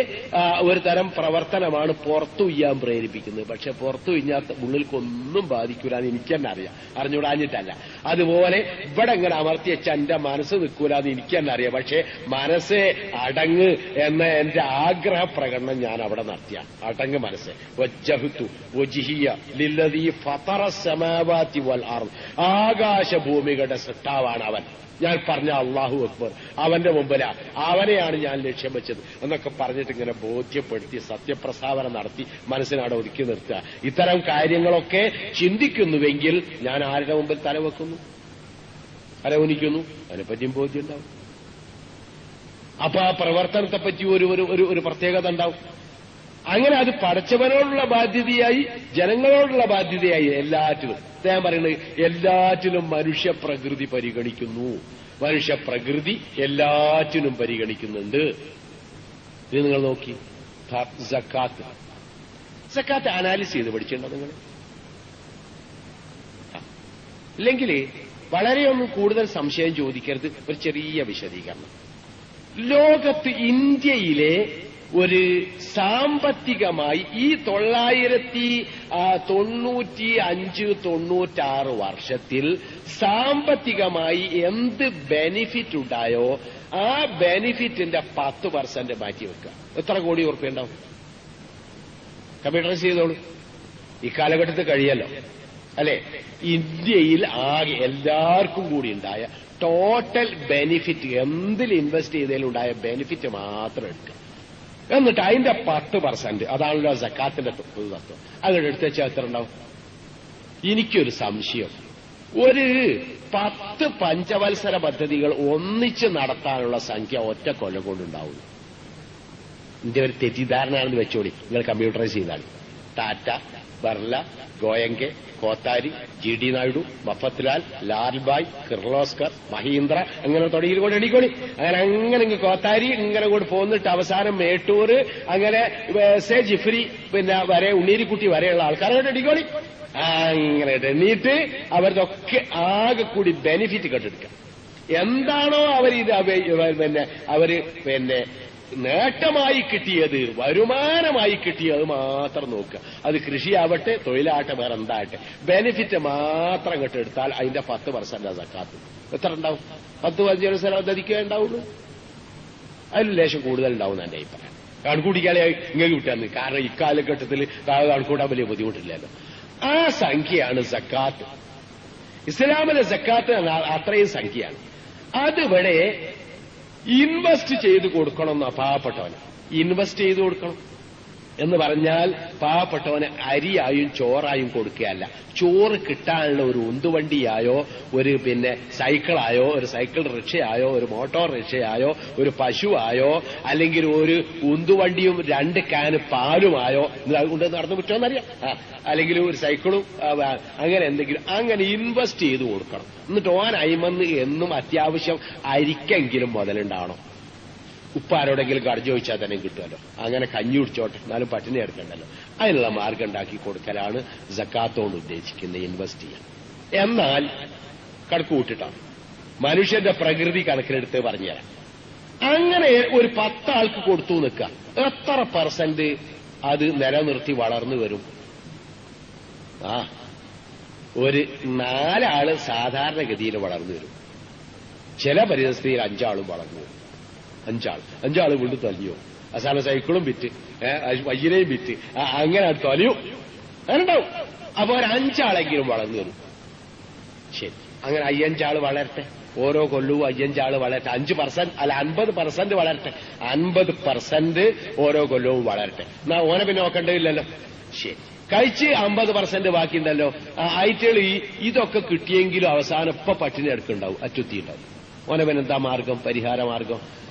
ഒരു തരം പ്രവർത്തനമാണ് പുറത്തു ഉയ്യാൻ പ്രേരിപ്പിക്കുന്നത്. പക്ഷെ പുറത്തു ഉയ്യാത്ത ഉള്ളിൽക്കൊന്നും ബാധിക്കൂലെന്ന് എനിക്ക് തന്നെ അറിയാം, അറിഞ്ഞുകൂടാഞ്ഞിട്ടല്ല. അതുപോലെ ഇവിടെ ഇങ്ങനെ അമർത്തി വെച്ച എന്റെ മനസ്സ് നിൽക്കൂലെന്ന് എനിക്ക് തന്നെ അറിയാം. പക്ഷെ മനസ്സെ അടങ്ങ് എന്ന എന്റെ ആഗ്രഹ പ്രകടനം ഞാൻ അവിടെ നടത്തിയ അടങ്ങ് മനസ്സ്. വജ്ജഹ്തു വജ്ഹിയ ലില്ലദീ ഫതറ സമാവാതി വൽ അർദ്. ആകാശഭൂമികളുടെ സൃഷ്ടാവാണ് അവൻ. ഞാൻ പറഞ്ഞ അല്ലാഹു അക്ബർ. അവന്റെ മുമ്പിലാ, അവനെയാണ് ഞാൻ ലക്ഷ്യം വെച്ചത് എന്നൊക്കെ പറഞ്ഞിട്ട് ഇങ്ങനെ ബോധ്യപ്പെടുത്തി സത്യപ്രസ്താവന നടത്തി മനസ്സിനവിടെ ഒതുക്കി നിർത്തുക. ഇത്തരം കാര്യങ്ങളൊക്കെ ചിന്തിക്കുന്നുവെങ്കിൽ ഞാൻ ആരുടെ മുമ്പിൽ തലവെക്കുന്നു, തലകുനിക്കുന്നു? അതിനെപ്പറ്റിയും ബോധ്യം ഉണ്ടാവും. അപ്പൊ ആ പ്രവർത്തനത്തെപ്പറ്റി ഒരു പ്രത്യേകത ഉണ്ടാവും. അങ്ങനെ അത് പടച്ചവനോടുള്ള ബാധ്യതയായി, ജനങ്ങളോടുള്ള ബാധ്യതയായി, എല്ലാറ്റിലും. ഞാൻ പറയുന്നത് എല്ലാറ്റിലും മനുഷ്യപ്രകൃതി പരിഗണിക്കുന്നു. മനുഷ്യപ്രകൃതി എല്ലാറ്റിനും പരിഗണിക്കുന്നുണ്ട്. ഇത് നിങ്ങൾ നോക്കി. സക്കാത്ത് അനാലിസ് ചെയ്ത് പഠിച്ചിട്ടുണ്ടോ നിങ്ങൾ? ഇല്ലെങ്കിൽ വളരെയൊന്നും കൂടുതൽ സംശയം ചോദിക്കരുത്. ഒരു ചെറിയ വിശദീകരണം. ലോകത്ത് ഇന്ത്യയിലെ ഒരു സാമ്പത്തികമായി ഈ 995-96 വർഷത്തിൽ സാമ്പത്തികമായി എന്ത് ബെനിഫിറ്റ് ഉണ്ടായോ ആ ബെനിഫിറ്റിന്റെ 10% മാറ്റിവെക്കുക. എത്ര കോടി ഉറുപ്പിക? കമ്പ്യൂട്ടറൈസ് ചെയ്തോളൂ. ഈ കാലഘട്ടത്തിൽ കഴിയല്ലോ അല്ലെ? ഇന്ത്യയിൽ ആകെ എല്ലാവർക്കും കൂടി ഉണ്ടായ ടോട്ടൽ ബെനിഫിറ്റ്, എന്തിൽ ഇൻവെസ്റ്റ് ചെയ്തതിലുണ്ടായ ബെനിഫിറ്റ് മാത്രം എടുക്കുക. എന്നിട്ട് അതിന്റെ 10%, അതാണല്ലോ സക്കാത്തിന്റെ തത്വം, അങ്ങനെ എടുത്ത് വെച്ചാൽ എത്ര ഉണ്ടാവും? എനിക്കൊരു സംശയം. ഒരു 10 പഞ്ചവത്സര പദ്ധതികൾ ഒന്നിച്ച് നടത്താനുള്ള സംഖ്യ ഒറ്റ കൊല്ലം കൊണ്ടുണ്ടാവുന്നു. എന്റെ ഒരു തെറ്റിദ്ധാരണയാണെന്ന് വെച്ചോളി. നിങ്ങൾ കമ്പ്യൂട്ടറൈസ് ചെയ്താണ്. ടാറ്റ, ബർല, ഗോയങ്കെ, കോത്താരി, GD നായിഡു, മഫത്ലാൽ, ലാൽബായ്, കിർലോസ്കർ, മഹീന്ദ്ര, അങ്ങനെ തുടങ്ങിക്കൊണ്ട് എണിക്കോളി. അങ്ങനെ കോത്താരി ഇങ്ങനെ കൊണ്ട് പോന്നിട്ട് അവസാനം മേട്ടൂർ, അങ്ങനെ ജിഫ്രി, പിന്നെ വരെ ഉണ്ണീരിക്കുട്ടി വരെയുള്ള ആൾക്കാരോട് എണിക്കോളി. അങ്ങനെ എണ്ണീട്ട് അവരതൊക്കെ ആകെ കൂടി ബെനിഫിറ്റ് കെട്ടെടുക്കുക. എന്താണോ അവര് നേട്ടമായി കിട്ടിയത്, വരുമാനമായി കിട്ടിയത് മാത്രം നോക്കുക. അത് കൃഷിയാവട്ടെ, തൊഴിലാവട്ടെ, വേറെ എന്താവട്ടെ, ബെനിഫിറ്റ് മാത്രം കെട്ടെടുത്താൽ അതിന്റെ 10% സക്കാത്ത് എത്ര ഉണ്ടാവും? 10-15 പദ്ധതിക്കേ ഉണ്ടാവുള്ളൂ. അതിൽ ലേശം കൂടുതൽ ഉണ്ടാവും എന്റെ അഭിപ്രായം. കണക്കൂട്ടിക്കാളെ ഇങ്ങനെ കിട്ടാന്ന്. കാരണം ഇക്കാലഘട്ടത്തിൽ കണക്കൂട്ടാൻ വലിയ ബുദ്ധിമുട്ടില്ലല്ലോ. ആ സംഖ്യയാണ് സക്കാത്ത്. ഇസ്ലാമിലെ സക്കാത്ത് അത്രയും സംഖ്യയാണ്. അതിവിടെ ഇൻവെസ്റ്റ് ചെയ്ത് കൊടുക്കണം എന്നാ പാവപ്പെട്ടവന്. ഇൻവെസ്റ്റ് ചെയ്ത് കൊടുക്കണം എന്ന് പറഞ്ഞാൽ പാവപ്പെട്ടവന് അരിയായും ചോറായും കൊടുക്കുകയല്ല. ചോറ് കിട്ടാനുള്ള ഒരു ഉന്തുവണ്ടിയായോ, ഒരു സൈക്കിളായോ, ഒരു സൈക്കിൾ റിക്ഷയായോ, ഒരു മോട്ടോർ റിക്ഷയായോ, ഒരു പശുവായോ, അല്ലെങ്കിൽ ഒരു ഉന്തുവണ്ടിയും 2 കാന് പാലുമായോ കൊണ്ട് നടന്നു പറ്റുമെന്നറിയാം. അല്ലെങ്കിൽ ഒരു സൈക്കിളും അങ്ങനെ എന്തെങ്കിലും അങ്ങനെ ഇൻവെസ്റ്റ് ചെയ്ത് കൊടുക്കണം. എന്നിട്ട് ഓൻ അയിമന്ന് എന്നും അത്യാവശ്യം അരിക്കെങ്കിലും മുതലുണ്ടാവണം. ഉപ്പാരോടെങ്കിലും കട ചോദിച്ചാൽ തന്നെ കിട്ടുമല്ലോ. അങ്ങനെ കഞ്ഞി കുടിച്ചോട്ടെ, എന്നാലും പട്ടിണി എടുക്കണ്ടല്ലോ. അതിനുള്ള മാർഗം ഉണ്ടാക്കി കൊടുക്കലാണ് സക്കാത്തോട് ഉദ്ദേശിക്കുന്നത്, ഇൻവെസ്റ്റ് ചെയ്യാൻ. എന്നാൽ കണക്ക് കൂട്ടിട്ടാണ് മനുഷ്യന്റെ പ്രകൃതി കണക്കിലെടുത്ത് പറഞ്ഞുതരാം. അങ്ങനെ ഒരു 10 ആൾക്ക് കൊടുത്തു നിൽക്കുക, എത്ര % അത് നിലനിർത്തി വളർന്നു വരും? ഒരു 4 ആള് സാധാരണഗതിയിൽ വളർന്നു വരും. ചില പരിസ്ഥിതിയിൽ 5 ആളും വളർന്നു വരും. 5 ആള് വീണ്ടും തൊലിയോ. അവസാനം സൈക്കിളും വിറ്റ്, വയ്യനെയും വിറ്റ്, അങ്ങനെ തൊലിയും അങ്ങനെണ്ടാവും. അപ്പൊ ഒരു 5 ആളെങ്കിലും വളർന്നു വരും. ശരി, അങ്ങനെ 5 ആള് വളരട്ടെ. ഓരോ കൊല്ലവും 5 ആള് വളരട്ടെ, 5% അല്ല 50% വളരട്ടെ, 50% ഓരോ കൊല്ലവും വളരട്ടെ. എന്നാ ഓനെ പിന്നെ നോക്കേണ്ടതില്ലല്ലോ. ശരി, കഴിച്ച് 50% ബാക്കിയുണ്ടല്ലോ. ആയിട്ടുകൾ ഇതൊക്കെ കിട്ടിയെങ്കിലും അവസാനം ഇപ്പൊ പട്ടിണി എടുക്കുന്നുണ്ടാവും, അറ്റുത്തിണ്ടാവും. ഓനെ പിന്നെ എന്താ മാർഗം, പരിഹാര മാർഗം?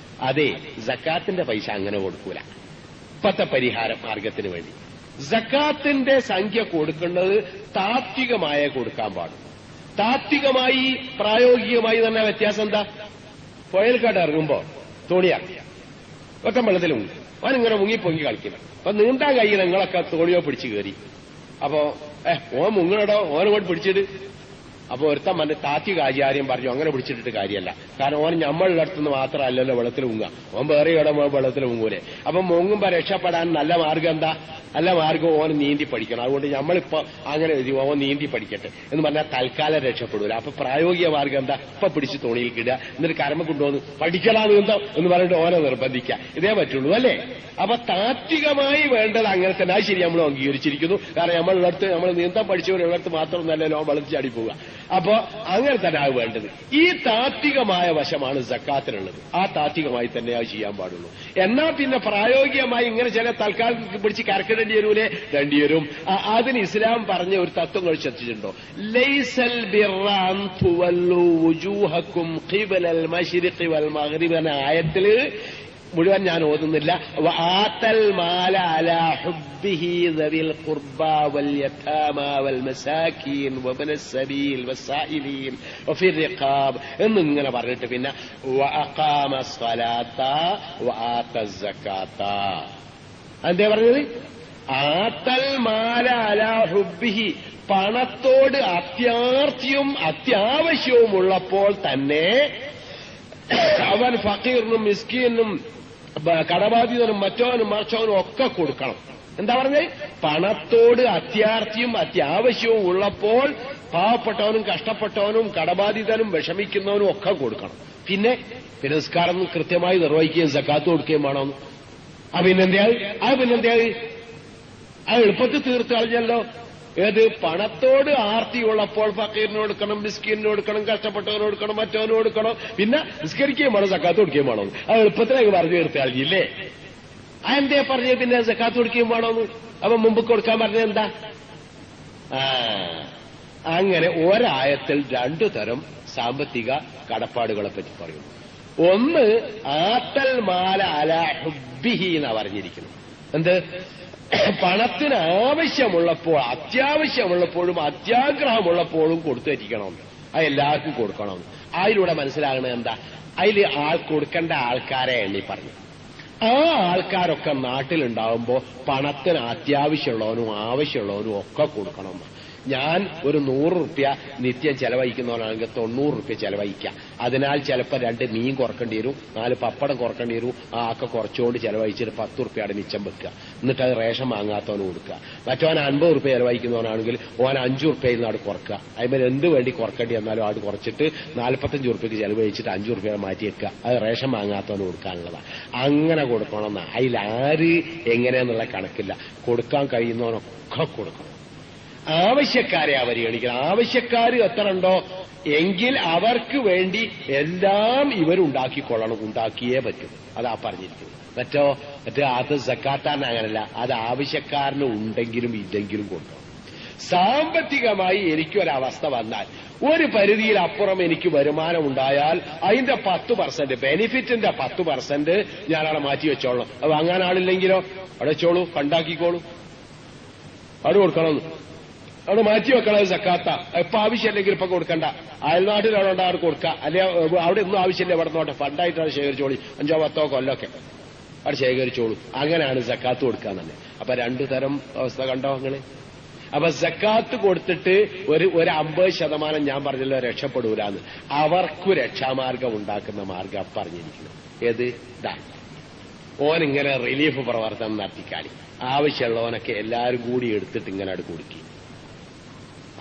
അതെ, സക്കാത്തിന്റെ പൈസ അങ്ങനെ കൊടുക്കൂല. ഇപ്പത്തെ പരിഹാര മാർഗത്തിന് വേണ്ടി സക്കാത്തിന്റെ സംഖ്യ കൊടുക്കേണ്ടത് താത്വികമായ കൊടുക്കാൻ പാടും. താത്വികമായി പ്രായോഗികമായി തന്നെ വ്യത്യാസം എന്താ? പുഴയിൽക്കാട്ട് ഇറങ്ങുമ്പോ തോണിയാക്കി ഒറ്റ വെള്ളത്തിലും അവനിങ്ങനെ മുങ്ങിപ്പൊങ്ങി കളിക്കണം. അപ്പൊ നീണ്ടാൻ കഴിയുന്ന നിങ്ങളൊക്കെ തോണിയോ പിടിച്ചു കയറി. അപ്പോ ഓൻ മുങ്ങണടോ, ഓനോട് പിടിച്ചിട്ട്. അപ്പൊ ഒരുത്തൻ വന്ന് താത്വിക ആചാര്യം പറഞ്ഞു അങ്ങനെ പിടിച്ചിട്ടിട്ട് കാര്യമല്ല. കാരണം ഓൻ നമ്മളുടെ അടുത്തുനിന്ന് മാത്രമല്ലല്ലോ വെള്ളത്തിൽ മുങ്ങുക, ഓൻ വേറെ ഇടമോ വെള്ളത്തിൽ മുങ്ങൂലേ. അപ്പൊ മുങ്ങുമ്പോ രക്ഷപ്പെടാൻ നല്ല മാർഗം എന്താ? നല്ല മാർഗം ഓൻ നീന്തി പഠിക്കണം. അതുകൊണ്ട് നമ്മളിപ്പോ അങ്ങനെ ഓൻ നീന്തി പഠിക്കട്ടെ എന്ന് പറഞ്ഞാൽ തൽക്കാലം രക്ഷപ്പെടൂല. അപ്പൊ പ്രായോഗിക മാർഗം എന്താ? ഇപ്പൊ പിടിച്ച് തോണിയിൽ കിടുക, എന്നിട്ട് കർമ്മ കൊണ്ടുവന്ന് പഠിക്കലാന്ന് എന്തോ എന്ന് പറഞ്ഞിട്ട് ഓനെ നിർബന്ധിക്കുക. ഇതേ പറ്റുള്ളൂ അല്ലേ? അപ്പൊ താത്വികമായി വേണ്ടത് അങ്ങനെ തന്നെ. അത് ശരി, നമ്മൾ അംഗീകരിച്ചിരിക്കുന്നു. കാരണം നമ്മളുള്ളടത്ത്, നമ്മൾ നീന്താൻ പഠിച്ചവരുള്ളിടത്ത് മാത്രമൊന്നല്ലല്ലോ വെള്ളത്തിൽ ചാടി പോവുക. അപ്പോ അങ്ങനെ തന്നെ അത് വേണ്ടത്. ഈ താത്വികമായ വശമാണ് സക്കാത്തിനുള്ളത്. ആ താത്വികമായി തന്നെ അത് ചെയ്യാൻ പാടുള്ളൂ. എന്നാ പിന്നെ പ്രായോഗികമായി ഇങ്ങനെ ചില തൽക്കാലം പിടിച്ച് കരക്കിടേണ്ടി വരൂലേ? രണ്ടിവരും. അതിന് ഇസ്ലാം പറഞ്ഞ ഒരു തത്വം കഴിച്ചിട്ടുണ്ടോ? ലൈസൽ ബിർറ അൻ തുവല്ലു വുജൂഹക്കും ഖിബലൽ മശ്രിഖി വൽ മഗ്രിബ് എന്ന ആയത്തില് മുഴുവൻ ഞാൻ ഓതുന്നില്ല. വആതൽ മാല അലാ ഹുബ്ബിഹി ദവിൽ ഖുർബാ വൽ യതാമാ വൽ മസാകീൻ വബനസ് സബീൽ വസ്സായിലീൻ വഫിർ റിഖാബ് എന്നിങ്ങനെ പറഞ്ഞിട്ട് പിന്നെ വഅഖാമ സ്വലാത്ത വആതസ് സകാത്ത. എന്തേ പറഞ്ഞത്? ആതൽ മാല അലാ ഹുബ്ബിഹി, പണത്തോട് അത്യാർത്തിയും അത്യാവശ്യവും ഉള്ളപ്പോൾ തന്നെ അവൻ ഫക്കീറിനും മിസ്കീനും കടബാധിതനും മറ്റോനും മറിച്ചവനും ഒക്കെ കൊടുക്കണം. എന്താ പറഞ്ഞത്? പണത്തോട് അത്യാർത്തിയും അത്യാവശ്യവും ഉള്ളപ്പോൾ പാവപ്പെട്ടവനും കഷ്ടപ്പെട്ടവനും കടബാധിതനും വിഷമിക്കുന്നവനും ഒക്കെ കൊടുക്കണം. പിന്നെ നിസ്കാരം കൃത്യമായി നിർവഹിക്കുകയും സക്കാത്ത് കൊടുക്കുകയും വേണം. പിന്നെന്താ അത് എളുപ്പത്തിൽ തീർത്ത് കളഞ്ഞല്ലോ. ഏത്? പണത്തോട് ആർത്തിയുള്ളപ്പോൾ ഫക്കീറിന് കൊടുക്കണം, മിസ്കീനിന് കൊടുക്കണം, കഷ്ടപ്പെട്ടവന് കൊടുക്കണം, മറ്റവന് കൊടുക്കണം, പിന്നെ നിസ്കരിക്കുകയും വേണം, സക്കാത്ത് കൊടുക്കുകയും വേണം. അത് എളുപ്പത്തിലേക്ക് പറഞ്ഞു തീർത്ത് കളഞ്ഞില്ലേ? അതെന്തേ പറഞ്ഞത് പിന്നെ സക്കാത്ത് കൊടുക്കുകയും വേണമെന്ന്? അപ്പൊ മുമ്പ് കൊടുക്കാൻ പറഞ്ഞത് എന്താ? അങ്ങനെ ഒരായത്തിൽ 2 തരം സാമ്പത്തിക കടപ്പാടുകളെ പറ്റി പറയുന്നു. ഒന്ന് ആത്തൽ മാല അലാ ഹുബ്ബിഹി എന്നാ പറഞ്ഞിരിക്കുന്നു. എന്ത്? പണത്തിന് ആവശ്യമുള്ളപ്പോൾ, അത്യാവശ്യമുള്ളപ്പോഴും അത്യാഗ്രഹമുള്ളപ്പോഴും കൊടുത്തിരിക്കണം. അത് എല്ലാവർക്കും കൊടുക്കണം. അതിലൂടെ മനസ്സിലാകണത് എന്താ? അതിൽ കൊടുക്കേണ്ട ആൾക്കാരെ എണ്ണി പറഞ്ഞു. ആ ആൾക്കാരൊക്കെ നാട്ടിലുണ്ടാവുമ്പോ പണത്തിന് അത്യാവശ്യമുള്ളവനും ആവശ്യമുള്ളവനും ഒക്കെ കൊടുക്കണം. ഞാൻ ഒരു 100 റുപ്യ നിത്യം ചെലവഴിക്കുന്നവനാണെങ്കിൽ 90 റുപ്യ ചെലവഴിക്കാം. അതിനാൽ ചിലപ്പോൾ 2 മീൻ കുറക്കേണ്ടി വരും, 4 പപ്പടം കുറക്കേണ്ടി വരും. ആ ഒക്കെ കുറച്ചുകൊണ്ട് ചെലവഴിച്ചിട്ട് 10 റുപ്യയുടെ മിച്ചം വെക്കുക. എന്നിട്ട് അത് റേഷൻ വാങ്ങാത്തവന് കൊടുക്കുക. മറ്റവൻ 50 റുപ്യ ചെലവഴിക്കുന്നവനാണെങ്കിൽ ഓൻ 5 റുപ്യയിൽ നിന്ന് കുറക്കുക. അതിന്മേൽ എന്ത് വേണ്ടി കുറക്കേണ്ടി വന്നാലും അത് കുറച്ചിട്ട് 45 റുപ്യക്ക് ചെലവഴിച്ചിട്ട് 5 റുപ്യ മാറ്റി വെക്കുക. അത് റേഷൻ വാങ്ങാത്തവന് കൊടുക്കാനുള്ളതാണ്. അങ്ങനെ കൊടുക്കണമെന്നാ. അതിലാര് എങ്ങനെയെന്നുള്ള കണക്കില്ല. കൊടുക്കാൻ കഴിയുന്നവനൊക്കെ കൊടുക്കണം. ആവശ്യക്കാരെ പരിഗണിക്കണം. ആവശ്യക്കാർ എത്ര ഉണ്ടോ എങ്കിൽ അവർക്ക് വേണ്ടി എല്ലാം ഇവരുണ്ടാക്കിക്കൊള്ളണം. ഉണ്ടാക്കിയേ പറ്റും. അതാ പറഞ്ഞിരിക്കുന്നത്. മറ്റേ അത് സക്കാത്താൻ അങ്ങനല്ല. അത് ആവശ്യക്കാരന് ഉണ്ടെങ്കിലും ഇല്ലെങ്കിലും കൊണ്ടുപോകും. സാമ്പത്തികമായി എനിക്കൊരവസ്ഥ വന്നാൽ, ഒരു പരിധിയിൽ അപ്പുറം എനിക്ക് വരുമാനം ഉണ്ടായാൽ അതിന്റെ 10%, ബെനിഫിറ്റിന്റെ 10% ഞാനവിടെ മാറ്റി വെച്ചോളണം. അത് വാങ്ങാൻ ആളില്ലെങ്കിലോ അവിടെ വെച്ചോളൂ, ഫണ്ടാക്കിക്കോളൂ. അവിടെ കൊടുക്കണമെന്ന് അവിടെ മാറ്റി വെക്കണം. സക്കാത്ത ഇപ്പൊ ആവശ്യമില്ലെങ്കിൽ ഇപ്പൊ കൊടുക്കണ്ട. അയൽനാട്ടിൽ അവിടെ ഉണ്ട്, അവിടെ കൊടുക്കുക. അല്ലെ അവിടെ ഒന്നും ആവശ്യമില്ല, ഇവിടെ നോട്ടെ ഫണ്ടായിട്ടാണ് ശേഖരിച്ചോളി. 5-10 കൊല്ലമൊക്കെ അവിടെ ശേഖരിച്ചോളൂ. അങ്ങനെയാണ് സക്കാത്ത് കൊടുക്കാൻ തന്നെ. അപ്പൊ 2 തരം അവസ്ഥ കണ്ടോ നിങ്ങള്? അപ്പൊ സക്കാത്ത് കൊടുത്തിട്ട് ഒരു 50% ഞാൻ പറഞ്ഞല്ലോ രക്ഷപ്പെടൂലെന്ന്. അവർക്ക് രക്ഷാമാർഗം ഉണ്ടാക്കുന്ന മാർഗം പറഞ്ഞിരിക്കുന്നു. ഏത്? ഓനിങ്ങനെ റിലീഫ് പ്രവർത്തനം നടത്തിക്കാളി. ആവശ്യമുള്ളവനൊക്കെ എല്ലാവരും കൂടി എടുത്തിട്ട് ഇങ്ങനെ അത് കൊടുക്കി.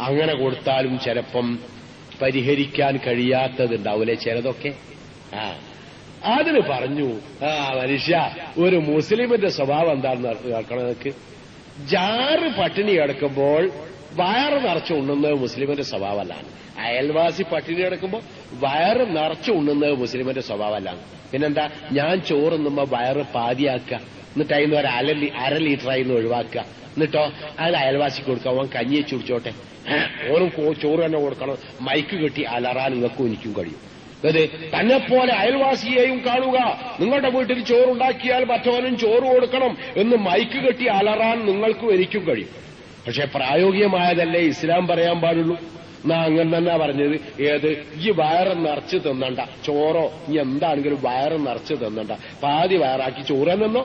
അങ്ങനെ കൊടുത്താലും ചിലപ്പം പരിഹരിക്കാൻ കഴിയാത്തതുണ്ടാവൂലേ ചിലതൊക്കെ. അതിന് പറഞ്ഞു, മനുഷ്യ, ഒരു മുസ്ലിമിന്റെ സ്വഭാവം എന്താണെന്ന് കേൾക്കണതൊക്കെ. ജാറ് പട്ടിണി കിടക്കുമ്പോൾ വയറ് നിറച്ച് ഉണ്ണുന്നത് മുസ്ലിമിന്റെ സ്വഭാവമല്ലാണ്. അയൽവാസി പട്ടിണി കിടക്കുമ്പോൾ വയറ് നിറച്ചു ഉണ്ണുന്നത് മുസ്ലിമിന്റെ സ്വഭാവമല്ല. പിന്നെന്താ, ഞാൻ ചോറുന്നുമ്പോ വയറ് പാതിയാക്കുക, എന്നിട്ട് അതിന് ഒരു അര ലിറ്ററായി ഒഴിവാക്കുക, എന്നിട്ടോ അത് അയൽവാസിക്ക് കൊടുക്കുക, അവൻ കഞ്ഞിയെ ചുടിച്ചോട്ടെ, ഓരും ചോറ് തന്നെ കൊടുക്കണം, മൈക്ക് കെട്ടി അലറാൻ നിങ്ങൾക്കും എനിക്കും കഴിയും. അതെ, തന്നെപ്പോലെ അയൽവാസിയെയും കാണുക, നിങ്ങളുടെ വീട്ടിൽ ചോറുണ്ടാക്കിയാൽ മറ്റവനും ചോറ് കൊടുക്കണം എന്ന് മൈക്ക് കെട്ടി അലറാൻ നിങ്ങൾക്കും എനിക്കും കഴിയും. പക്ഷെ പ്രായോഗികമായതല്ലേ ഇസ്ലാം പറയാൻ പാടുള്ളൂ. എന്നാ അങ്ങനെ തന്നെ പറഞ്ഞത്, ഏത് ഈ വയറ് നിറച്ച് തിന്നണ്ട, ചോറോ ഇനി എന്താണെങ്കിലും വയറ് നിറച്ച് തിന്നണ്ട, പാതി വയറാക്കി ചോറ് തന്നോ,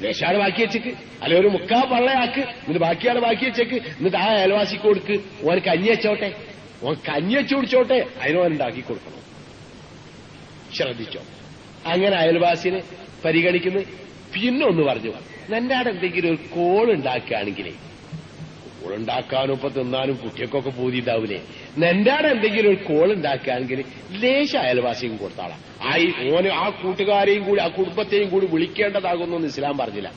ലേശാട് ബാക്കി വെച്ചേക്ക്, അല്ലെ ഒരു മുക്കാ പള്ളയാക്ക്, എന്നിട്ട് ബാക്കിയാളെ ബാക്കി വെച്ചേക്ക്, എന്നിട്ട് ആ അയൽവാസിക്ക് കൊടുക്ക്, ഓൻ കഞ്ഞി വെച്ചോട്ടെ, ഓൻ കഞ്ഞി വെച്ചു കുടിച്ചോട്ടെ, അതിനോനുണ്ടാക്കി കൊടുക്കണം. ശ്രദ്ധിച്ചോ, അങ്ങനെ അയൽവാസിനെ പരിഗണിക്കുന്നു. പിന്നൊന്ന് പറഞ്ഞു, നിന്റെ അവിടെ എന്തെങ്കിലും ഒരു കോളുണ്ടാക്കുകയാണെങ്കിലേ, കോളുണ്ടാക്കാനും ഇപ്പൊ തിന്നാനും കുട്ടികൾക്കൊക്കെ പൂതിണ്ടാവില്ലേ, നിന്റെ അവിടെ എന്തെങ്കിലും ഒരു കോളുണ്ടാക്കുകയാണെങ്കിൽ ലേശ അയൽവാസിയും കൊടുത്താളാം. ഓന് ആ കൂട്ടുകാരെയും കൂടി ആ കുടുംബത്തെയും കൂടി വിളിക്കേണ്ടതാകുന്നു എന്ന് ഇസ്ലാം പറഞ്ഞില്ല.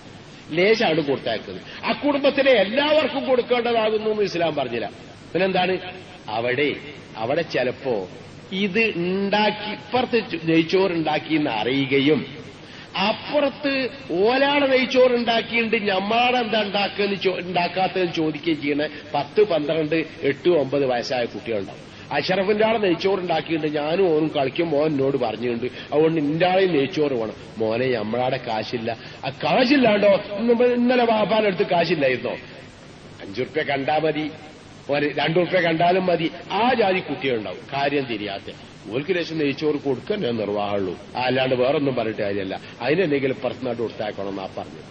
ലേശാണ് കൊടുത്തയക്കുന്നത്. ആ കുടുംബത്തിലെ എല്ലാവർക്കും കൊടുക്കേണ്ടതാകുന്നു എന്ന് ഇസ്ലാം പറഞ്ഞില്ല. പിന്നെന്താണ്, അവിടെ ചിലപ്പോ ഇത് ഉണ്ടാക്കി ഇപ്പുറത്ത് നെയ്ച്ചോറുണ്ടാക്കിയെന്ന് അറിയുകയും അപ്പുറത്ത് ഓലാടെ നെയ്ച്ചോറുണ്ടാക്കിയിട്ട് ഞമ്മാടെ എന്താ ഉണ്ടാക്കാത്തതെന്ന് ചോദിക്കുകയും ചെയ്യണ 10, 12, 8, 9 വയസ്സായ കുട്ടികളുണ്ടാവും. അഷറഫിന്റെ ആളെ നെയ്ച്ചോറുണ്ടാക്കിയിട്ട് ഞാനും ഓനും കളിക്കും, മോൻ എന്നോട് പറഞ്ഞിട്ടുണ്ട്, അതുകൊണ്ട് നിന്റെ ആളെയും നെയ്ച്ചോറ് വേണം. മോനെ നമ്മളാടെ കാശില്ല. ആ കാശില്ലാണ്ടോ, ഇന്നലെ വാപ്പാനെടുത്ത് കാശില്ലായിരുന്നോ, 5 ഉറുപ്പ്യ കണ്ടാ മതി, 2 ഉറുപ്പ്യ കണ്ടാലും മതി, ആ ജാതി കുട്ടികളുണ്ടാവും കാര്യം തിരിയാത്ത. ഓൽക്ക് ലക്ഷം നെയ്ച്ചോറ് കൊടുക്കാൻ നിർവാഹമുള്ളൂ, അല്ലാണ്ട് വേറൊന്നും പറഞ്ഞിട്ട് കാര്യമല്ല. അതിനെന്തെങ്കിലും പുറത്തുനാട്ട് കൊടുത്താക്കണം എന്നാ പറഞ്ഞു.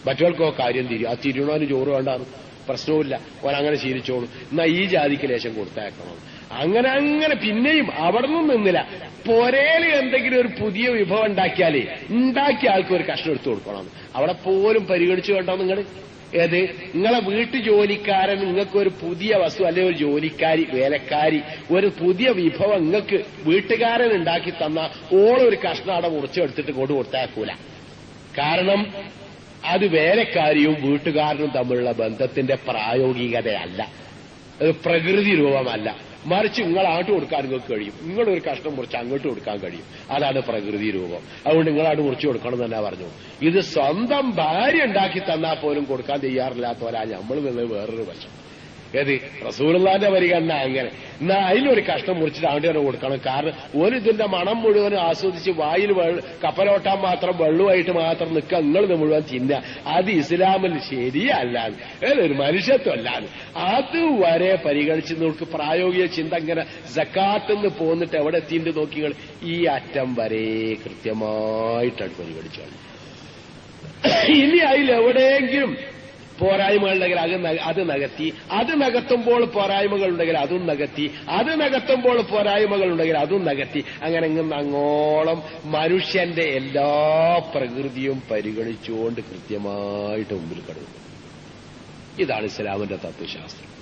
മറ്റവർക്കോ കാര്യം തിരിയും, ആ തിരിയണോന് ചോറ് വേണ്ടാന്ന് പ്രശ്നവുമില്ല, ഓരങ്ങനെ ശീലിച്ചോളൂ. എന്നാ ഈ ജാതിക്ക് ലേശം കൊടുത്തയക്കണം. അങ്ങനെ പിന്നെയും അവിടെ നിന്നും നിന്നില്ല. പൊരേല് എന്തെങ്കിലും ഒരു പുതിയ വിഭവം ഉണ്ടാക്കിയാലേ ഉണ്ടാക്കിയ ആൾക്ക് ഒരു കഷ്ണം എടുത്തു കൊടുക്കണം. അവിടെ പോലും പരിഗണിച്ചു കണ്ടോ നിങ്ങൾ? ഏത് നിങ്ങളെ വീട്ടു ജോലിക്കാരൻ നിങ്ങൾക്കൊരു പുതിയ വസ്തു, അല്ലെങ്കിൽ ഒരു ജോലിക്കാരി വേലക്കാരി ഒരു പുതിയ വിഭവം നിങ്ങൾക്ക് വീട്ടുകാരൻ ഉണ്ടാക്കി തന്ന ഓളൊരു കഷ്ണം അവിടെ മുറിച്ചെടുത്തിട്ട് കൊടുത്താക്കൂല. കാരണം അത് വേലക്കാരിയും വീട്ടുകാരനും തമ്മിലുള്ള ബന്ധത്തിന്റെ പ്രായോഗികതയല്ല, അത് പ്രകൃതി രൂപമല്ല. മറിച്ച് നിങ്ങൾ അങ്ങോട്ട് കൊടുക്കാൻ നിങ്ങൾക്ക് കഴിയും, നിങ്ങളൊരു കഷ്ണം മുറിച്ച് അങ്ങോട്ട് കൊടുക്കാൻ കഴിയും, അതാണ് പ്രകൃതി രൂപം. അതുകൊണ്ട് നിങ്ങളാണ് മുറിച്ച് കൊടുക്കണം തന്നെ പറഞ്ഞു. ഇത് സ്വന്തം ഭാര്യ ഉണ്ടാക്കി തന്നാൽ പോലും കൊടുക്കാൻ തയ്യാറില്ലാത്തവരാ നമ്മൾ നിന്ന് വേറൊരു വശം. ഏത് റസൂലുള്ളാഹിന്റെ പരിഗണന അങ്ങനെ. എന്നാ അതിലൊരു കഷ്ണം മുറിച്ചിട്ട് അവിടെ തന്നെ കൊടുക്കണം. കാരണം ഇതിന്റെ മണം മുഴുവനും ആസ്വദിച്ച് വായിൽ കപ്പലോട്ടാൻ മാത്രം വെള്ളമായിട്ട് മാത്രം നിൽക്കുക, നിങ്ങളിത് മുഴുവൻ തിന്നുക, അത് ഇസ്ലാമിൽ ശരിയല്ലാന്ന്, ഏതൊരു മനുഷ്യത്വമല്ലാന്ന്. അതുവരെ പരിഗണിച്ച് നമുക്ക് പ്രായോഗിക ചിന്ത ഇങ്ങനെ സക്കാത്തെന്ന് പോന്നിട്ട് എവിടെ എത്തിയിട്ട് നോക്കിങ്ങൾ ഈ അറ്റം വരെ കൃത്യമായിട്ടാണ് പരിഗണിച്ചോളൂ. ഇനി അതിലെവിടെയെങ്കിലും പോരായ്മകളുണ്ടെങ്കിൽ അത് നികത്തി, അത് നികത്തുമ്പോൾ പോരായ്മകളുണ്ടെങ്കിൽ അതും നികത്തി, അത് നികത്തുമ്പോൾ പോരായ്മകളുണ്ടെങ്കിൽ അതും നികത്തി, അങ്ങനെ അങ്ങോളം മനുഷ്യന്റെ എല്ലാ പ്രകൃതിയും പരിഗണിച്ചുകൊണ്ട് കൃത്യമായിട്ട് മുമ്പിൽ കടന്നു. ഇതാണ് ഇസ്ലാമിന്റെ തത്വശാസ്ത്രം.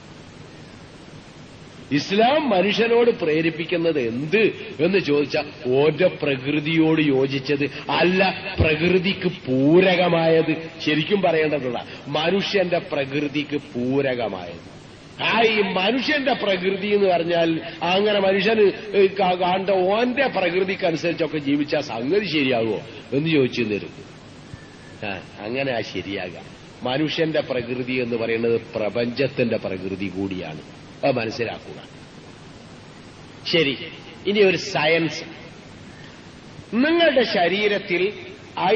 ഇസ്ലാം മനുഷ്യനോട് പ്രേരിപ്പിക്കുന്നത് എന്ത് എന്ന് ചോദിച്ചാൽ ഓരോ പ്രകൃതിയോട് യോജിച്ചത് അല്ല, പ്രകൃതിക്ക് പൂരകമായത്. ശരിക്കും പറയേണ്ടതുള്ള മനുഷ്യന്റെ പ്രകൃതിക്ക് പൂരകമായത്. ഈ മനുഷ്യന്റെ പ്രകൃതി എന്ന് പറഞ്ഞാൽ അങ്ങനെ മനുഷ്യന് കണ്ട ഓന്റെ പ്രകൃതിക്കനുസരിച്ചൊക്കെ ജീവിച്ചാൽ സംഗതി ശരിയാകുമോ എന്ന് ചോദിച്ചു തരും. അങ്ങനെ ശരിയാകാം. മനുഷ്യന്റെ പ്രകൃതി എന്ന് പറയുന്നത് പ്രപഞ്ചത്തിന്റെ പ്രകൃതി കൂടിയാണ്, അത് മനസ്സിലാക്കുക. ശരി, ഇനി ഒരു സയൻസ്. നിങ്ങളുടെ ശരീരത്തിൽ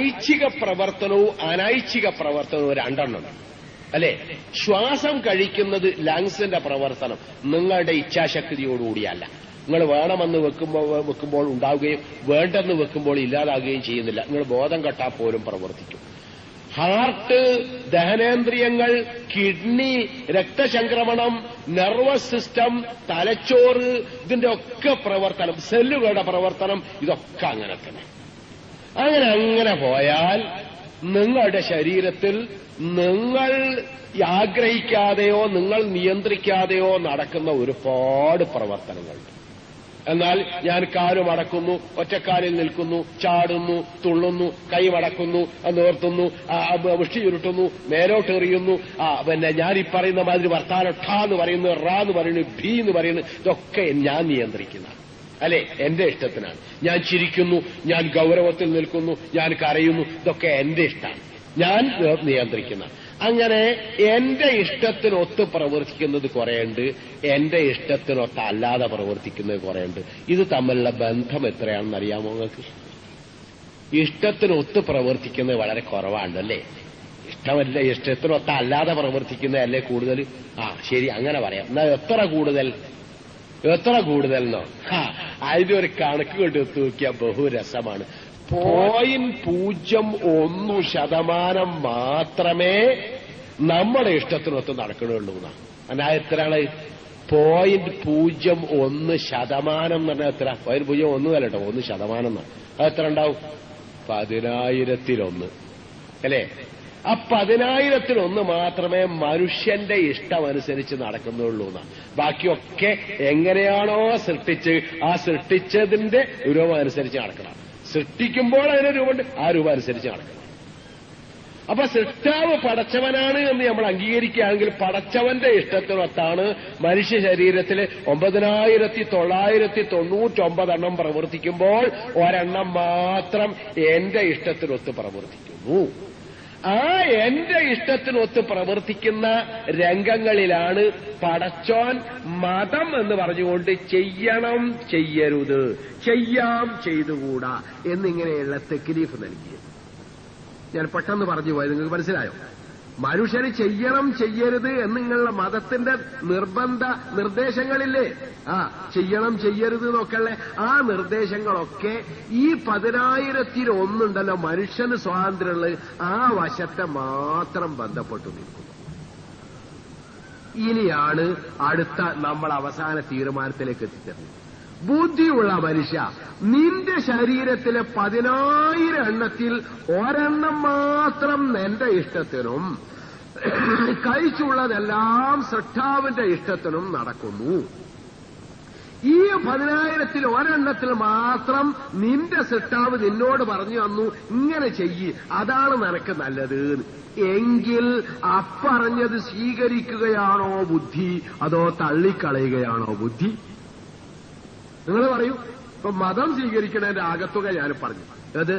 ഐച്ഛിക പ്രവർത്തനവും അനൈച്ഛിക പ്രവർത്തനവും 2 എണ്ണം അല്ലെ? ശ്വാസം കഴിക്കുന്നത് ലങ്സിന്റെ പ്രവർത്തനം നിങ്ങളുടെ ഇച്ഛാശക്തിയോടുകൂടിയല്ല. നിങ്ങൾ വേണമെന്ന് വെക്കുമ്പോൾ ഉണ്ടാവുകയും വേണ്ടെന്ന് വെക്കുമ്പോൾ ഇല്ലാതാകുകയും ചെയ്യുന്നില്ല. നിങ്ങൾ ബോധം കെട്ടാൽ പോലും പ്രവർത്തിക്കും. ഹാർട്ട്, ദഹനേന്ദ്രിയങ്ങൾ, കിഡ്നി, രക്തചംക്രമണം, നെർവസ് സിസ്റ്റം, തലച്ചോറ്, ഇതിന്റെ ഒക്കെ പ്രവർത്തനം, സെല്ലുകളുടെ പ്രവർത്തനം, ഇതൊക്കെ അങ്ങനെ തന്നെ. അങ്ങനെ പോയാൽ നിങ്ങളുടെ ശരീരത്തിൽ നിങ്ങൾ ആഗ്രഹിക്കാതെയോ നിങ്ങൾ നിയന്ത്രിക്കാതെയോ നടക്കുന്ന ഒരുപാട് പ്രവർത്തനങ്ങളുണ്ട്. എന്നാൽ ഞാൻ കാല് മടക്കുന്നു, ഒറ്റക്കാലിൽ നിൽക്കുന്നു, ചാടുന്നു, തുള്ളുന്നു, കൈ മടക്കുന്നു, നിവർത്തുന്നു, മുഷ്ടി ചുരുട്ടുന്നു, മേലോട്ടെറിയുന്നു, പിന്നെ ഞാൻ ഈ പറയുന്ന മാതിരി വർത്താനം ഠ എന്ന് പറയുന്നു, റ എന്ന് പറയുന്നു, ഭീ എന്ന് പറയുന്നു, ഇതൊക്കെ ഞാൻ നിയന്ത്രിക്കുന്ന. അല്ലെ? എന്റെ ഇഷ്ടത്തിനാണ്. ഞാൻ ചിരിക്കുന്നു, ഞാൻ ഗൗരവത്തിൽ നിൽക്കുന്നു, ഞാൻ കരയുന്നു, ഇതൊക്കെ എന്റെ ഇഷ്ടമാണ്, ഞാൻ നിയന്ത്രിക്കുന്ന. അങ്ങനെ എന്റെ ഇഷ്ടത്തിനൊത്ത് പ്രവർത്തിക്കുന്നത് കുറേയുണ്ട്, എന്റെ ഇഷ്ടത്തിനൊത്ത് അല്ലാതെ പ്രവർത്തിക്കുന്നത് കുറേയുണ്ട്. ഇത് തമ്മിലുള്ള ബന്ധം എത്രയാണെന്ന് അറിയാമോ നിങ്ങൾക്ക്? ഇഷ്ടത്തിനൊത്ത് പ്രവർത്തിക്കുന്നത് വളരെ കുറവാണല്ലേ? ഇഷ്ടത്തിനൊത്ത് അല്ലാതെ പ്രവർത്തിക്കുന്നതല്ലേ കൂടുതൽ? ശരി, അങ്ങനെ പറയാം. എന്നാൽ എത്ര കൂടുതൽ എന്നോ? അതിന്റെ ഒരു കണക്ക് കൊണ്ട് എത്തി നോക്കിയാൽ ബഹുരസമാണ്. 0.01% മാത്രമേ നമ്മുടെ ഇഷ്ടത്തിനൊത്ത് നടക്കണുള്ളൂ എന്നാണ്. എന്നാൽ എത്രയാണ്? 0.01% എന്ന് പറഞ്ഞാൽ എത്ര? 0.01 അല്ലട്ടോ, 1% എന്നാണ്. അതെത്ര ഉണ്ടാവും? 10,000-1 അല്ലേ? ആ 10,000-1 മാത്രമേ മനുഷ്യന്റെ ഇഷ്ടമനുസരിച്ച് നടക്കുന്നുള്ളൂ എന്നാണ്. ബാക്കിയൊക്കെ എങ്ങനെയാണോ സൃഷ്ടിച്ച് ആ സൃഷ്ടിച്ചതിന്റെ രൂപം അനുസരിച്ച് നടക്കണം. സൃഷ്ടിക്കുമ്പോൾ അതിന് രൂപമുണ്ട്, ആ രൂപം അനുസരിച്ച് നടക്കണം. അപ്പൊ സൃഷ്ടാവ് പടച്ചവനാണ് എന്ന് നമ്മൾ അംഗീകരിക്കുകയാണെങ്കിൽ പടച്ചവന്റെ ഇഷ്ടത്തിനൊത്താണ് മനുഷ്യ ശരീരത്തിൽ 9,999 പ്രവർത്തിക്കുമ്പോൾ ഒരെണ്ണം മാത്രം എന്റെ ഇഷ്ടത്തിനൊത്ത് പ്രവർത്തിക്കുന്നു. ആ എന്റെ ഇഷ്ടത്തിനൊത്ത് പ്രവർത്തിക്കുന്ന രംഗങ്ങളിലാണ് പടച്ചോൻ മതം എന്ന് പറഞ്ഞുകൊണ്ട് ചെയ്യണം, ചെയ്യരുത്, ചെയ്യാം, ചെയ്തുകൂടാ എന്നിങ്ങനെയുള്ള തെക്ലീഫ് നൽകിയത്. ഞാൻ പെട്ടെന്ന് പറഞ്ഞു പോയത് നിങ്ങൾക്ക് മനസ്സിലായോ? മനുഷ്യന് ചെയ്യണം, ചെയ്യരുത് എന്നിങ്ങനെയുള്ള മതത്തിന്റെ നിർബന്ധ നിർദ്ദേശങ്ങളില്ലേ? ചെയ്യണം, ചെയ്യരുത് എന്നൊക്കെയുള്ള ആ നിർദ്ദേശങ്ങളൊക്കെ ഈ 10,000-1 മനുഷ്യന് സ്വാതന്ത്ര്യമുള്ളത് ആ വശത്തെ മാത്രം ബന്ധപ്പെട്ടു നിൽക്കുന്നു. ഇനിയാണ് അടുത്ത നമ്മൾ അവസാന തീരുമാനത്തിലേക്ക് എത്തിച്ചേർന്നത്. ബുദ്ധിയുള്ള മനുഷ്യ, നിന്റെ ശരീരത്തിലെ 10,000 എണ്ണത്തിൽ ഒരെണ്ണം മാത്രം എന്റെ ഇഷ്ടത്തിനും കഴിച്ചുള്ളതെല്ലാം സൃഷ്ടാവിന്റെ ഇഷ്ടത്തിനും നടക്കുന്നു. ഈ 10,000-ൽ ഒരെണ്ണത്തിൽ മാത്രം നിന്റെ സൃഷ്ടാവ് നിന്നോട് പറഞ്ഞു തന്നു, ഇങ്ങനെ ചെയ്യ്, അതാണ് നിനക്ക് നല്ലത് എങ്കിൽ അപ്പറഞ്ഞത് സ്വീകരിക്കുകയാണോ ബുദ്ധി, അതോ തള്ളിക്കളയുകയാണോ ബുദ്ധി? നിങ്ങൾ പറയൂ. ഇപ്പൊ മതം സ്വീകരിക്കുന്നതിന്റെ ആകത്തുക ഞാൻ പറഞ്ഞു. അത്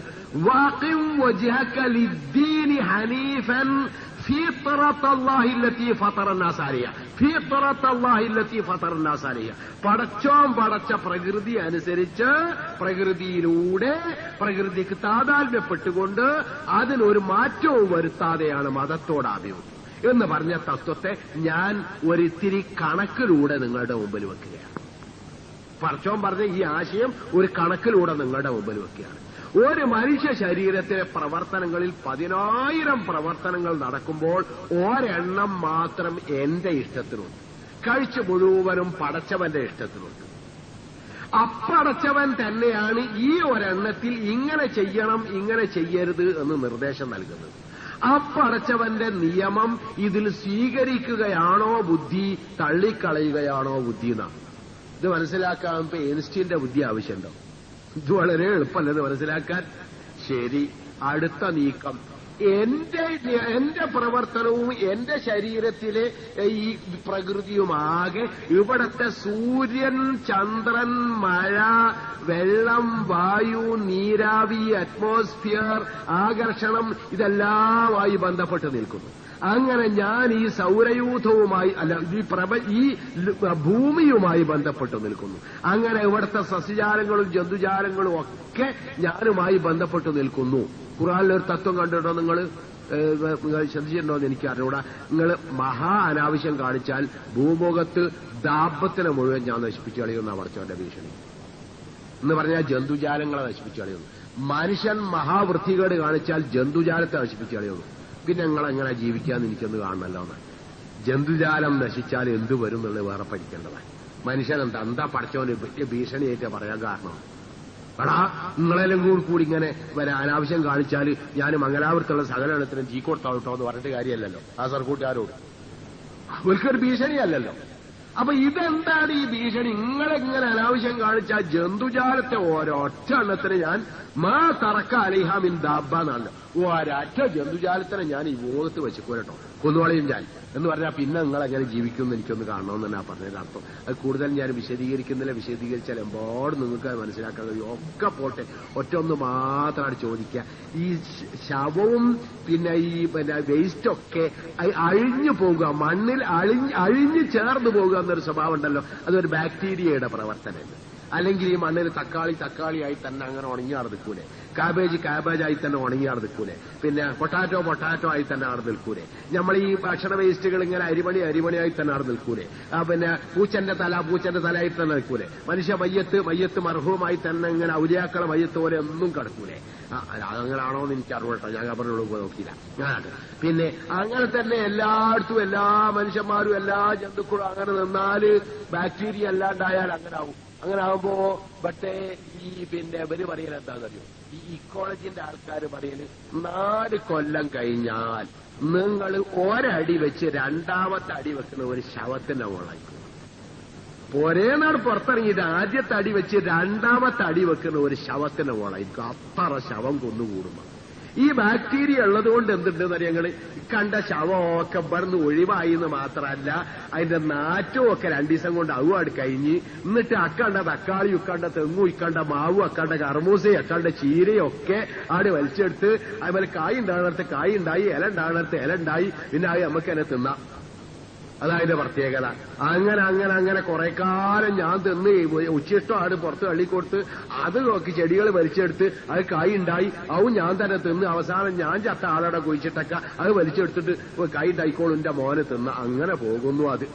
വാഖിം വജ്ഹക ലിദ്ദീനി ഹനീഫൻ ഫീത്രത്തല്ലാഹി അല്ലതി ഫതറന്നാസ് അലൈഹ, ഫീത്രത്തല്ലാഹി അല്ലതി ഫതറന്നാസ് അലൈഹ. പടച്ചോൻ പടച്ച പ്രകൃതി അനുസരിച്ച് പ്രകൃതിയിലൂടെ പ്രകൃതിക്ക് താതാത്മ്യപ്പെട്ടുകൊണ്ട് അതിനൊരു മാറ്റവും വരുത്താതെയാണ് മതത്തോട് അഭിമുഖം എന്ന് പറഞ്ഞ തത്വത്തെ ഞാൻ ഒരിത്തിരി കണക്കിലൂടെ നിങ്ങളുടെ മുമ്പിൽ വെക്കുകയാണ്. പടച്ചോൻ പറഞ്ഞ ഈ ആശയം ഒരു കണക്കിലൂടെ നിങ്ങളുടെ മുമ്പിൽ വെക്കുകയാണ്. ഒരു മനുഷ്യ ശരീരത്തിലെ പ്രവർത്തനങ്ങളിൽ 10,000 പ്രവർത്തനങ്ങൾ നടക്കുമ്പോൾ ഒരെണ്ണം മാത്രം എന്റെ ഇഷ്ടത്തിനുണ്ട്, കഴിച്ചു മുഴുവനും പടച്ചവന്റെ ഇഷ്ടത്തിനുണ്ട്. അപ്പടച്ചവൻ തന്നെയാണ് ഈ ഒരെണ്ണത്തിൽ ഇങ്ങനെ ചെയ്യണം, ഇങ്ങനെ ചെയ്യരുത് എന്ന് നിർദ്ദേശം നൽകുന്നത്. അപ്പടച്ചവന്റെ നിയമം ഇതിൽ സ്വീകരിക്കുകയാണോ ബുദ്ധി, തള്ളിക്കളയുകയാണോ ബുദ്ധി എന്നാണ്. ഇത് മനസ്സിലാക്കാൻ ഇപ്പൊ ഐൻസ്റ്റീന്റെ ബുദ്ധി ആവശ്യമുണ്ടോ? ഇത് വളരെ എളുപ്പമല്ലെന്ന് മനസ്സിലാക്കാൻ. ശരി, അടുത്ത നീക്കം. എന്റെ പ്രവർത്തനവും എന്റെ ശരീരത്തിലെ ഈ പ്രകൃതിയുമാകെ ഇവിടത്തെ സൂര്യൻ, ചന്ദ്രൻ, മഴ, വെള്ളം, വായു, നീരാവി, അറ്റ്മോസ്ഫിയർ, ആകർഷണം ഇതെല്ലാമായി ബന്ധപ്പെട്ട് നിൽക്കുന്നു. അങ്ങനെ ഞാൻ ഈ സൗരയൂഥവുമായി ഈ ഭൂമിയുമായി ബന്ധപ്പെട്ട് നിൽക്കുന്നു. അങ്ങനെ ഇവിടുത്തെ സസ്യജാലങ്ങളും ജന്തുജാലങ്ങളും ഒക്കെ ഞാനുമായി ബന്ധപ്പെട്ട് നിൽക്കുന്നു. ഖുർആനിലൊരു തത്വം കണ്ടിട്ടോ നിങ്ങൾ ശ്രദ്ധിച്ചിട്ടുണ്ടോ എന്ന് എനിക്ക് അറിഞ്ഞൂടാ. നിങ്ങൾ മഹാ അനാവശ്യം കാണിച്ചാൽ ഭൂമുഖത്ത് ദാമ്പത്തിനെ മുഴുവൻ ഞാൻ നശിപ്പിച്ചു കളയുന്ന പടച്ചവന്റെ ഭീഷണി എന്ന് പറഞ്ഞാൽ ജന്തുജാലങ്ങളെ നശിപ്പിച്ചു കളയുന്നു. മനുഷ്യൻ മഹാവൃത്തികേട് കാണിച്ചാൽ ജന്തുജാലത്തെ നശിപ്പിച്ചു കളയുന്നു. പിന്നെ നിങ്ങളെങ്ങനെ ജീവിക്കാന്ന് എനിക്കൊന്ന് കാണണല്ലോ എന്ന്. ജന്തുജാലം നശിച്ചാൽ എന്തു വരും എന്നുള്ളത് വേറെ പഠിക്കേണ്ടതാണ്. മനുഷ്യൻ എന്താ പഠിച്ചവന് വലിയ ഭീഷണിയായിട്ട് പറയാൻ കാരണം? എടാ, നിങ്ങളെല്ലാം കൂടി ഇങ്ങനെ അനാവശ്യം കാണിച്ചാൽ ഞാൻ മംഗലാപുരത്തുള്ള സകലത്തിനും തീ കൊടുത്താട്ടോ എന്ന് പറഞ്ഞിട്ട് കാര്യമല്ലല്ലോ ആ സർക്കൂട്ടുകാരോട്. ഒരിക്കലും ഭീഷണിയല്ലല്ലോ. അപ്പൊ ഇതെന്താണ് ഈ ഭീഷണി? നിങ്ങളെങ്ങനെ അനാവശ്യം കാണിച്ച ജന്തുജാലത്തെ ഒരൊറ്റ എണ്ണത്തിന് ഞാൻ മാ തറക്ക അലിഹാമിൻ ദാബ എന്നാണ്. ഒരൊറ്റ ജന്തുജാലത്തിനെ ഞാൻ ഈ ഭൂമുഖത്ത് വെച്ചിക്കോട്ടോ, കൊന്നുകളയും ഞാൻ എന്ന് പറഞ്ഞാൽ പിന്നെ നിങ്ങൾ എങ്ങനെ ജീവിക്കുമെന്ന് എനിക്കൊന്ന് കാണണമെന്ന് തന്നെ പറഞ്ഞതിന്റെ അർത്ഥം. അത് കൂടുതൽ ഞാൻ വിശദീകരിക്കുന്നില്ല. വിശദീകരിച്ചാൽ എമ്പാട് നിങ്ങൾക്ക് മനസ്സിലാക്കാൻ കഴിയും. ഒക്കെ പോട്ടെ, ഒറ്റ ഒന്ന് മാത്രമാണ് ചോദിക്കുക. ഈ ശവവും പിന്നെ ഈ വേസ്റ്റൊക്കെ അഴിഞ്ഞു പോകുക, മണ്ണിൽ അഴിഞ്ഞു ചേർന്ന് പോകുക എന്നൊരു സ്വഭാവം ഉണ്ടല്ലോ, അതൊരു ബാക്ടീരിയയുടെ പ്രവർത്തനമാണ്. അല്ലെങ്കിൽ ഈ മണ്ണിൽ തക്കാളിയായി തന്നെ അങ്ങനെ ഉണങ്ങിയാറ് നിൽക്കൂലേ, കാബേജായി തന്നെ ഉണങ്ങിയാറ് നിൽക്കൂലേ, പിന്നെ പൊട്ടാറ്റോ ആയി തന്നെ ആറ് നിൽക്കൂലേ, നമ്മൾ ഈ ഭക്ഷണ വേസ്റ്റുകൾ ഇങ്ങനെ അരിമണിയായി തന്നെ ആറ് നിൽക്കൂലേ, പിന്നെ പൂച്ചന്റെ തലയായി തന്നെ നിൽക്കൂലേ, മനുഷ്യ മയ്യത്ത് മർഹൂമായി തന്നെ ഇങ്ങനെ ഔലിയാക്കളെ മയ്യത്ത് പോലെ ഒന്നും കിടക്കൂലേ. അങ്ങനാണോ എന്ന് എനിക്ക് അറിവട്ടോ, ഞാൻ കബറിനോട് പോയി നോക്കിയില്ല. പിന്നെ അങ്ങനെ തന്നെ എല്ലായിടത്തും എല്ലാ മനുഷ്യന്മാരും എല്ലാ ജന്തുക്കളും അങ്ങനെ നിന്നാല് ബാക്ടീരിയ അല്ലാണ്ടായാൽ അങ്ങനെ ആവും. അങ്ങനെ ആകുമ്പോ പക്ഷേ ഈ പിന്നെ ഇവര് പറയൽ എന്താണെന്നറിയോ, ഈ ഇക്കോളജിന്റെ ആൾക്കാർ പറയല് 4 കൊല്ലം കഴിഞ്ഞാൽ നിങ്ങൾ ഒരടി വെച്ച് രണ്ടാമത്തെ അടി വെക്കുന്ന ഒരു ശവത്തിന്റെ മുകളായിരിക്കും. ഒരേനാട് പുറത്തിറങ്ങിയിട്ട് ആദ്യത്തെ അടി വെച്ച് രണ്ടാമത്തെ അടി വെക്കുന്ന ഒരു ശവത്തിന്റെ മുകളായിരിക്കും. അത്ര ശവം കൊന്നുകൂടുമ്പോ ഈ ബാക്ടീരിയ ഉള്ളതുകൊണ്ട് എന്തുണ്ടെന്ന് അറിയങ്ങള് കണ്ട ശവമൊക്കെ ഇവിടുന്ന് ഒഴിവായി എന്ന് മാത്രമല്ല, അതിന്റെ നാറ്റവും ഒക്കെ 2 ദിവസം കൊണ്ട് അവുവാട് കഴിഞ്ഞ് എന്നിട്ട് അക്കണ്ട തക്കാളി ഇക്കണ്ട തെങ്ങും ഇക്കണ്ട മാവും അക്കണ്ട കർമൂസയും അക്കണ്ട ചീരയും ഒക്കെ ആട് വലിച്ചെടുത്ത് അതുപോലെ കായ് ഉണ്ടാകുന്നിടത്ത് കായ് ഉണ്ടായി, ഇല ഉണ്ടാകുന്നിടത്ത് ഇല ഉണ്ടായി, പിന്നെ അത് നമുക്ക് തന്നെ തിന്നാം. അതതിന്റെ പ്രത്യേകത. അങ്ങനെ കുറെ കാലം ഞാൻ തിന്ന് ഉച്ചിഷ്ടം ആട് പുറത്ത് തള്ളിക്കൊടുത്ത് അത് നോക്കി ചെടികൾ വലിച്ചെടുത്ത് അത് കായ് ഉണ്ടായി, അതും ഞാൻ തന്നെ തിന്ന് അവസാനം ഞാൻ ചത്ത ആളോടെ കുഴിച്ചിട്ടൊക്കെ അത് വലിച്ചെടുത്തിട്ട് കായ് ഉണ്ടായിക്കോളും എന്റെ മോനെ തിന്ന്. അങ്ങനെ പോകുന്നു. അത്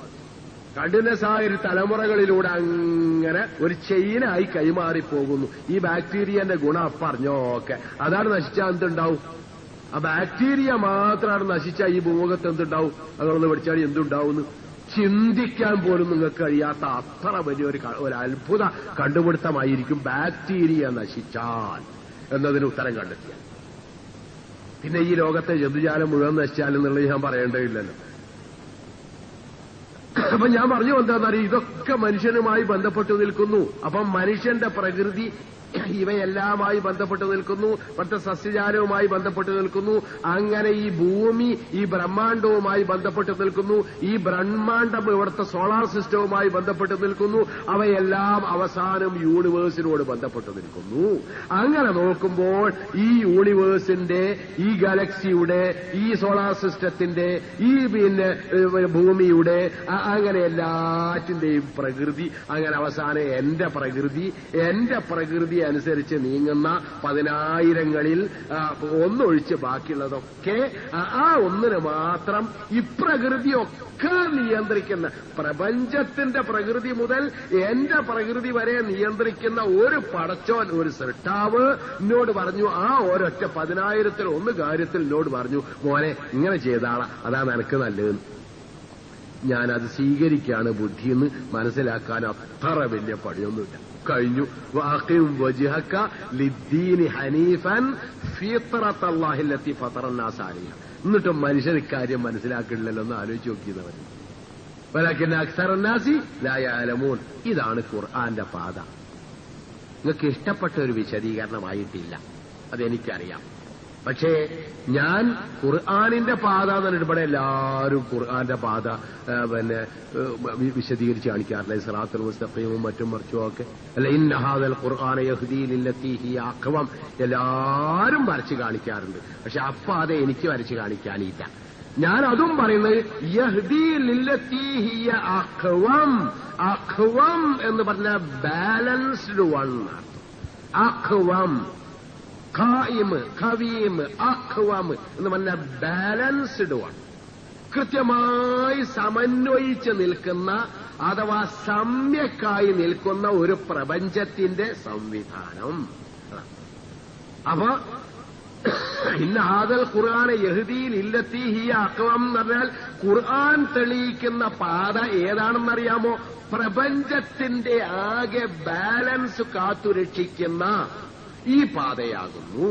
കണ്ടിന്യൂസ് ആയ ഒരു തലമുറകളിലൂടെ അങ്ങനെ ഒരു ചെയിനായി കൈമാറിപ്പോകുന്നു. ഈ ബാക്ടീരിയന്റെ ഗുണം പറഞ്ഞോക്കെ അതാണ് നശിച്ചാൽ എന്തുണ്ടാവും? ആ ബാക്ടീരിയ മാത്രമാണ് നശിച്ചാൽ ഈ ഭൂമുഖത്ത് എന്തുണ്ടാവും? അതൊന്ന് പഠിച്ചാൽ എന്തുണ്ടാവും ചിന്തിക്കാൻ പോലും നിങ്ങൾക്ക് കഴിയാത്ത അത്ര വലിയൊരു അത്ഭുത കണ്ടുപിടുത്തമായിരിക്കും ബാക്ടീരിയ നശിച്ചാൽ എന്നതിന് ഉത്തരം കണ്ടെത്തിയ. പിന്നെ ഈ ലോകത്തെ ജന്തുജാലം മുഴുവൻ നശിച്ചാൽ എന്നുള്ളത് ഞാൻ പറയേണ്ടതില്ലല്ലോ. അപ്പൊ ഞാൻ പറഞ്ഞു എന്താണെന്നറിയാം, ഇതൊക്കെ മനുഷ്യനുമായി ബന്ധപ്പെട്ടു നിൽക്കുന്നു. അപ്പം മനുഷ്യന്റെ പ്രകൃതി ഇവയെല്ലാമായി ബന്ധപ്പെട്ട് നിൽക്കുന്നു, മറ്റ് സസ്യജാലവുമായി ബന്ധപ്പെട്ട് നിൽക്കുന്നു. അങ്ങനെ ഈ ഭൂമി ഈ ബ്രഹ്മാണ്ഡവുമായി ബന്ധപ്പെട്ട് നിൽക്കുന്നു. ഈ ബ്രഹ്മാണ്ഡം ഇവിടുത്തെ സോളാർ സിസ്റ്റവുമായി ബന്ധപ്പെട്ട് നിൽക്കുന്നു. അവയെല്ലാം അവസാനം യൂണിവേഴ്സിനോട് ബന്ധപ്പെട്ട് നിൽക്കുന്നു. അങ്ങനെ നോക്കുമ്പോൾ ഈ യൂണിവേഴ്സിന്റെ, ഈ ഗാലക്സിയുടെ, ഈ സോളാർ സിസ്റ്റത്തിന്റെ, ഈ പിന്നെ ഭൂമിയുടെ, അങ്ങനെ എല്ലാറ്റിന്റെയും പ്രകൃതി, അങ്ങനെ അവസാനം എന്റെ പ്രകൃതി അനുസരിച്ച് നീങ്ങുന്ന 10,000-ങ്ങളിൽ ഒന്നൊഴിച്ച് ബാക്കിയുള്ളതൊക്കെ ആ ഒന്നിന് മാത്രം ഇപ്രകൃതിയൊക്കെ നിയന്ത്രിക്കുന്ന, പ്രപഞ്ചത്തിന്റെ പ്രകൃതി മുതൽ എന്റെ പ്രകൃതി വരെ നിയന്ത്രിക്കുന്ന ഒരു പടച്ചോൻ, ഒരു സൃഷ്ടാവ് എന്നോട് പറഞ്ഞു. ആ ഒരൊറ്റ 10,000-ൽ 1 കാര്യത്തിൽ എന്നോട് പറഞ്ഞു, മോനെ ഇങ്ങനെ ചെയ്താളാ, അതാണ് എനിക്ക് നല്ലത്. ഞാനത് സ്വീകരിക്കുകയാണ് ബുദ്ധിയെന്ന് മനസ്സിലാക്കാൻ അത്ര വലിയ പണിയൊന്നുമില്ല. കഴിഞ്ഞു. വാഖിം വജ്ഹക ലിദ്ദീനി ഹനീഫൻ ഫിത്രത്തല്ലാഹി അല്ലത്തി ഫതറന്നാസ അലൈഹ. എന്നിട്ടും മനുഷ്യർ ഇക്കാര്യം മനസ്സിലാക്കില്ലല്ലോ എന്ന് ആലോചിച്ച് നോക്കിയവർ. വലകിൻ അക്സറന്നാസി ലാ യഅലമൂൻ. ഇതാണ് ഖുർആന്റെ പാത. നിങ്ങൾക്ക് ഇഷ്ടപ്പെട്ട ഒരു വിശദീകരണമായിട്ടില്ല, അതെനിക്കറിയാം. പക്ഷേ ഞാൻ ഖുർആനിന്റെ പാത എന്ന് പറഞ്ഞിട്ട് ഇവിടെ എല്ലാവരും ഖുർആന്റെ പാത പിന്നെ വിശദീകരിച്ച് കാണിക്കാറില്ല. സിറാത്തുൽ മുസ്തഖീമും മറ്റും മറിച്ചും ഒക്കെ അല്ല, ഇന്ന ഹാദൽ ഖുർആന യഹ്ദീ ലില്ലത്തി ഹിയ അഖ്വം എല്ലാവരും വരച്ച് കാണിക്കാറുണ്ട്. പക്ഷെ അപ്പാത എനിക്ക് വരച്ച് കാണിക്കാനില്ല. ഞാൻ അതും പറയുന്നത് യഹ്ദീ ലില്ലത്തി ഹിയ അഖ്വം. അഖ്വം എന്ന് പറഞ്ഞ ബാലൻസ്ഡ് വൺ. അഖ്വം ഖവീം അഖ്വം എന്ന് പറഞ്ഞ ബാലൻസ്ഡ് വൺ, കൃത്യമായി സമന്വയിച്ച് നിൽക്കുന്ന അഥവാ സമ്യക്കായി നിൽക്കുന്ന ഒരു പ്രപഞ്ചത്തിന്റെ സംവിധാനം. അപ്പൊ ഇന്ന ഹാദൽ ഖുർആന യഹ്ദീ ലില്ലത്തി ഹിയ അഖ്വം എന്ന് പറഞ്ഞാൽ ഖുർആൻ തെളിയിക്കുന്ന പാത ഏതാണെന്നറിയാമോ? പ്രപഞ്ചത്തിന്റെ ആകെ ബാലൻസ് കാത്തുരക്ഷിക്കുന്ന, ഈ പാതയാകുന്നു.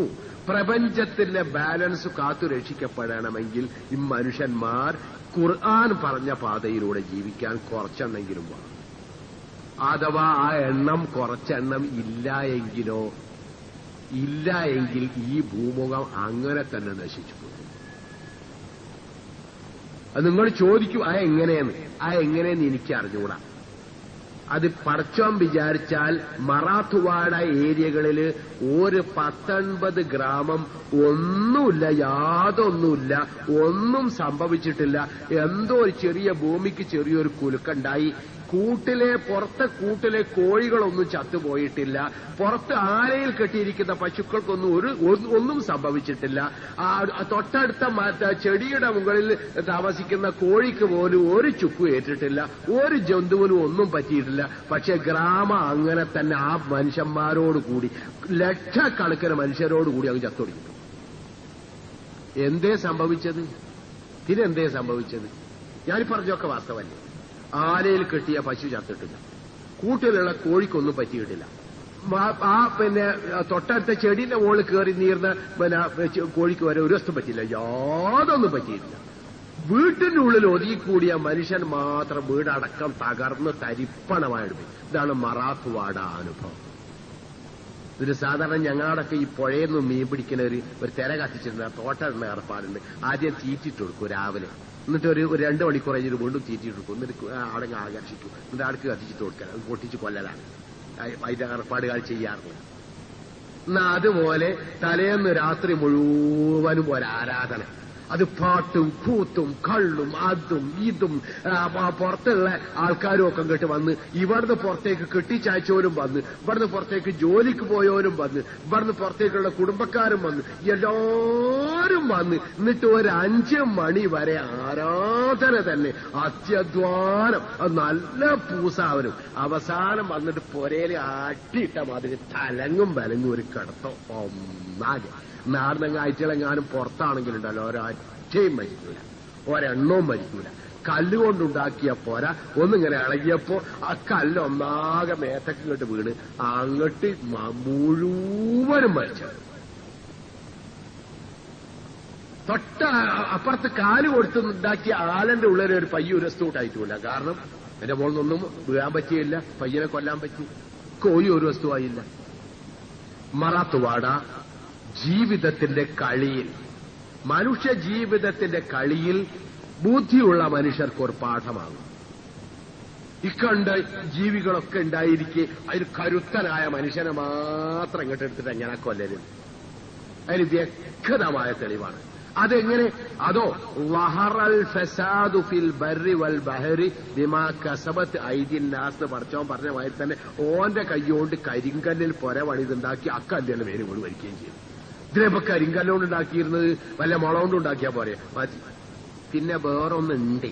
പ്രപഞ്ചത്തിന്റെ ബാലൻസ് കാത്തുരക്ഷിക്കപ്പെടണമെങ്കിൽ ഈ മനുഷ്യന്മാർ ഖുർആൻ പറഞ്ഞ പാതയിലൂടെ ജീവിക്കാൻ കുറച്ചെണ്ണെങ്കിലും വേണം. അഥവാ ആ എണ്ണം കുറച്ചെണ്ണം ഇല്ല എങ്കിൽ ഈ ഭൂമുഖം അങ്ങനെ തന്നെ നശിച്ചു പോകും. അത് നിങ്ങൾ ചോദിക്കും ആ എങ്ങനെയെന്ന് എനിക്ക് അറിഞ്ഞുകൂടാ. അത് പടച്ചോൻ വിചാരിച്ചാൽ മറാത്തുവാഡ ഏരിയകളിൽ ഒരു 19 ഗ്രാമം ഒന്നുമില്ല, യാതൊന്നുമില്ല, ഒന്നും സംഭവിച്ചിട്ടില്ല. എന്തോ ഒരു ചെറിയ ഭൂമിക്ക് ചെറിയൊരു കുലുക്കുണ്ടായി. പുറത്തെ കൂട്ടിലെ കോഴികളൊന്നും ചത്തുപോയിട്ടില്ല. പുറത്ത് ആലയിൽ കെട്ടിയിരിക്കുന്ന പശുക്കൾക്കൊന്നും ഒന്നും സംഭവിച്ചിട്ടില്ല. തൊട്ടടുത്ത ചെടിയുടെ മുകളിൽ താമസിക്കുന്ന കോഴിക്ക് പോലും ഒരു ചുക്കും ഏറ്റിട്ടില്ല. ഒരു ജന്തുവിനും ഒന്നും പറ്റിയിട്ടില്ല. പക്ഷെ ഗ്രാമം അങ്ങനെ തന്നെ ആ മനുഷ്യന്മാരോടുകൂടി, ലക്ഷക്കണക്കിന് മനുഷ്യരോടുകൂടി അങ്ങ് ചത്തൊടിക്കും. എന്തേ സംഭവിച്ചത്? ഞാൻ പറഞ്ഞൊക്കെ വാസ്തവല്ലേ. ആലയിൽ കെട്ടിയ പശു ചത്തിട്ടില്ല, കൂട്ടിലുള്ള കോഴിക്കൊന്നും പറ്റിയിട്ടില്ല. തൊട്ടടുത്ത ചെടിന്റെ മുകളിൽ കയറി നീർന്ന കോഴിക്ക് വരെ ഒരു വസ്തു പറ്റില്ല, യാതൊന്നും പറ്റിയിട്ടില്ല. വീട്ടിന്റെ ഉള്ളിൽ ഒതുങ്ങിക്കൂടിയ മനുഷ്യൻ മാത്രം വീടടക്കം തകർന്ന് തരിപ്പണമായിട്ട്. ഇതാണ് മറാത്തുവാഡ അനുഭവം. ഇതിന് സാധാരണ ഞങ്ങളോടൊക്കെ ഈ പുഴയെന്ന് മീൻ പിടിക്കുന്ന ഒരു തിര കത്തിച്ചിട്ടുണ്ട്, തോട്ടം ഏർപ്പാടുണ്ട്. ആദ്യം തീറ്റിട്ട് കൊടുക്കും രാവിലെ, എന്നിട്ട് ഒരു 2 മണിക്കൂർ കഴിഞ്ഞിട്ട് വീണ്ടും തീറ്റിട്ട് കൊടുക്കും. എന്നിട്ട് അവിടെ ആകർഷിക്കും, എന്നിട്ട് ആൾക്ക് കത്തിച്ചിട്ട് കൊടുക്കാൻ, അത് പൊട്ടിച്ച് കൊല്ലലാണ് അതിന്റെ ഏർപ്പാടുകൾ ചെയ്യാറുള്ളത്. എന്നാ അതുപോലെ തലേന്ന് രാത്രി മുഴുവനും ഒരാരാധന. അത് പാട്ടും കൂത്തും കള്ളും അതും ഇതും. പുറത്തുള്ള ആൾക്കാരും ഒക്കെ ഇങ്ങോട്ട് വന്ന്, ഇവിടുന്ന് പുറത്തേക്ക് കെട്ടിച്ചായച്ചവരും വന്ന്, ഇവിടുന്ന് പുറത്തേക്ക് ജോലിക്ക് പോയവരും വന്ന്, ഇവിടുന്ന് പുറത്തേക്കുള്ള കുടുംബക്കാരും വന്ന്, എല്ലാരും വന്ന്. എന്നിട്ട് ഒരു 5 മണി വരെ ആരാധന തന്നെ, അത്യധ്വാനം, നല്ല പൂസാവനും. അവസാനം വന്നിട്ട് പൊരയില് ആട്ടിയിട്ട മാതിരി തലങ്ങും വലങ്ങും ഒരു കിടത്തം ഒന്നാകെ. നാർന്നങ്ങ ആഴ്ചകളെങ്ങാനും പുറത്താണെങ്കിലുണ്ടല്ലോ ഒരൊറ്റയും മരിക്കൂല, ഒരെണ്ണവും മരിക്കൂല. കല്ലുകൊണ്ടുണ്ടാക്കിയ പോര ഒന്നിങ്ങനെ ഇളകിയപ്പോ ആ കല്ലൊന്നാകെ മേത്തക്ക് ഇങ്ങോട്ട് വീണ് അങ്ങോട്ട് മുഴുവനും മരിച്ചത്. തൊട്ട അപ്പുറത്ത് കാല് കൊടുത്തുണ്ടാക്കിയ ആലന്റെ ഉള്ളിൽ ഒരു പയ്യ ഒരു വസ്തുട്ടായിട്ടില്ല. കാരണം എന്റെ മോളിനൊന്നും വീഴാൻ പറ്റിയില്ല, പയ്യനെ കൊല്ലാൻ പറ്റി. കോഴി ഒരു വസ്തുവായില്ല. മറാത്തുവാഡ ജീവിതത്തിന്റെ കളിയിൽ, മനുഷ്യ ജീവിതത്തിന്റെ കളിയിൽ ബുദ്ധിയുള്ള മനുഷ്യർക്ക് ഒരു പാഠമാകും. ഇക്കണ്ട ജീവികളൊക്കെ ഉണ്ടായിരിക്കെ അതിന് കരുത്തനായ മനുഷ്യനെ മാത്രം ഇങ്ങോട്ട് എടുത്തിട്ട് എങ്ങനെ കൊല്ലരുത്. അതിന് വ്യക്തമായ തെളിവാണ്. അതെങ്ങനെ? അതോ വഹറൽ ഫസാദു ഫിൽ ബർരി വൽ ബഹരി ബിമാ കസബത്ത് ഐദിൻ നാസ് എന്ന് പഠിച്ചവൻ പറഞ്ഞ മാതിരി തന്നെ ഓന്റെ കൈകൊണ്ട് കരിങ്കല്ലിൽ പൊര പണിതുണ്ടാക്കി അക്കല്ലിന്റെ പേര് കൊണ്ട് വരികയും ചെയ്തു. ഇതിനിപ്പോ കരിങ്കല്ലുകൊണ്ട് ഉണ്ടാക്കിയിരുന്നത് വല്ല മുള കൊണ്ട് ഉണ്ടാക്കിയാ പോരെ മതി. പിന്നെ വേറൊന്നുണ്ട്.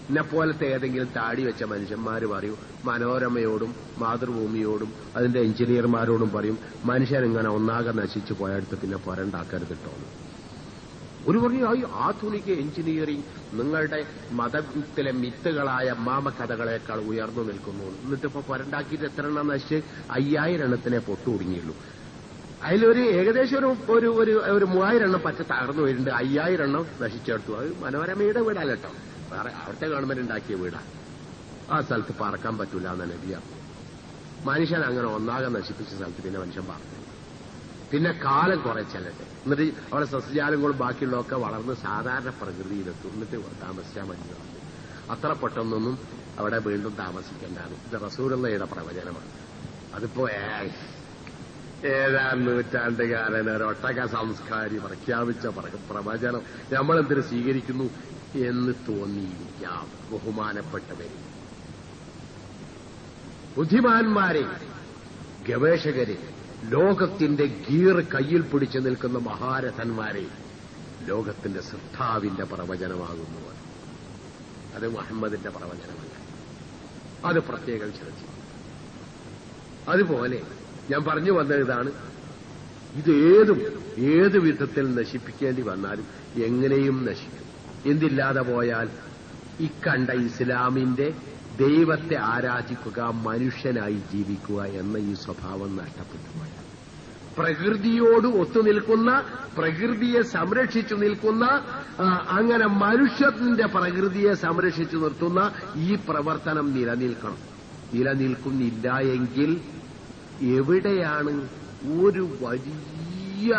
എന്നെപ്പോലത്തെ ഏതെങ്കിലും താടി വെച്ച മനുഷ്യന്മാര് പറയും, മനോരമയോടും മാതൃഭൂമിയോടും അതിന്റെ എഞ്ചിനീയർമാരോടും പറയും, മനുഷ്യൻ ഇങ്ങനെ ഒന്നാകെ നശിച്ചു പോയടുത്ത് പിന്നെ പൊരണ്ടാക്കരുത് കേട്ടോ. ഒരു പറയും ആധുനിക എഞ്ചിനീയറിംഗ് നിങ്ങളുടെ മതത്തിലെ മിത്തുകളായ മാമകഥകളെക്കാൾ ഉയർന്നു നിൽക്കുന്നു. എന്നിട്ടിപ്പോ പൊരണ്ടാക്കിയിട്ട് എത്ര എണ്ണം നശിച്ച് 5000 എണ്ണത്തിനെ പൊട്ടുകുടുങ്ങിയുള്ളൂ. അതിലൊരു ഏകദേശം ഒരു 3000 എണ്ണം പറ്റ തകർന്നു വരുന്നുണ്ട്. 5000 എണ്ണം നശിച്ചെടുത്തു. അത് മനോരമയുടെ വീടല്ല കേട്ടോ, വേറെ അവിടുത്തെ ഗവൺമെന്റ് ഉണ്ടാക്കിയ വീടാണ്. ആ സ്ഥലത്ത് പറക്കാൻ പറ്റൂല എന്നാണ് നബിയ. മനുഷ്യൻ അങ്ങനെ ഒന്നാകെ നശിപ്പിച്ച സ്ഥലത്ത് പിന്നെ മനുഷ്യൻ പറഞ്ഞു. പിന്നെ കാലം കുറെ ചെല്ലട്ടെ, എന്നിട്ട് അവിടെ സസ്യജാലങ്ങളും ബാക്കിയുള്ളതൊക്കെ വളർന്ന് സാധാരണ പ്രകൃതിയിലെത്തും. എന്നിട്ട് താമസിച്ചാൽ മതി. അത്ര പെട്ടെന്നൊന്നും അവിടെ വീണ്ടും താമസിക്കേണ്ടതാണ്. ഇത് റസൂലുള്ളാഹിയുടെ പ്രവചനമാണ്. അതിപ്പോ ഏഴാം നൂറ്റാണ്ടുകാരൻ ഒരൊട്ടക സംസ്കാരി പ്രഖ്യാപിച്ച പ്രവചനം നമ്മളെന്തിനു സ്വീകരിക്കുന്നു എന്ന് തോന്നിയിരിക്കാം. ബഹുമാനപ്പെട്ടവരെ, ബുദ്ധിമാന്മാരെ, ഗവേഷകരെ, ലോകത്തിന്റെ ഗീർ കയ്യിൽ പിടിച്ചു നിൽക്കുന്ന മഹാരഥന്മാരെ, ലോകത്തിന്റെ സൃഷ്ടാവിന്റെ പ്രവചനമാകുന്നു. അത് മുഹമ്മദിന്റെ പ്രവചനമല്ല, അത് പ്രത്യേകം ശ്രദ്ധിച്ചു. അതുപോലെ ഞാൻ പറഞ്ഞു വന്ന ഇതാണ്, ഏത് വിധത്തിൽ നശിപ്പിക്കേണ്ടി വന്നാലും എങ്ങനെയും നശിക്കും. എന്തില്ലാതെ പോയാൽ ഇക്കണ്ട ഇസ്ലാമിന്റെ ദൈവത്തെ ആരാധിക്കുക, മനുഷ്യനായി ജീവിക്കുക എന്ന ഈ സ്വഭാവം നഷ്ടപ്പെട്ടു പോയാൽ പ്രകൃതിയോട് ഒത്തുനിൽക്കുന്ന, പ്രകൃതിയെ സംരക്ഷിച്ചു നിൽക്കുന്ന, അങ്ങനെ മനുഷ്യന്റെ പ്രകൃതിയെ സംരക്ഷിച്ചു നിർത്തുന്ന ഈ പ്രവർത്തനം നിലനിൽക്കണം. നിലനിൽക്കുന്നില്ല എങ്കിൽ എവിടെയാണ് ഒരു വലിയ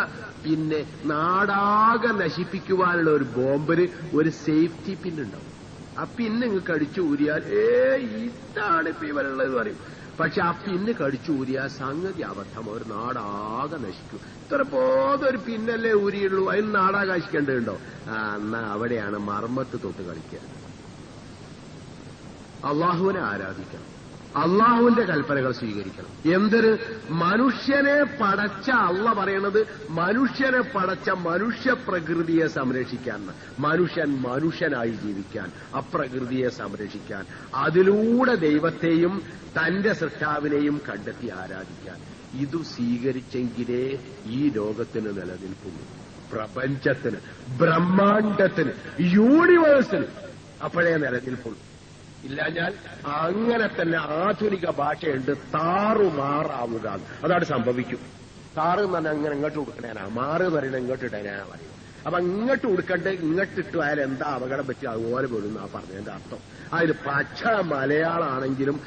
നാടാകെ നശിപ്പിക്കുവാനുള്ള ഒരു ബോംബിന് ഒരു സേഫ്റ്റി പിന്നുണ്ടാവും. ആ പിന്ന് ഇങ്ങ് കടിച്ചു ഊരിയാൽ ഇതാണ് ഇപ്പൊ ഇവരുള്ളത് പറയും. പക്ഷെ ആ പിന്ന് കടിച്ചു ഊരിയാൽ സംഗതി അബദ്ധം, ഒരു നാടാകെ നശിക്കും. ഇത്ര പോതൊരു പിന്നല്ലേ ഊരിയുള്ളൂ, അതിന് നാടാകാശിക്കേണ്ടതുണ്ടോ? എന്നാ അവിടെയാണ് മർമ്മത്ത് തൊട്ട് കളിക്കുക. അള്ളാഹുവിനെ ആരാധിക്കണം, അള്ളാഹുവിന്റെ കൽപ്പനകൾ സ്വീകരിക്കണം. എന്തിന്? മനുഷ്യനെ പടച്ച അള്ള പറയണത് മനുഷ്യനെ പടച്ച മനുഷ്യ പ്രകൃതിയെ സംരക്ഷിക്കാൻ, മനുഷ്യൻ മനുഷ്യനായി ജീവിക്കാൻ, അപ്രകൃതിയെ സംരക്ഷിക്കാൻ, അതിലൂടെ ദൈവത്തെയും തന്റെ സൃഷ്ടാവിനെയും കണ്ടെത്തി ആരാധിക്കാൻ. ഇത് സ്വീകരിച്ചെങ്കിലേ ഈ ലോകത്തിന് നിലനിൽക്കുന്നു, പ്രപഞ്ചത്തിന്, ബ്രഹ്മാണ്ടത്തിന്, യൂണിവേഴ്സിന് അപ്പോഴേ നിലനിൽപ്പുള്ളൂ. ഇല്ലാഞ്ഞാൽ അങ്ങനെ തന്നെ ആധുനിക ഭാഷയുണ്ട്, താറുമാറാവുക. അതാണ് സംഭവിക്കും. താറ് എന്ന് പറഞ്ഞാൽ അങ്ങനെ ഇങ്ങോട്ട് കൊടുക്കണേനാ, മാറ് എന്ന് പറയുന്നത് ഇങ്ങോട്ട് ഇടേനാ പറയും. അപ്പൊ ഇങ്ങോട്ട് കൊടുക്കണ്ട്, ഇങ്ങോട്ടിട്ടു അയാൾ എന്താ അപകടം പറ്റി അതുപോലെ വരുന്ന ആ പറഞ്ഞതിന്റെ അർത്ഥം. അതിൽ പച്ച മലയാളാണെങ്കിലും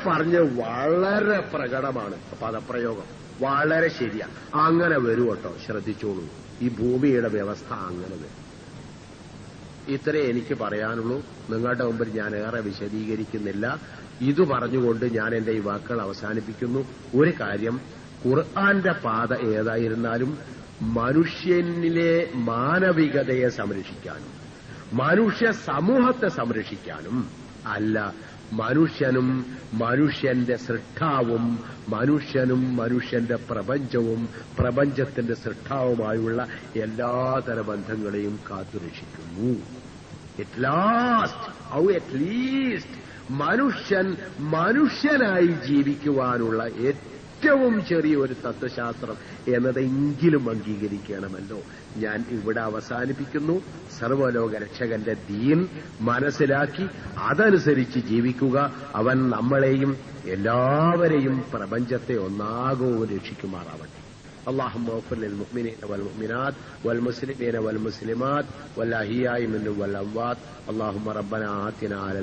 പറഞ്ഞ് വളരെ പ്രകടമാണ് പദപ്രയോഗം, വളരെ ശരിയാ. അങ്ങനെ വരും കേട്ടോ, ശ്രദ്ധിച്ചോളൂ. ഈ ഭൂമിയുടെ വ്യവസ്ഥ അങ്ങനെ വരും. ഇത്രേ എനിക്ക് പറയാനുള്ളൂ. നിങ്ങളുടെ മുമ്പിൽ ഞാൻ ഏറെ വിശദീകരിക്കുന്നില്ല. ഇത് പറഞ്ഞുകൊണ്ട് ഞാൻ എന്റെ ഈ വാക്കുകൾ അവസാനിപ്പിക്കുന്നു. ഒരു കാര്യം, ഖുർആന്റെ പാത ഏതായിരുന്നാലും മനുഷ്യനിലെ മാനവികതയെ സംരക്ഷിക്കാനും മനുഷ്യ സമൂഹത്തെ സംരക്ഷിക്കാനും അല്ല, മനുഷ്യനും മനുഷ്യന്റെ സൃഷ്ടാവും മനുഷ്യനും മനുഷ്യന്റെ പ്രപഞ്ചവും പ്രപഞ്ചത്തിന്റെ സൃഷ്ടാവുമായുള്ള എല്ലാതര ബന്ധങ്ങളെയും കാത്തുരക്ഷിക്കുന്നു. അറ്റ് ലീസ്റ്റ് മനുഷ്യൻ മനുഷ്യനായി ജീവിക്കുവാനുള്ള ഏറ്റവും ചെറിയൊരു തത്വശാസ്ത്രം എന്നതെങ്കിലും അംഗീകരിക്കണമല്ലോ. ഞാൻ ഇവിടെ അവസാനിപ്പിക്കുന്നു. സർവലോക രക്ഷകന്റെ ദീൻ മനസ്സിലാക്കി അതനുസരിച്ച് ജീവിക്കുക. അവൻ നമ്മളെയും എല്ലാവരെയും പ്രപഞ്ചത്തെ ഒന്നാകവും രക്ഷിക്കുമാറാവട്ടെ. اللهم اغفر للمؤمنين والمؤمنات والمسلمين والمسلمات والأحياء منهم والأموات. اللهم ربنا آتنا على